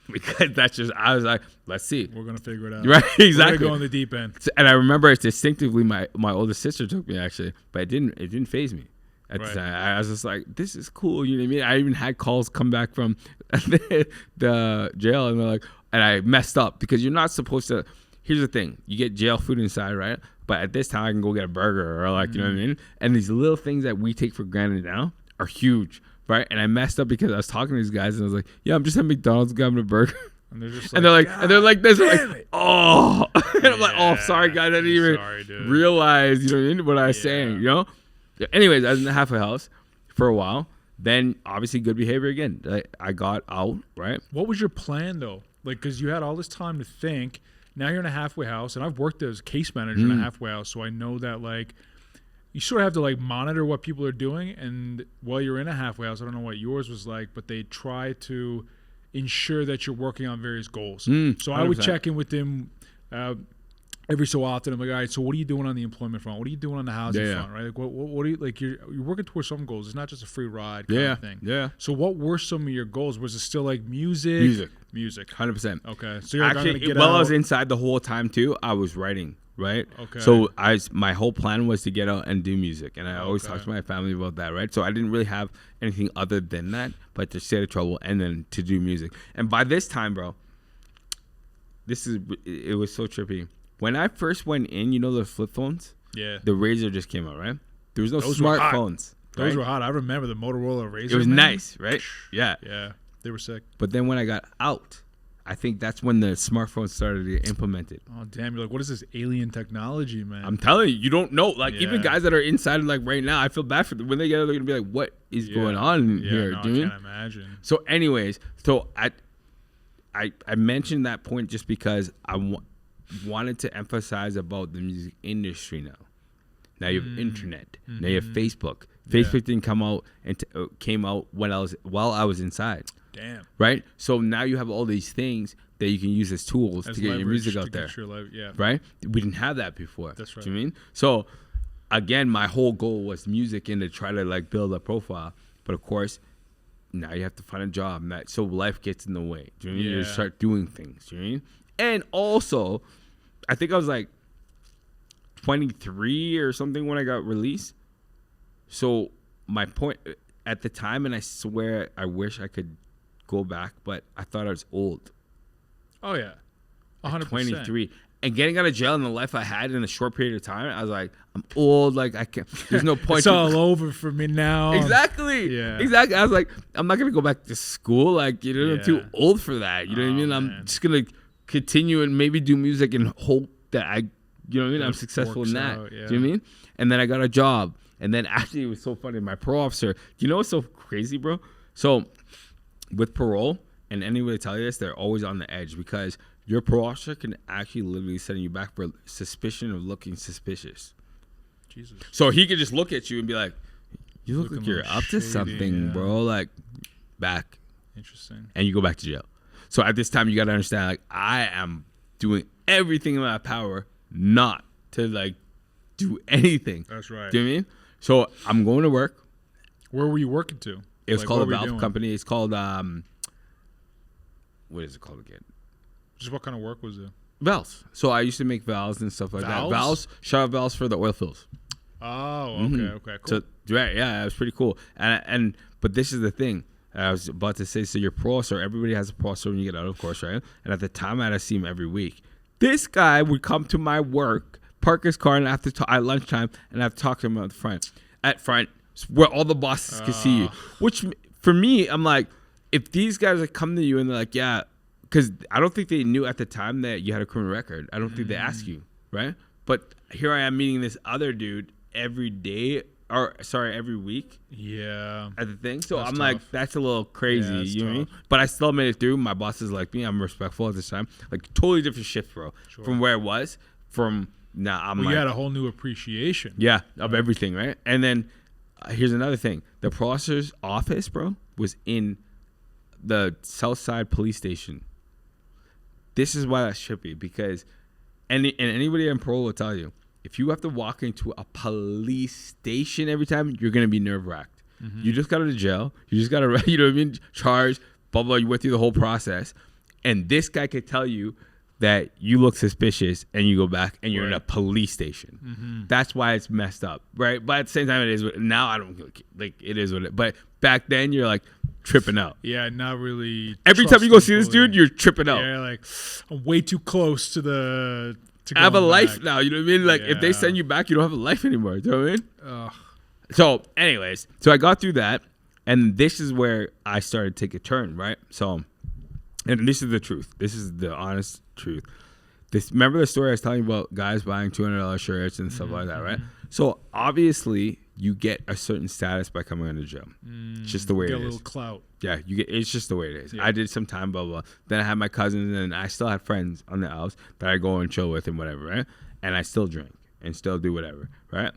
Because that's just, I was like, let's see. We're going to figure it out. Right, exactly. We're going to go in the deep end. And I remember it distinctively, my older sister took me, actually, but it didn't faze me. At the time. I was just like, this is cool. You know what I mean? I even had calls come back from the jail, and they're like, and I messed up because you're not supposed to. Here's the thing: you get jail food inside, right? But at this time, I can go get a burger or like, you know what I mean? And these little things that we take for granted now are huge, right? And I messed up because I was talking to these guys, and I was like, yeah, I'm just at McDonald's grabbing a burger. And they're just like, and they're like this, like, oh, and I'm like, oh, sorry, guys, I didn't even realize, you know what I mean, what I was saying, you know. Anyways, I was in the halfway house for a while. Then obviously good behavior again. I got out, right? What was your plan though? Like, because you had all this time to think. Now you're in a halfway house, and I've worked as case manager in a halfway house, so I know that like you sort of have to like monitor what people are doing. And while you're in a halfway house, I don't know what yours was like, but they try to ensure that you're working on various goals. So 100%. I would check in with them every so often. I'm like, all right, so what are you doing on the employment front? What are you doing on the housing front? Right? Like, what are you like? You're working towards some goals. It's not just a free ride kind of thing. Yeah. So what were some of your goals? Was it still like music? Music. 100%. Okay. So you're actually, while I was inside the whole time too, I was writing. Right. Okay. So my whole plan was to get out and do music, and I always talk to my family about that. Right. So I didn't really have anything other than that, but to stay out of trouble and then to do music. And by this time, bro, it was so trippy. When I first went in, you know the flip phones? Yeah. The Razr just came out, right? There was no smartphones. Those were hot. I remember the Motorola Razr. It was nice, right? Yeah. Yeah. They were sick. But then when I got out, I think that's when the smartphones started to get implemented. Oh, damn. You're like, what is this alien technology, man? I'm telling you don't know. Like, even guys that are inside, like, right now, I feel bad for them. When they get out, they're going to be like, what is going on here? No, I can't imagine. So, anyways, I mentioned that point just because I wanted to emphasize about the music industry now. Now you have internet. Now you have Facebook. Facebook didn't come out and came out while I was inside. Damn. Right? So now you have all these things that you can use as tools to get your music out there. Right? We didn't have that before. That's right. Do you know what I mean? So again, my whole goal was music and to try to like build a profile. But of course, now you have to find a job. So life gets in the way. Do you know what I mean? You start doing things. Do you know what I mean? And also, I think I was like 23 or something when I got released. So my point at the time, and I swear I wish I could go back, but I thought I was old. Oh yeah, 100%. 23, and getting out of jail and the life I had in a short period of time, I was like, I'm old. Like I can't. There's no point. It's all over for me now. Exactly. Yeah. Exactly. I was like, I'm not gonna go back to school. Like I'm too old for that. You know what I mean? I'm just gonna continue and maybe do music and hope that I'm successful in that. Do you know what I mean? And then I got a job. And then actually it was so funny. My parole officer, do you know what's so crazy, bro? So with parole, and anybody tell you this, they're always on the edge because your parole officer can actually literally send you back for suspicion of looking suspicious. Jesus. So he could just look at you and be like, you look like you're up to something, bro. Like, back. Interesting. And you go back to jail. So at this time, you got to understand, like, I am doing everything in my power not to, like, do anything. That's right. Do you know what I mean? So I'm going to work. Where were you working to? It was called a valve company. It's called, what is it called again? Just what kind of work was it? Valves. So I used to make valves and stuff like that. Valves, shut valves for the oil fields. Oh, okay, cool. So yeah, it was pretty cool. But this is the thing. I was about to say, so your parole officer, everybody has a parole officer when you get out, of course, right? And at the time, I had to see him every week. This guy would come to my work, park his car, and I have to at lunchtime, and I have to talk to him at front, where all the bosses can see you. Which for me, I'm like, if these guys like come to you and they're like, yeah, because I don't think they knew at the time that you had a criminal record. I don't think they asked you, right? But here I am meeting this other dude every week. Yeah. At the thing. So I'm tough. Like, that's a little crazy. Yeah, you know what I mean? But I still made it through. My bosses like me. I'm respectful at this time. Like, totally different shift, bro. Sure. From where it was. You had a whole new appreciation. Yeah, of everything, right? And then here's another thing. The processor's office, bro, was in the South Side police station. this is why that should be, because anybody on parole will tell you, if you have to walk into a police station every time, you're going to be nerve-wracked. Mm-hmm. You just got out of jail. You just got to, you know what I mean, charged, blah, blah, you went through the whole process. And this guy could tell you that you look suspicious and you go back and you're in a police station. Mm-hmm. That's why it's messed up, right? But at the same time, it is now I don't like it is what it. But back then, you're like tripping out. Yeah, not really. Every time you go see this dude, you're tripping out. Yeah, like I'm way too close to the. I have a life now. You know what I mean? Like if they send you back, you don't have a life anymore. You know what I mean? Ugh. So, anyways, so I got through that, and this is where I started to take a turn, right? So, and this is the truth. This is the honest truth. Remember the story I was telling you about guys buying $200 shirts and stuff like that, right? So obviously you get a certain status by coming into jail. It's just the way it is. Get a little clout. Yeah, it's just the way it is. Yeah. I did some time, blah, blah. Then I had my cousins, and I still had friends on the outs that I go and chill with and whatever, right? And I still drink and still do whatever, right?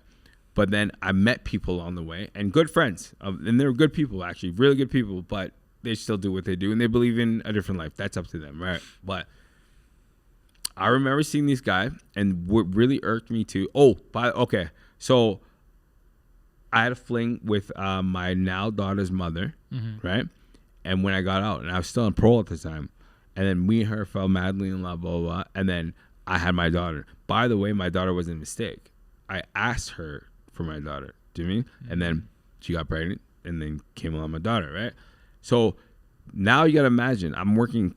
But then I met people along the way, and good friends, and they're good people, actually, really good people, but they still do what they do, and they believe in a different life. That's up to them, right? But I remember seeing these guys, and what really irked me too. So I had a fling with my now daughter's mother, right? And when I got out, and I was still on parole at the time, and then me and her fell madly in love, blah, blah, blah, and then I had my daughter. By the way, my daughter was a mistake. I asked her for my daughter, do you know what I mean? And then she got pregnant, and then came along my daughter, right? So now you got to imagine, I'm working,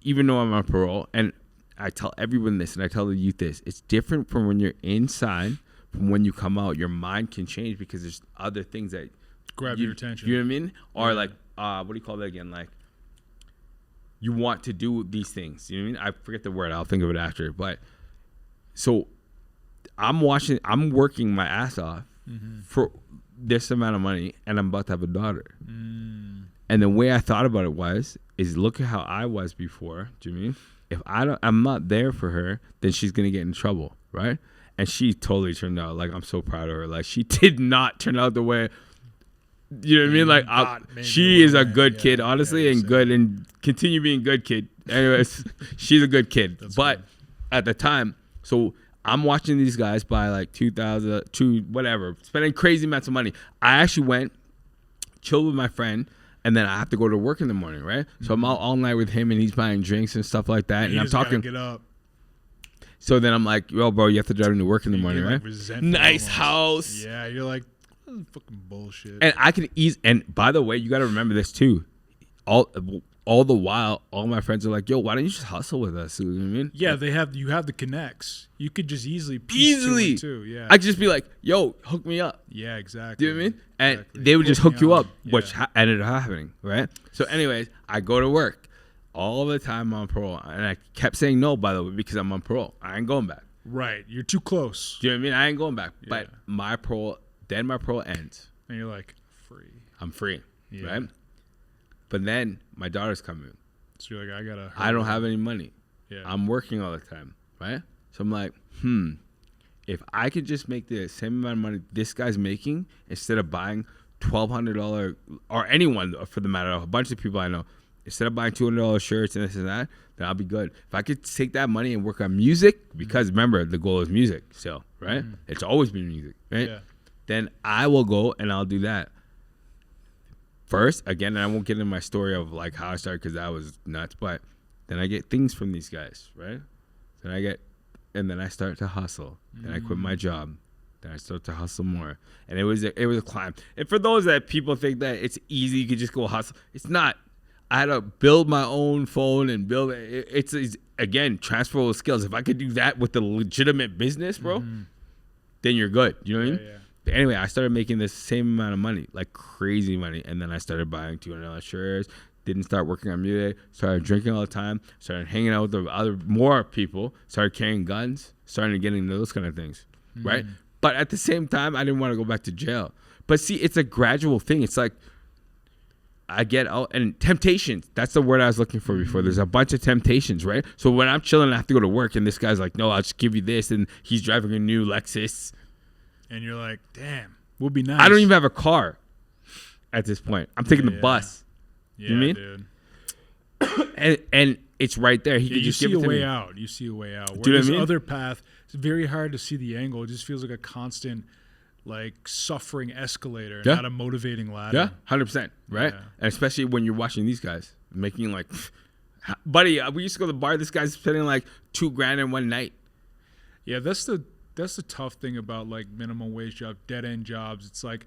even though I'm on parole, and I tell everyone this, and I tell the youth this, it's different from when you're inside, from when you come out. Your mind can change because there's other things that grab your attention. You know what I mean? Or like, what do you call that again? Like, you want to do these things. You know what I mean? I forget the word. I'll think of it after. But so I'm working my ass off for this amount of money, and I'm about to have a daughter. And the way I thought about it is look at how I was before. Do you mean? If I'm not there for her, then she's gonna get in trouble, right? And she totally turned out, like, I'm so proud of her. Like, she did not turn out the way, you know what I mean? Like, she is a good kid, honestly, and good, and continue being a good kid. Anyways, she's a good kid. But at the time, so I'm watching these guys buy like $2,000, whatever, spending crazy amounts of money. I actually went, chilled with my friend, and then I have to go to work in the morning, right? So I'm out all night with him, and he's buying drinks and stuff like that. And I'm talking. Get up. So then I'm like, yo, bro, you have to drive me to work in the morning, right? Nice house. Yeah, you're like, fucking bullshit. And I can ease. And by the way, you got to remember this too. All the while, all my friends are like, yo, why don't you just hustle with us? You know what I mean? Yeah, you have the connects. You could just easily piece two and two. Yeah. I could just be like, yo, hook me up. Yeah, exactly. Do you know what I mean? And they would just hook you up, which ended up happening, right? So anyways, I go to work all the time on parole. And I kept saying no, by the way, because I'm on parole. I ain't going back. Right. You're too close. Do you know what I mean? I ain't going back. Yeah. But my parole ends. And you're like, free. I'm free, right? But then my daughter's coming. So you're like, I don't have any money. Yeah. I'm working all the time, right? So I'm like, if I could just make the same amount of money this guy's making, instead of buying $1,200, or anyone for the matter, a bunch of people I know, instead of buying $200 shirts and this and that, then I'll be good. If I could take that money and work on music, because remember, the goal is music still, right? It's always been music, right? Yeah. Then I will go and I'll do that. First, again, and I won't get into my story of like how I started because that was nuts, but then I get things from these guys, right? Then I start to hustle. Then I quit my job. Then I start to hustle more. And it was a climb. And for those that people think that it's easy, you could just go hustle. It's not. I had to build my own phone and build it. It's again, transferable skills. If I could do that with the legitimate business, bro, then you're good. You know what I mean? Yeah. But anyway, I started making the same amount of money, like crazy money. And then I started buying $200 shirts, didn't start working on music, started drinking all the time, started hanging out with more people, started carrying guns, started getting into those kind of things, right? But at the same time, I didn't want to go back to jail. But see, it's a gradual thing. It's like, I get out, and temptations. That's the word I was looking for before. There's a bunch of temptations, right? So when I'm chilling, I have to go to work, and this guy's like, no, I'll just give you this, and he's driving a new Lexus. And you're like, damn, would be nice. I don't even have a car at this point. I'm taking the bus. Yeah, you know what I mean? Dude. And it's right there. He could just give it to me. You see a way out. Do you know what I mean? Other path, it's very hard to see the angle. It just feels like a constant, like, suffering escalator, not a motivating ladder. Yeah, 100%, right? Yeah. And especially when you're watching these guys making like, buddy, we used to go to the bar. This guy's spending like $2,000 in one night. Yeah, that's the tough thing about like minimum wage jobs, dead end jobs. It's like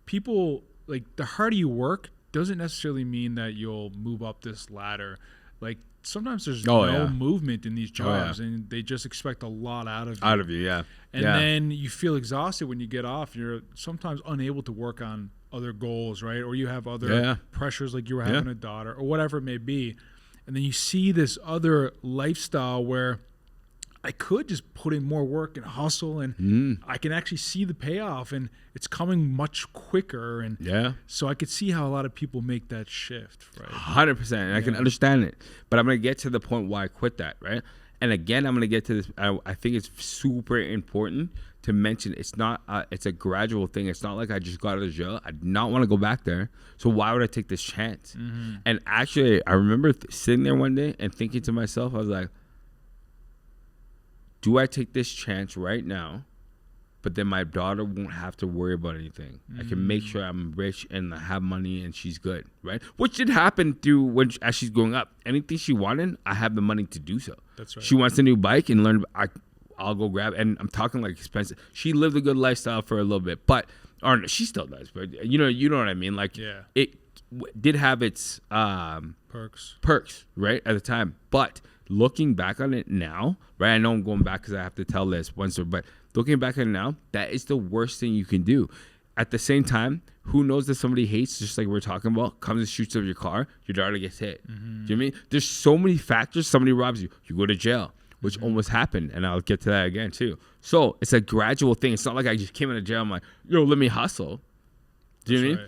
people, like, the harder you work doesn't necessarily mean that you'll move up this ladder. Like, sometimes there's no movement in these jobs, and they just expect a lot out of you. And then you feel exhausted when you get off. You're sometimes unable to work on other goals, right? Or you have other pressures, like you were having a daughter or whatever it may be. And then you see this other lifestyle where I could just put in more work and hustle, and I can actually see the payoff, and it's coming much quicker. And so I could see how a lot of people make that shift, right? 100%. And I can understand it. But I'm going to get to the point why I quit that, right? And again, I'm going to get to this. I think it's super important to mention it's not, it's a gradual thing. It's not like I just got out of jail. I did not want to go back there. So why would I take this chance? And actually, I remember sitting there one day and thinking to myself, I was like, do I take this chance right now, but then my daughter won't have to worry about anything? I can make sure I'm rich and I have money and she's good, right? Which did happen through as she's growing up. Anything she wanted, I have the money to do so. That's right. She wants a new bike and learn. I'll go grab. And I'm talking like expensive. She lived a good lifestyle for a little bit, or she still does. But you know what I mean. Like it did have its perks, right, at the time, but. Looking back on it now, right? I know I'm going back because I have to tell this one story, but looking back on it now, that is the worst thing you can do. At the same time, who knows that somebody hates, just like we're talking about, comes and shoots up your car, your daughter gets hit. Do you know what I mean? There's so many factors. Somebody robs you, you go to jail, which almost happened, and I'll get to that again too. So it's a gradual thing. It's not like I just came out of jail. I'm like, yo, let me hustle. Do you know what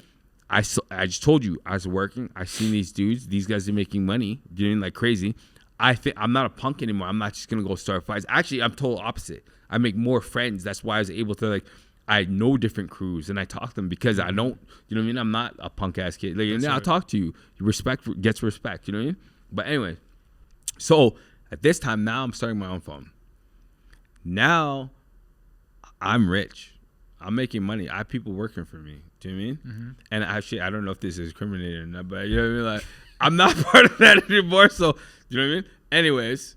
I mean? I just told you I was working. I seen these dudes. These guys are making money, doing like crazy. I think I'm not a punk anymore. I'm not just gonna go start fights. Actually, I'm total opposite. I make more friends. That's why I was able to, like, I know different crews and I talk to them because I don't, you know what I mean? I'm not a punk ass kid. Like, I'll talk to you. Respect gets respect. You know what I mean? But anyway, so at this time now I'm starting my own firm. Now I'm rich. I'm making money. I have people working for me. Do you know what I mean? And actually, I don't know if this is discriminating or not, but you know what I mean? Like, I'm not part of that anymore. So, you know what I mean? Anyways,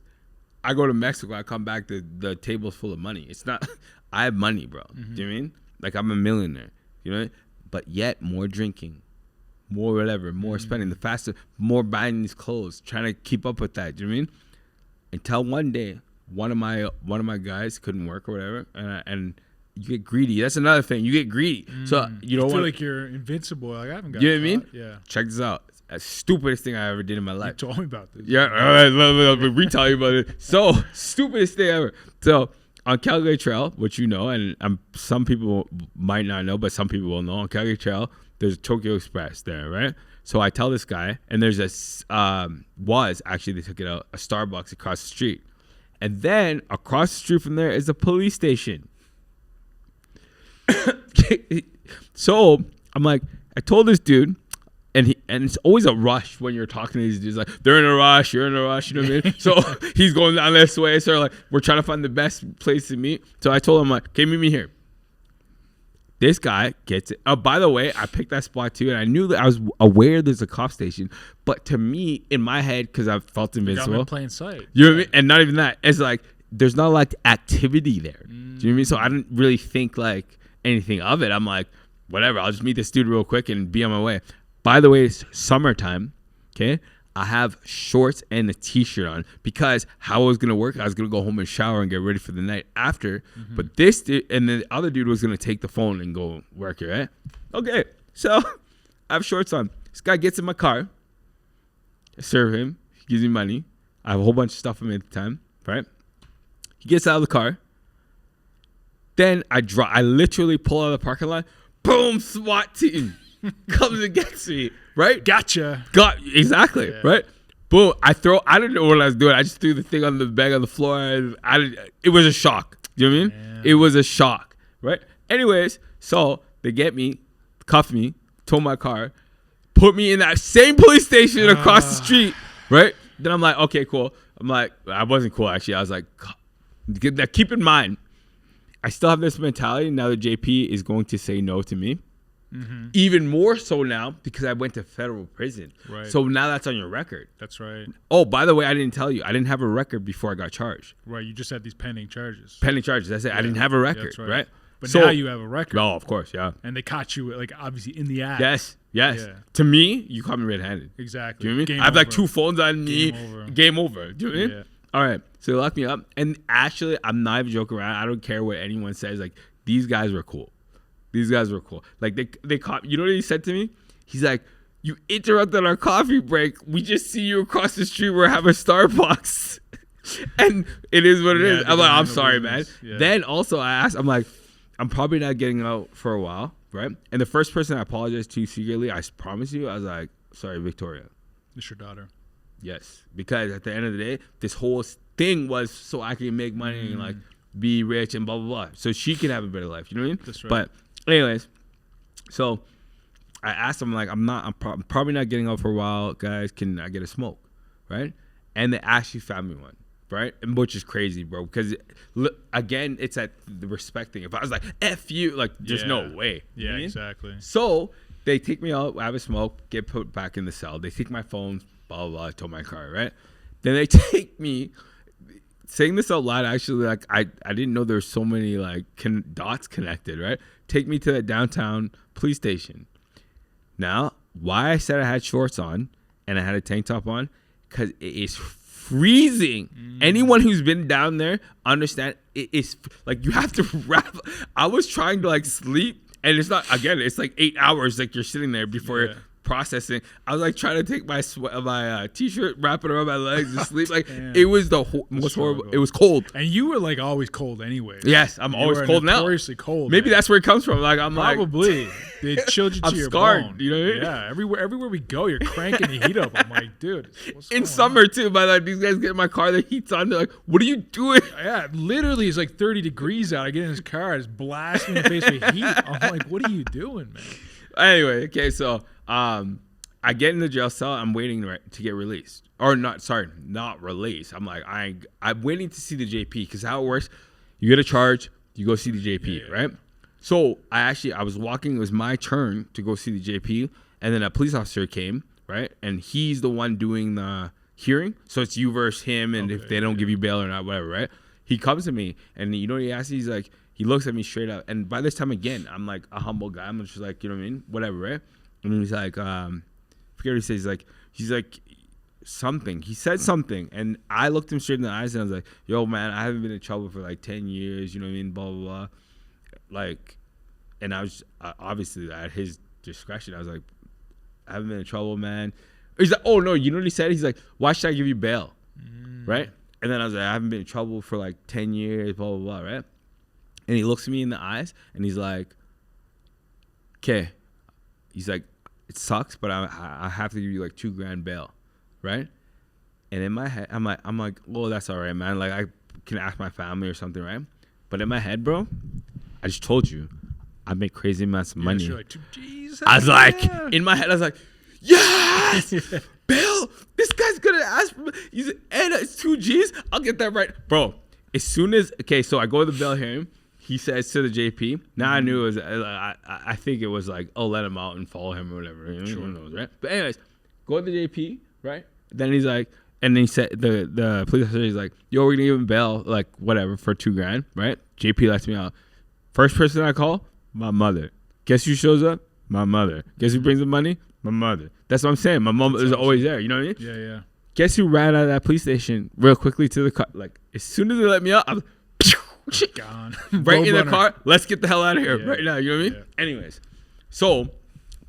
I go to Mexico. I come back. The table's full of money. It's not, I have money, bro. Do you know what I mean? Like, I'm a millionaire. You know what I mean? But yet, more drinking, more whatever, more spending. The faster, more buying these clothes, trying to keep up with that. Do you know what I mean? Until one day, one of my guys couldn't work or whatever, and you get greedy. That's another thing. You get greedy. So you don't feel like you're invincible. Like, I haven't got. You know what I mean? Yeah. Check this out. That's the stupidest thing I ever did in my life. You told me about this. Yeah. All right. Let me retell you about it. So, stupidest thing ever. So, on Calgary Trail, which you know, and some people might not know, but some people will know. On Calgary Trail, there's a Tokyo Express there, right? So I tell this guy, and there's actually they took it out, a Starbucks across the street. And then across the street from there is a police station. So I'm like, I told this dude, and it's always a rush when you're talking to these dudes. Like, they're in a rush, you're in a rush, you know what I mean? So he's going down this way. So like, we're trying to find the best place to meet. So I told him, like, okay, meet me here. This guy gets it. Oh, by the way, I picked that spot too, and I knew that I was aware there's a cop station. But to me, in my head, because I felt invincible, in plain sight. You know what I mean? And not even that. It's like there's not like activity there. Do you know what I mean? So I didn't really think like anything of it. I'm like, whatever. I'll just meet this dude real quick and be on my way. By the way, it's summertime. Okay. I have shorts and a t-shirt on because how it was going to work, I was going to go home and shower and get ready for the night after. But this dude, and then the other dude was going to take the phone and go work it, right? Okay. So I have shorts on. This guy gets in my car. I serve him. He gives me money. I have a whole bunch of stuff on me at the time, right? He gets out of the car. Then I literally pull out of the parking lot. Boom, SWAT team comes and gets me, right? Gotcha. Exactly, yeah. Right? Boom, I don't know what I was doing. I just threw the thing on the bag on the floor. It was a shock. Do you know what I mean? It was a shock, right? Anyways, so they get me, cuff me, tow my car, put me in that same police station across the street, right? Then I'm like, okay, cool. I'm like, I wasn't cool actually. I was like, keep in mind, I still have this mentality now that JP is going to say no to me. Mm-hmm. Even more so now because I went to federal prison. Right. So now that's on your record. That's right. Oh, by the way, I didn't tell you. I didn't have a record before I got charged. Right. You just had these pending charges. Pending charges. That's it. Yeah. I didn't have a record. Yeah, right. But so, now you have a record. Oh, of course. Yeah. And they caught you like obviously in the act. Yes. Yes. Yeah. To me, you caught me red-handed. Exactly. Do you know what I mean? I have like 2 phones on me. Game over. Do you know what I mean? Yeah. All right. So they locked me up. And actually, I'm not even joking around. I don't care what anyone says. Like, these guys were cool. These guys were cool. Like, they caught, you know what he said to me? He's like, you interrupted our coffee break. We just see you across the street. We're having Starbucks. And it is what it is. I'm like, I'm sorry, man. Yeah. Then also I asked, I'm like, I'm probably not getting out for a while, right? And the first person I apologized to secretly, I promise you, I was like, sorry, Victoria. It's your daughter. Yes. Because at the end of the day, this whole thing was so I can make money and like be rich and blah, blah, blah. So she can have a better life. You know what I mean? That's right. But anyways, so I asked them, like, I'm probably not getting out for a while, guys. Can I get a smoke? Right? And they actually found me one. Right? And which is crazy, bro. Because, again, it's at the respect thing. If I was like, F you, like, there's no way. Yeah, you know exactly. So they take me out, I have a smoke, get put back in the cell. They take my phone, blah, blah, blah, tow my car, right? Then they take me, saying this out loud, actually, like, I didn't know there were so many, like, dots connected, right? Take me to the downtown police station. Now, why I said I had shorts on and I had a tank top on, because it is freezing. Anyone who's been down there understand it is like you have to wrap. I was trying to like sleep, and it's not, again, it's like 8 hours like you're sitting there before processing. I was like trying to take my t-shirt, wrap it around my legs and sleep. Like it was the most horrible. It was cold, and you were like always cold anyway. Yes, I'm always cold now. Notoriously cold. Maybe that's where it comes from. Like I'm probably they chilled you to your scarred, bone. You know what I mean? Yeah, everywhere we go, you're cranking the heat up. I'm like, dude. In summer too, by the way, these guys get in my car, the heat's on. They're like, "What are you doing?" Yeah, literally, it's like 30 degrees out. I get in his car, it's blasting the face with heat. I'm like, "What are you doing, man?" Anyway, okay, so I get in the jail cell. I'm waiting to get released, or not released. I'm like, I'm waiting to see the JP, because how it works, you get a charge, you go see the JP, right? So I was walking. It was my turn to go see the JP, and then a police officer came, right? And he's the one doing the hearing. So it's you versus him, and if they don't give you bail or not, whatever, right? He comes to me, and you know what he asks? He's like, he looks at me straight up, and by this time again, I'm like a humble guy. I'm just like, you know what I mean? Whatever, right? And he's like, forget what he says. He's like something. He said something, and I looked him straight in the eyes, and I was like, "Yo, man, I haven't been in trouble for like 10 years. You know what I mean? Blah blah blah." Like, and I was obviously at his discretion. I was like, "I haven't been in trouble, man." He's like, "Oh no, you know what he said?" He's like, "Why should I give you bail?" Right? And then I was like, "I haven't been in trouble for like 10 years, blah blah blah." Right? And he looks at me in the eyes, and he's like, "Okay." He's like, "It sucks, but I have to give you like $2,000 bail," right? And in my head, I'm like, "Well, that's all right, man. Like I can ask my family or something, right?" But in my head, bro, I just told you, I make crazy amounts of money. Like, I was like, in my head, I was like, yes, bail. This guy's gonna ask for. He's and it's 2 G's. I'll get that right, bro. As soon as so I go to the bail hearing. He says to the JP. Now I knew it was. I think it was like, oh, let him out and follow him or whatever. Who knows, right? But anyways, go to the JP, right? Then he's like, and then he said the police officer, he's like, yo, we're gonna give him bail, like whatever, for $2,000, right? JP lets me out. First person I call, my mother. Guess who shows up? My mother. Guess who brings the money? My mother. That's what I'm saying. My mom is always there. You know what I mean? Yeah, yeah. Guess who ran out of that police station real quickly to the car? Like as soon as they let me out, I was gone. Right in the car. Let's get the hell out of here right now. You know what I mean? Yeah. Anyways, so,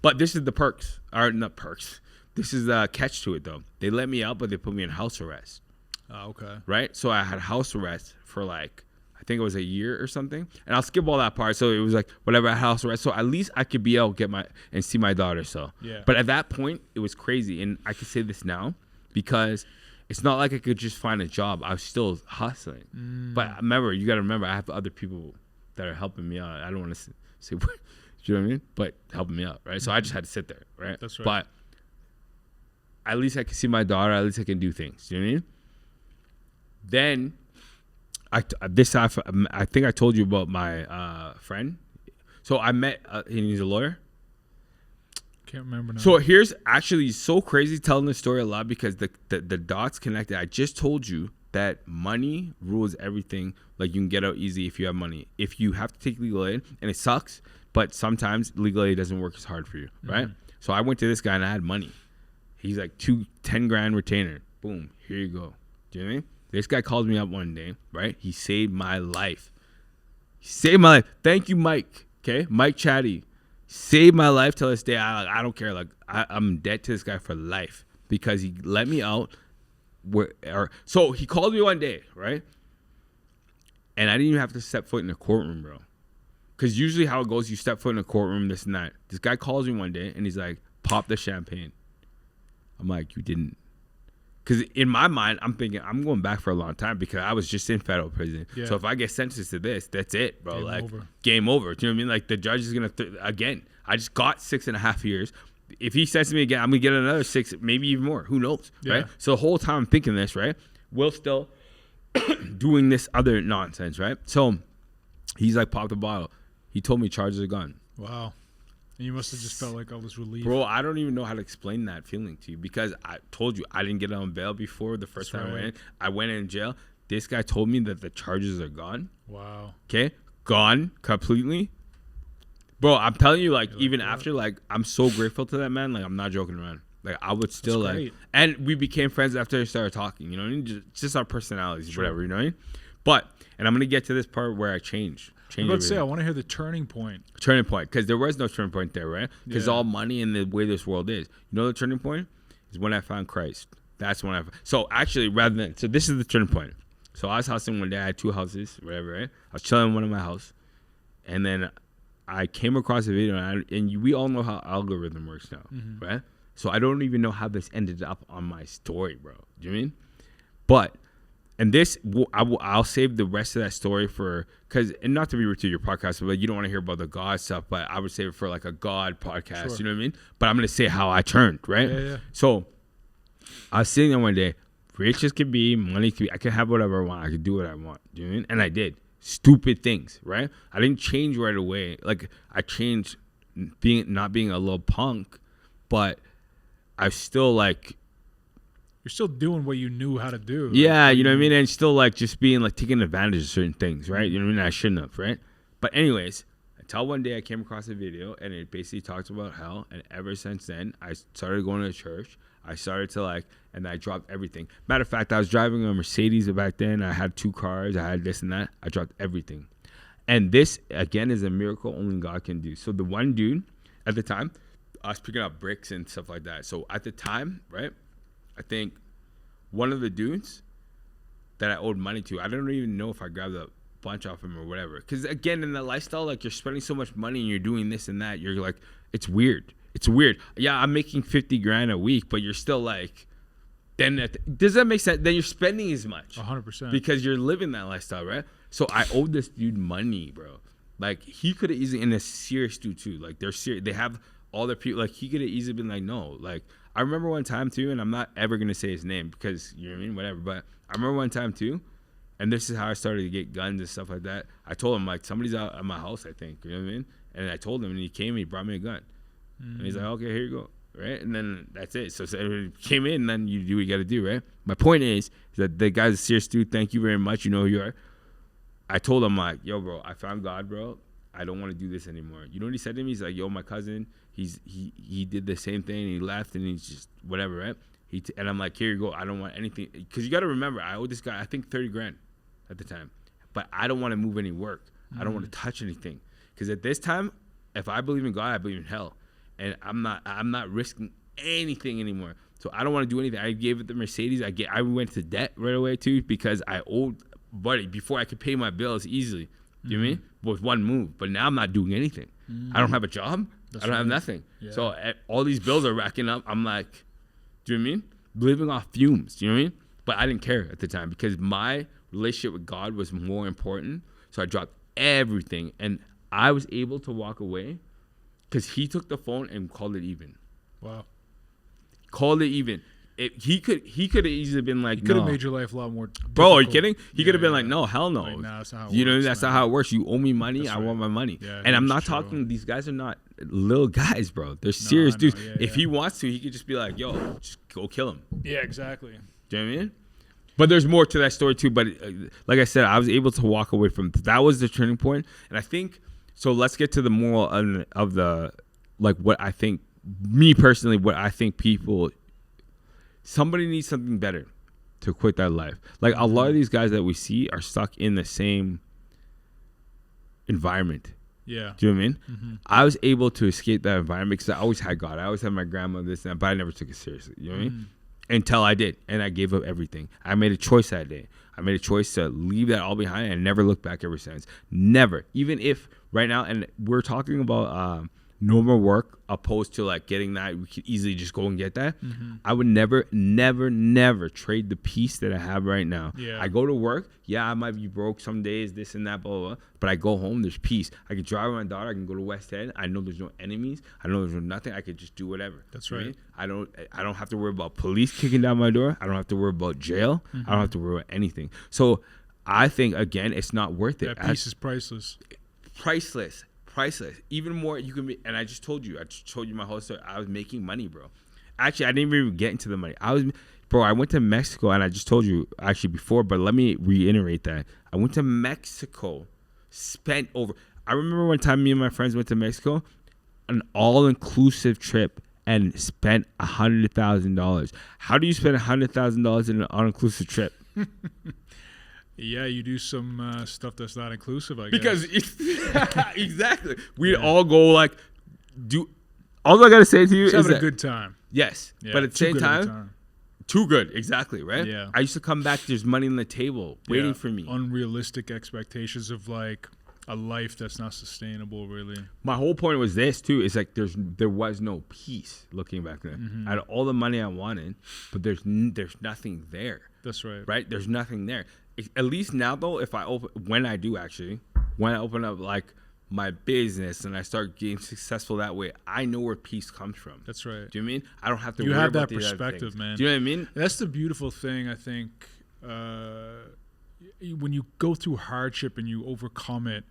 but this is the perks. Or not perks. This is the catch to it, though. They let me out, but they put me in house arrest. Oh, okay. Right? So I had house arrest for like, I think it was a year or something. And I'll skip all that part. So it was like, whatever, I had house arrest. So at least I could be able to get and see my daughter. So, but at that point, it was crazy. And I can say this now because it's not like I could just find a job. I was still hustling. But remember, you got to remember, I have other people that are helping me out. I don't want to say, do you know what I mean? But helping me out, right? So I just had to sit there, right? That's right. But at least I can see my daughter. At least I can do things. You know what I mean? Then, I think I told you about my friend. So I met, he's a lawyer. Can't remember now. So here's actually so crazy telling this story a lot because the dots connected. I just told you that money rules everything. Like you can get out easy if you have money. If you have to take legal aid, and it sucks, but sometimes legal aid doesn't work as hard for you, right? So I went to this guy and I had money. He's like 10 grand retainer. Boom, here you go. Do you know what I mean? This guy called me up one day, right? He saved my life. He saved my life. Thank you, Mike. Okay, Mike Chatty. Saved my life till this day. I don't care. Like I'm in debt to this guy for life because he let me out. So he called me one day, right? And I didn't even have to step foot in the courtroom, bro. Because usually how it goes, you step foot in the courtroom, this and that. This guy calls me one day and he's like, pop the champagne. I'm like, you didn't. Because in my mind, I'm thinking I'm going back for a long time because I was just in federal prison. Yeah. So if I get sentenced to this, that's it, bro. Game over. Do you know what I mean? Like the judge is going to, again, I just got 6.5 years. If he says to me again, I'm going to get another 6, maybe even more. Who knows, right? So the whole time I'm thinking this, right? Will still doing this other nonsense, right? So he's like, pop the bottle. He told me charges are gone. Wow. And you must have just felt like all this relief. Bro, I don't even know how to explain that feeling to you because I told you I didn't get on bail before the first time I went in. I went in jail. This guy told me that the charges are gone. Wow. Okay? Gone completely. Bro, I'm telling you, like, even after, like, I'm so grateful to that man. Like, I'm not joking around. Like, I would still, like, and we became friends after I started talking, you know what I mean? Just our personalities, whatever, you know what I mean? But, and I'm going to get to this part where I changed. Let's say I want to hear the turning point. Turning point, because there was no turning point there, right? Because all money and the way this world is. You know the turning point is when I found Christ. That's when so actually, so this is the turning point. So I was hustling one day. I had 2 houses, whatever, right? I was chilling in one of my house, and then I came across a video, and we all know how algorithm works now, right? So I don't even know how this ended up on my story, bro. Do you know what I mean? But. And this, I'll save the rest of that story for, and not to be rude to your podcast, but you don't want to hear about the God stuff, but I would save it for like a God podcast, you know what I mean? But I'm going to say how I turned, right? Yeah. So I was sitting there one day, rich as can be, money can be, I can have whatever I want, I can do what I want, do you know what I mean? And I did. Stupid things, right? I didn't change right away. Like I changed not being a little punk, but I still like, you're still doing what you knew how to do. Yeah, you know what I mean? And still like just being like taking advantage of certain things, right? You know what I mean? I shouldn't have, right? But anyways, until one day I came across a video and it basically talks about hell. And ever since then, I started going to church. I started to like, and I dropped everything. Matter of fact, I was driving a Mercedes back then. I had 2 cars. I had this and that. I dropped everything. And this, again, is a miracle only God can do. So the one dude at the time, I was picking up bricks and stuff like that. So at the time, right? I think one of the dudes that I owed money to, I don't even know if I grabbed a bunch off him or whatever. Because again, in the lifestyle, like you're spending so much money and you're doing this and that, you're like, it's weird. It's weird. Yeah, I'm making 50 grand a week, but you're still like, then does that make sense? Then you're spending as much. 100%. Because you're living that lifestyle, right? So I owed this dude money, bro. Like he could have easily, and a serious dude too. Like they're serious. They have all their people. Like he could have easily been like, no, like. I remember one time too, and I'm not ever going to say his name because, you know what I mean, whatever, but I remember one time too, and this is how I started to get guns and stuff like that. I told him, like, somebody's out at my house, I think, you know what I mean? And I told him, and he came and he brought me a gun. And he's like, okay, here you go, right? And then that's it. So he came in, and then you do what you got to do, right? My point is that the guy's a serious dude. Thank you very much. You know who you are. I told him, like, yo, bro, I found God, bro. I don't want to do this anymore. You know what he said to me? He's like, yo, my cousin, he did the same thing, and he left, and he's just whatever, right? And I'm like, here you go. I don't want anything. Because you got to remember, I owe this guy, I think, 30 grand at the time. But I don't want to move any work. I don't want to touch anything. Because at this time, if I believe in God, I believe in hell. And I'm not risking anything anymore. So I don't want to do anything. I gave it the Mercedes. I went to debt right away, too, because I owed buddy before I could pay my bills easily. You know what I mean? With one move. But now I'm not doing anything. I don't have a job. I don't have nothing. Yeah. So all these bills are racking up. I'm like, do you know what I mean? Living off fumes. Do you know what I mean? But I didn't care at the time because my relationship with God was more important. So I dropped everything. And I was able to walk away because he took the phone and called it even. Wow. Called it even. He could have easily been like, he could have made your life a lot more difficult. Bro, are you kidding? He could have been like, no, hell no. Like, nah, that's not how it you know, works, that's man. not how it works. You owe me money. That's I want my money. Yeah, and I'm not true. talking, these guys are not little guys, bro. They're serious dudes. If he wants to, he could just be like, yo, just go kill him. Yeah, exactly. Do you know what I mean? But there's more to that story too. But like I said, I was able to walk away from that. Was the turning point. And I think, so let's get to the moral of the, like what I think, me personally, what I think people, somebody needs something better to quit that life. Like a lot of these guys that we see are stuck in the same environment. Yeah. Do you know what I mean? Mm-hmm. I was able to escape that environment because I always had God. I always had my grandma, this and that, but I never took it seriously. You know what I mean? Until I did. And I gave up everything. I made a choice that day. I made a choice to leave that all behind and never look back ever since. Never. Even if right now, and we're talking about normal work opposed to like getting that, we could easily just go and get that. I would never trade the peace that I have right now. I go to work, I might be broke some days, this and that, blah, blah, blah, but I go home, there's peace. I can drive with my daughter, I can go to West End, I know there's no enemies, I know there's no nothing, I could just do whatever. That's right. I don't have to worry about police kicking down my door, I don't have to worry about jail, I don't have to worry about anything. So I think, again, it's not worth it. That peace is priceless. Priceless. Even more, you can be, and I just told you my whole story. I was making money, bro. Actually, I didn't even get into the money. I went to Mexico, and I just told you actually before, but let me reiterate that. I went to Mexico, I remember one time me and my friends went to Mexico, an all-inclusive trip, and spent $100,000. How do you spend $100,000 in an all-inclusive trip? Yeah, you do some stuff that's not inclusive, I guess. Because exactly, we'd all go like, all I gotta say to you is having a good time. Yes, but at the same time, too good, exactly, right? Yeah. I used to come back. There's money on the table waiting for me. Unrealistic expectations of like a life that's not sustainable, really. My whole point was this too: is like there was no peace. Looking back then, I had all the money I wanted, but there's nothing there. That's right. Right? There's nothing there. At least now though, when I open up like my business and I start getting successful that way, I know where peace comes from. That's right. Do you mean I don't have to? You worry have about that perspective, man. Do you know what I mean? That's the beautiful thing, I think. When you go through hardship and you overcome it,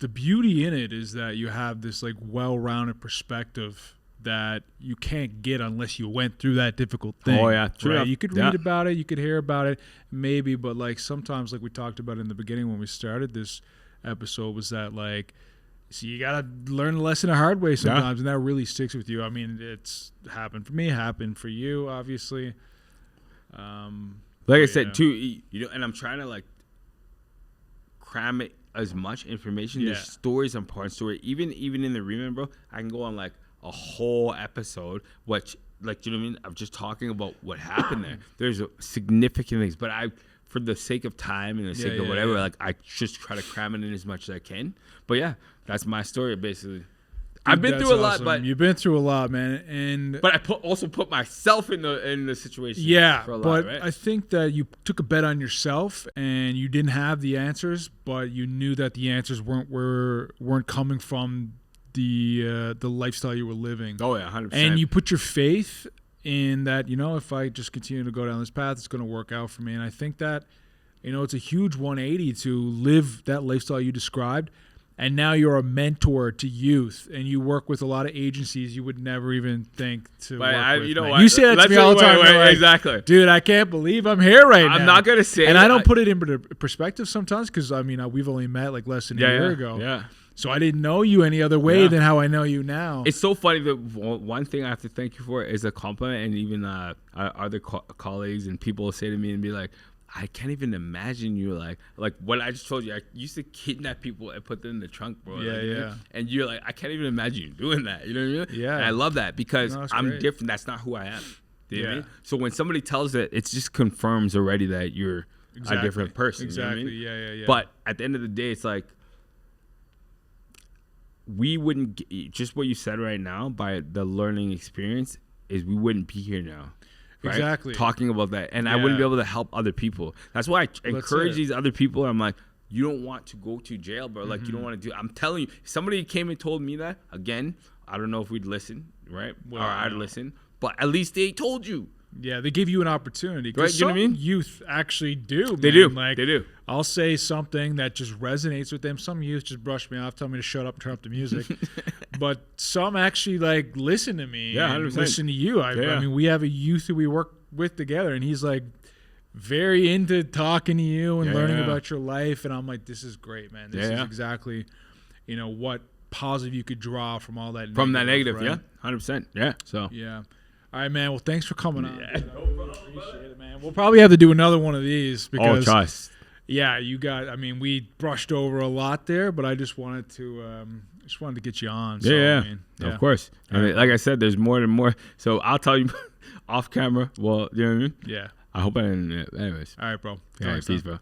the beauty in it is that you have this like well-rounded perspective that you can't get unless you went through that difficult thing. Oh yeah, true. Right? You could read about it, you could hear about it, maybe, but like sometimes, like we talked about in the beginning when we started this episode, was that like, so you gotta learn the lesson the hard way sometimes, and that really sticks with you. I mean, it's happened for me, happened for you, obviously. Like I said too, you know, and I'm trying to like cram it as much information. There's stories and parts to it. Even in the remake, bro, I can go on like a whole episode, which, like, do you know what I mean? I'm just talking about what happened there. There's significant things, but for the sake of time and the sake of whatever, like, I just try to cram it in as much as I can. But yeah, that's my story, basically. Dude, I've been through a lot, but you've been through a lot, man. But I also put myself in the situation. Yeah, for a lot, but right? I think that you took a bet on yourself, and you didn't have the answers, but you knew that the answers weren't coming from the lifestyle you were living. Oh yeah, 100%. And you put your faith in that, you know, if I just continue to go down this path, it's going to work out for me. And I think that, you know, it's a huge 180 to live that lifestyle you described. And now you're a mentor to youth, and you work with a lot of agencies you would never even think to work with. You know man. what? You say that to me all the time. Like, exactly. Dude, I can't believe I'm here right now. I'm not going to say and I don't put it in perspective sometimes because, I mean, we've only met like less than a year ago. Yeah. So I didn't know you any other way than how I know you now. It's so funny that one thing I have to thank you for is a compliment, and even other colleagues and people will say to me and be like, I can't even imagine you like what I just told you. I used to kidnap people and put them in the trunk, bro. Yeah. And you're like, I can't even imagine you doing that. You know what I mean? Yeah. And I love that because I'm great. different. That's not who I am. Do you know what I mean? So when somebody tells it, it just confirms already that you're a different person. Exactly. You know what I mean? Yeah. But at the end of the day, it's like, we wouldn't just what you said right now by the learning experience is we wouldn't be here now. Right? Exactly. Talking about that. And I wouldn't be able to help other people. That's why I encourage these other people. I'm like, you don't want to go to jail, bro. Like, you don't want to do. I'm telling you, if somebody came and told me that, again, I don't know if we'd listen, right? Well, or I'd listen. but at least they told you. Yeah, they give you an opportunity. Right, you know what I mean? Youth actually do. They man. do. Like, they do. I'll say something that just resonates with them. Some youth just brush me off, tell me to shut up and turn up the music. But some actually like listen to me. Yeah, and 100%. listen to you. I mean, we have a youth who we work with together, and he's like very into talking to you and learning about your life. And I'm like, this is great, man. This is exactly, what positive you could draw from all that. From that negative, right? 100%. Yeah. So. Yeah. All right, man. Well, thanks for coming on. I really appreciate it, man. We'll probably have to do another one of these because, trust. Yeah, we brushed over a lot there, but I just wanted to get you on. So, Of course. I mean, like I said, there's more and more. So I'll tell you off camera. Well, you know what I mean? Yeah. I hope I didn't. Anyways. All right, bro. All right, peace, bro.